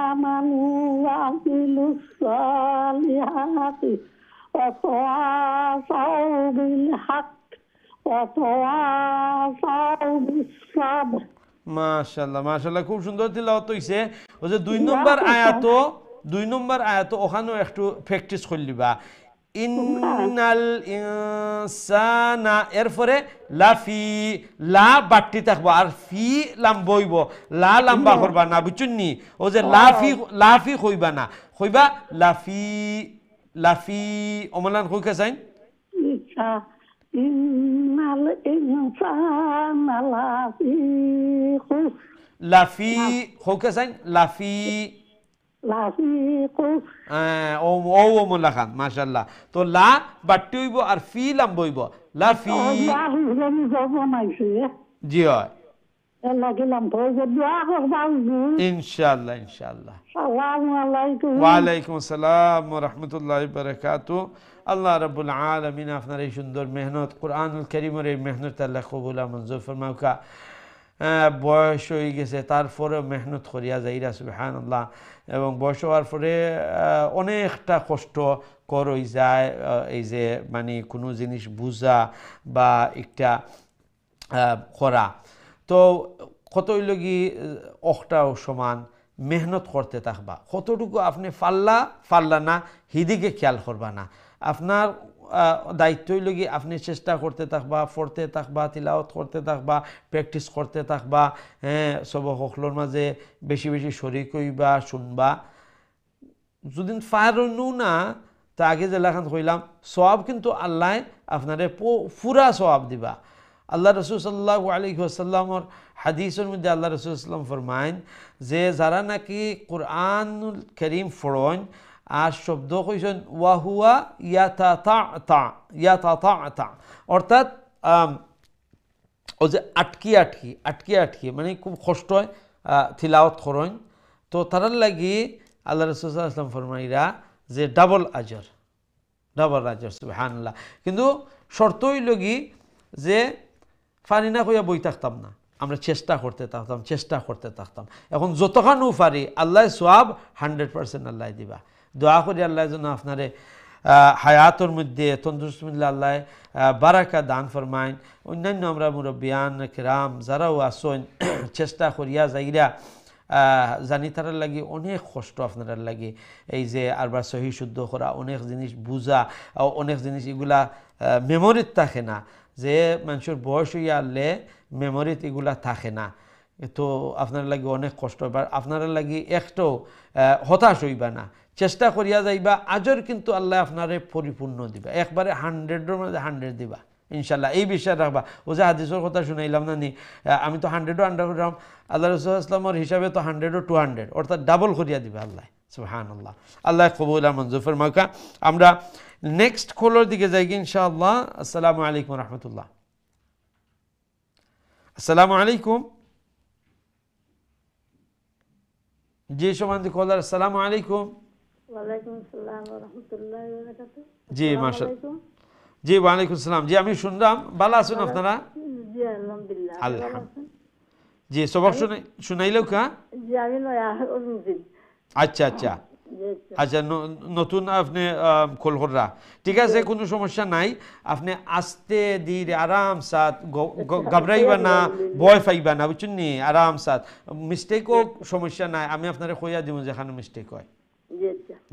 আমানু ওয়া আমিলুস সালিহাতি ওয়া তাওয়াসাউ বিল হক ওয়া তাওয়াসাউ বিস সাবর। মাশাআল্লাহ মাশাআল্লাহ, খুব সুন্দর তিলাওয়াত হইছে। ওই যে দুই নম্বর আয়াত ওখানেও একটু প্র্যাকটিস করলিবা। ইন্নাল ইনসানা এরপরে লাফি, লা বাট্টি থাকবো আর ফি লাম বইব, লা লাম্বা করবা না, বুঝছেন নি? ও যে লাফি লাফি কইবা না, কইবা লাফি লাফি। অমলান কইকা চাইন লাফি কইকা চাইন লাফি ও মোল্লা খান মাশাআল্লাহ। তো লা বাট্টি হইব আর ফি লাম বইব, লাফি। জি হয় ইনশাআল্লাহ ইনশাআল্লাহ। ওয়ালাইকুম আসসালাম ওয়া রাহমাতুল্লাহি ওয়া বারাকাতুহু। আল্লাহ রাব্বুল আলামিন আপনার এই সুন্দর মেহনত কোরআনুল কারীমের এই মেহনত আল্লাহ কবুল মঞ্জুর ফরমাউকা। বয়স হয়ে গেছে তারপরে মেহনত করিয়া যাইরা সুবহানাল্লাহ, এবং বয়স হওয়ার পরে অনেকটা কষ্ট হয়ে যায় এই যে মানে কোনো জিনিস বুঝা বা একটা করা। তো কতই লগি অখটাও সমান মেহনত করতে থাকবা, কতটুকু আপনি পারলা না হিদিকে খেয়াল করবা না। আপনার দায়িত্বই লগি আপনি চেষ্টা করতে থাকবা, পড়তে থাকবা, তিলাওয়াত করতে থাকবা, প্র্যাকটিস করতে থাকবা, সবক সকলের মাঝে বেশি বেশি শরীক হইবা, শুনবা। যদি পারনু না, তা আগে যে লেখান কইলাম সওয়াব কিন্তু আল্লাহ আপনারে পুরা সওয়াব দিবা। আল্লাহ রসুল সাল্লাল্লাহু আলাইহি ওয়াসাল্লামর হাদিসের মধ্যে আল্লাহ রসুল সাল্লাম ফরমাইন যে যারা নাকি কুরআনুল কারীম পড়েন আর শব্দ কইছেন ওয়াহুয়া ইয়াতাতা, অর্থাৎ ও যে আটকি মানে খুব কষ্ট হয় তিলাওয়াত করেন, তো তারার লাগি আল্লাহ রসুল সাল্লাল্লাহু আলাইহি ওয়াসাল্লাম ফরমাইরা যে ডাবল আজর সুবহানাল্লাহ। কিন্তু শর্ত হইল কি যে ফানি না কইয়া বই থাকতাম না, আমরা চেষ্টা করতে থাকতাম। এখন যতখানও পারি আল্লাহ সওয়াব 100% আল্লাহ দিবা। দোয়া করি আল্লাহ যেন আপনারে হায়াতর মধ্যে তন্দুরুস্ত মধ্যে আল্লাহ বারাকা দান ফরমাইন। অন্যান্য আমরা মুরব্বিয়ান কিরাম যারাও আসেন চেষ্টা করিয়া যাইরা জানি তারার লাগি অনেক কষ্ট আপনার লাগি, এই যে আরবার সহি শুদ্ধ করা, অনেক জিনিস বুঝা, অনেক জিনিস এগুলা মেমোরিত থাকে না, যে মানুষের বয়স হইয়া আনলে মেমোরিত এগুলা থাকে না। তো আপনার লাগি অনেক কষ্ট, আপনার লাগি একটাও হতাশ হইবা না, চেষ্টা করিয়া যাইবা, আজর কিন্তু আল্লাহ আপনারে পরিপূর্ণ দিবা, একবারে 100-এর মধ্যে 100 দিবা ইনশাল্লাহ। এই বিষয় রাখবা। ও যে হাদিসের কথা শুনাইলাম না নি, আমি তো 100-ও আন্ডার করলাম, আল্লাহ রসুল ইসলামের হিসাবে তো 100-ও 200, অর্থাৎ ডাবল করিয়া দিবা আল্লাহ। সুবহানাল্লাহ, আল্লাহ কবুল আর মঞ্জুর ফরমাকা। আমরা নেক্সট কলের দিকে যাই ইনশাআল্লাহ। আসসালামু আলাইকুম রহমতুল্লাহ। আসসালামু আলাইকুম। জি সম্মানিত কলার, আসসালামু আলাইকুম। ওয়ালাইকুম আসসালাম ওয়া রাহমাতুল্লাহি ওয়া বারাকাতুহু। জি মাশাআল্লাহ। জি ওয়ালাইকুম আসসালাম। জি আমি শুনলাম, ভালো আছেন আপনারা? জি আলহামদুলিল্লাহ। আলহামদুলিল্লাহ। জি সবক শুনাইলেও কা? জি আমি নয়া অরুণজিৎ। আচ্ছা, নতুন আপনি কলহররা, ঠিক আছে, কোনো সমস্যা নাই। আপনি আস্তে ধীরে আরাম সাথ, ঘাবড়াইবা না, ভয় পাইবা না, বুঝছেন নি, আরাম সাথ। মিস্টেকও সমস্যা নাই, আমি আপনারে কইয়া দিব যেখানে মিস্টেক হয়।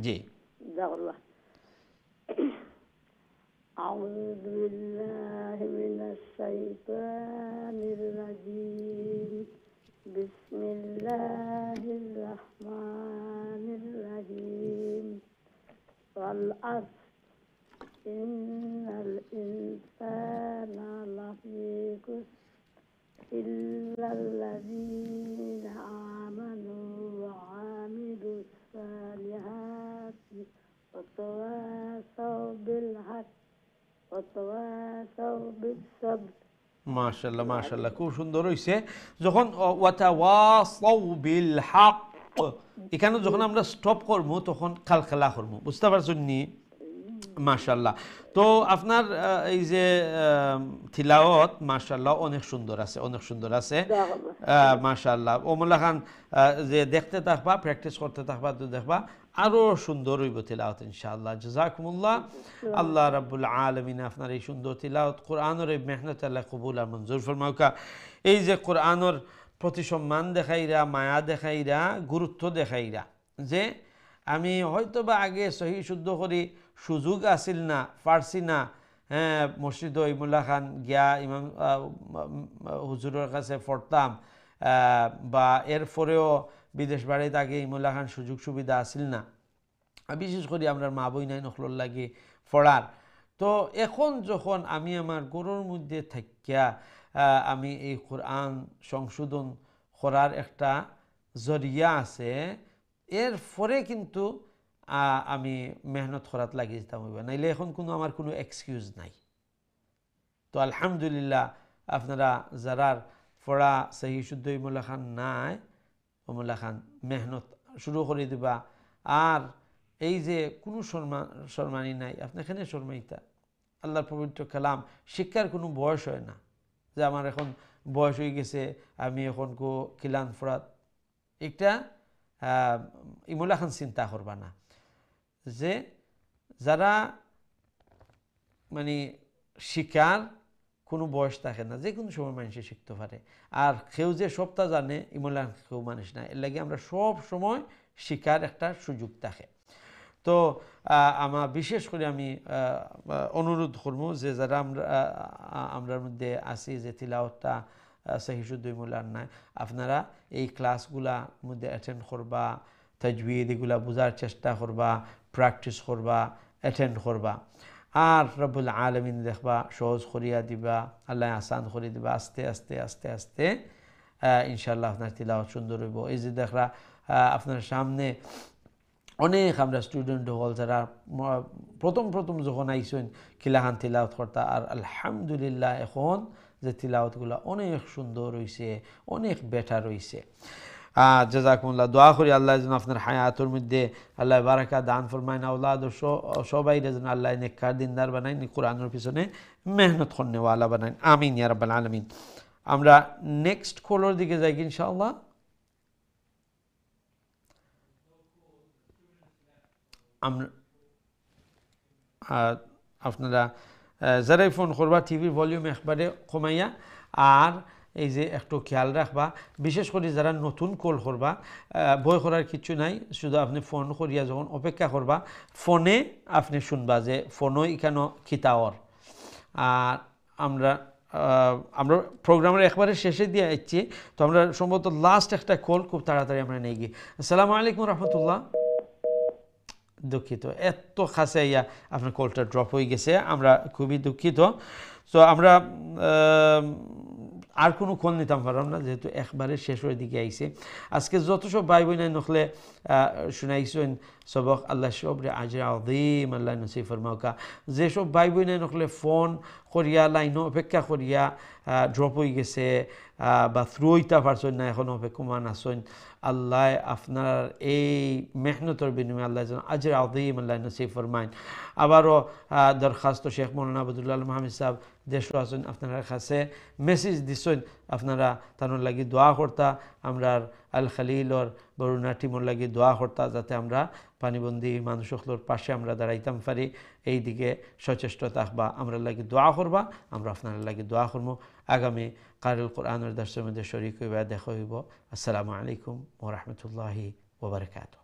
জি أعوذ بالله من الشيطان الرجيم بسم الله الرحمن الرحيم والعصر إن الإنسان لفي خسر إلا الذين آمنوا وعملوا الصالحات وتواصوا بالحق وتواصوا بالصبر। মাশাআল্লাহ মাশাআল্লাহ, খুব সুন্দর হইছে। যখন ওয়াতাওয়াসাউ বিল হক, এখানে যখন আমরা স্টপ করব তখন খালখালা করব, বুঝতে পারছেন নি? মাশাআল্লাহ। তো আপনার এই যে তিলাওয়াত মাশাআল্লাহ অনেক সুন্দর আছে, মাশাআল্লাহ। ওমলা খান যে দেখতে থাকবা, প্র্যাকটিস করতে থাকবা, তো দেখবা আরো সুন্দর হইব তিলাওয়াত ইনশাআল্লাহ। জাযাকুমুল্লাহ। আল্লাহ রাব্বুল আলামিন আপনার এই সুন্দর তিলাওয়াত, কোরআনের এই মেহনত আল্লাহ কবুল আর মঞ্জুর ফরমাউকা। এই যে কোরআনের প্রতি সম্মান দেখাইরা, মায়া দেখাইরা, গুরুত্ব দেখাইরা, যে আমি হয়তো বা আগে সহি শুদ্ধ করি সুযোগ আসিল না, পারছি না, মসজিদ ইমুল্লাহ খান গিয়া ইমাম হুজুরের কাছে পড়তাম, বা এরপরেও বিদেশ বাড়িতে আগে ইমুল্লাহ খান সুযোগ সুবিধা আসিল না, বিশেষ করে আমরা মা বই নাই নখলর লাগে পড়ার। তো এখন যখন আমি আমার গরুর মধ্যে থাকিয়া আমি এই কোরআন সংশোধন করার একটা জরিয়া আছে, এর পরে কিন্তু আমি মেহনত করাত লাগিয়ে যেতাম হইবা, নাইলে এখন আমার কোনো এক্সকিউজ নাই। তো আলহামদুলিল্লাহ, আপনারা যারা পড়া সহি শুদ্ধ ইমুল্লা খান নাই, ইমুল্লা খান মেহনত শুরু করে দিবা। আর এই যে কোনো শর্মানি নাই, আপনি এখানে শর্মাইতা, আল্লাহর পবিত্র কালাম শিক্ষার কোনো বয়স হয় না, যে আমার এখন বয়স হয়ে গেছে, আমি এখন কিলান ফরাত, একটা ইমুলা খান চিন্তা করবা না যে যারা মানে শিকার কোনো বয়স থাকে না, যে কোনো সময় মানুষে শিখতে পারে। আর কেউ যে সবটা জানে ইমুলা কেউ মানুষ না, এর লাগে আমরা সব সময় শিকার একটা সুযোগ থাকে। তো আমার বিশেষ করে আমি অনুরোধ করবো যে যারা আমরার মধ্যে আছি যে তিলাওয়াতটা সহিশুদ্ধ ইমুলার নাই, আপনারা এই ক্লাসগুলা মধ্যে অ্যাটেন্ড করবা, তাজবিদ এগুলা বোঝার চেষ্টা করবা, প্র্যাকটিস করবা, অ্যাটেন্ড করবা। আর রব্বুল আলামিন দেখবা সহজ করিয়া দিবা, আল্লাহ আসান করে দিবা। আস্তে আস্তে আস্তে আস্তে ইনশাআল্লাহ আপনার তিলাওয়াত সুন্দর হইব। এই যে দেখরা আপনার সামনে অনেক আমরা স্টুডেন্ট হল যারা প্রথম যখন আইসেন কিলাহান তিলাওয়াত করতা, আর আলহামদুলিল্লাহ এখন যে তিলাওয়াতগুলো অনেক সুন্দর হইছে, অনেক বেটার হইছে। জাযাকুমুল্লাহ। দোয়া করি আল্লাহ যেন আপনার হায়াতের মধ্যে আল্লাহ বারাকা দান ফরমায়, আওলাদ সবাই যেন আল্লাহ নেককার দিনদার বানায়, কোরআনের পিছনে মেহনত করনেওয়ালা বানায়। আমিন ইয়া রাব্বাল আলামিন। আমরা নেক্সট কলের দিকে যাই ইনশাআল্লাহ। আমরা আপনারা যারাই ফোন করবা টিভির ভলিউম একবারে কমাইয়া, আর এই যে একটু খেয়াল রাখবা, বিশেষ করে যারা নতুন কল করবা ভয় করার কিছু নাই, শুধু আপনি ফোন করিয়া যখন অপেক্ষা করবা ফোনে আপনি শুনবা যে ফোনও এখানে খিতাওর। আর আমরা প্রোগ্রামের একবারে শেষে দিয়ে যাচ্ছি, তো আমরা সম্ভবত লাস্ট একটা কল খুব তাড়াতাড়ি আমরা নিয়ে গিয়ে। আসসালামু আলাইকুম রহমতুল্লাহ। দুঃখিত, এত কাছে ইয়া আপনার কলটা ড্রপ হয়ে গেছে, আমরা খুবই দুঃখিত। তো আমরা আর কোনো কল নিতাম পারলাম না, যেহেতু একবারে শেষের দিকে আইছে। আজকে যত সব ভাই বোন নখলে শুনাইছেন সবক, আল্লাহ সবরে আজরে আযীম আল্লাহ নসিব ফরমাউকা। যেসব ভাই বোন নখলে ফোন করিয়া লাইন অপেক্ষা করিয়া ড্রপ হয়ে গেছে বা থ্রু হইতে পারছেন না, এখন অপেক্ষমান আসেন, আল্লাহ আপনার এই মেহনতের বিনিময়ে আল্লাহ যেন আজরে আযীম আল্লাহ নসিব ফরমাইন। আবারও দরখাস্ত শেখ মৌলানা আবদুল্লাহ মাহমুদ সাহেব দেশ আছেন, আপনার কাছে মেসেজ দিছেন আপনারা তানোর লাগি দোয়া করতা, আমরা আল খালিলর বরুণা টিমর লাগি দোয়া করতা, যাতে আমরা পানিবন্দী মানুষগুলোর পাশে আমরা দাঁড়াইতাম পারি। এই দিকে সচেষ্ট থাকবা, আমরা লাগি দোয়া করবা, আমরা আপনার লাগি দোয়া করবো। আগামী কারিল কোরআনের দর্শের মধ্যে শরীক হইবা, দেখা হইব। আসসালামু আলাইকুম ওয়া রাহমাতুল্লাহি ওয়া বারাকাতুহু।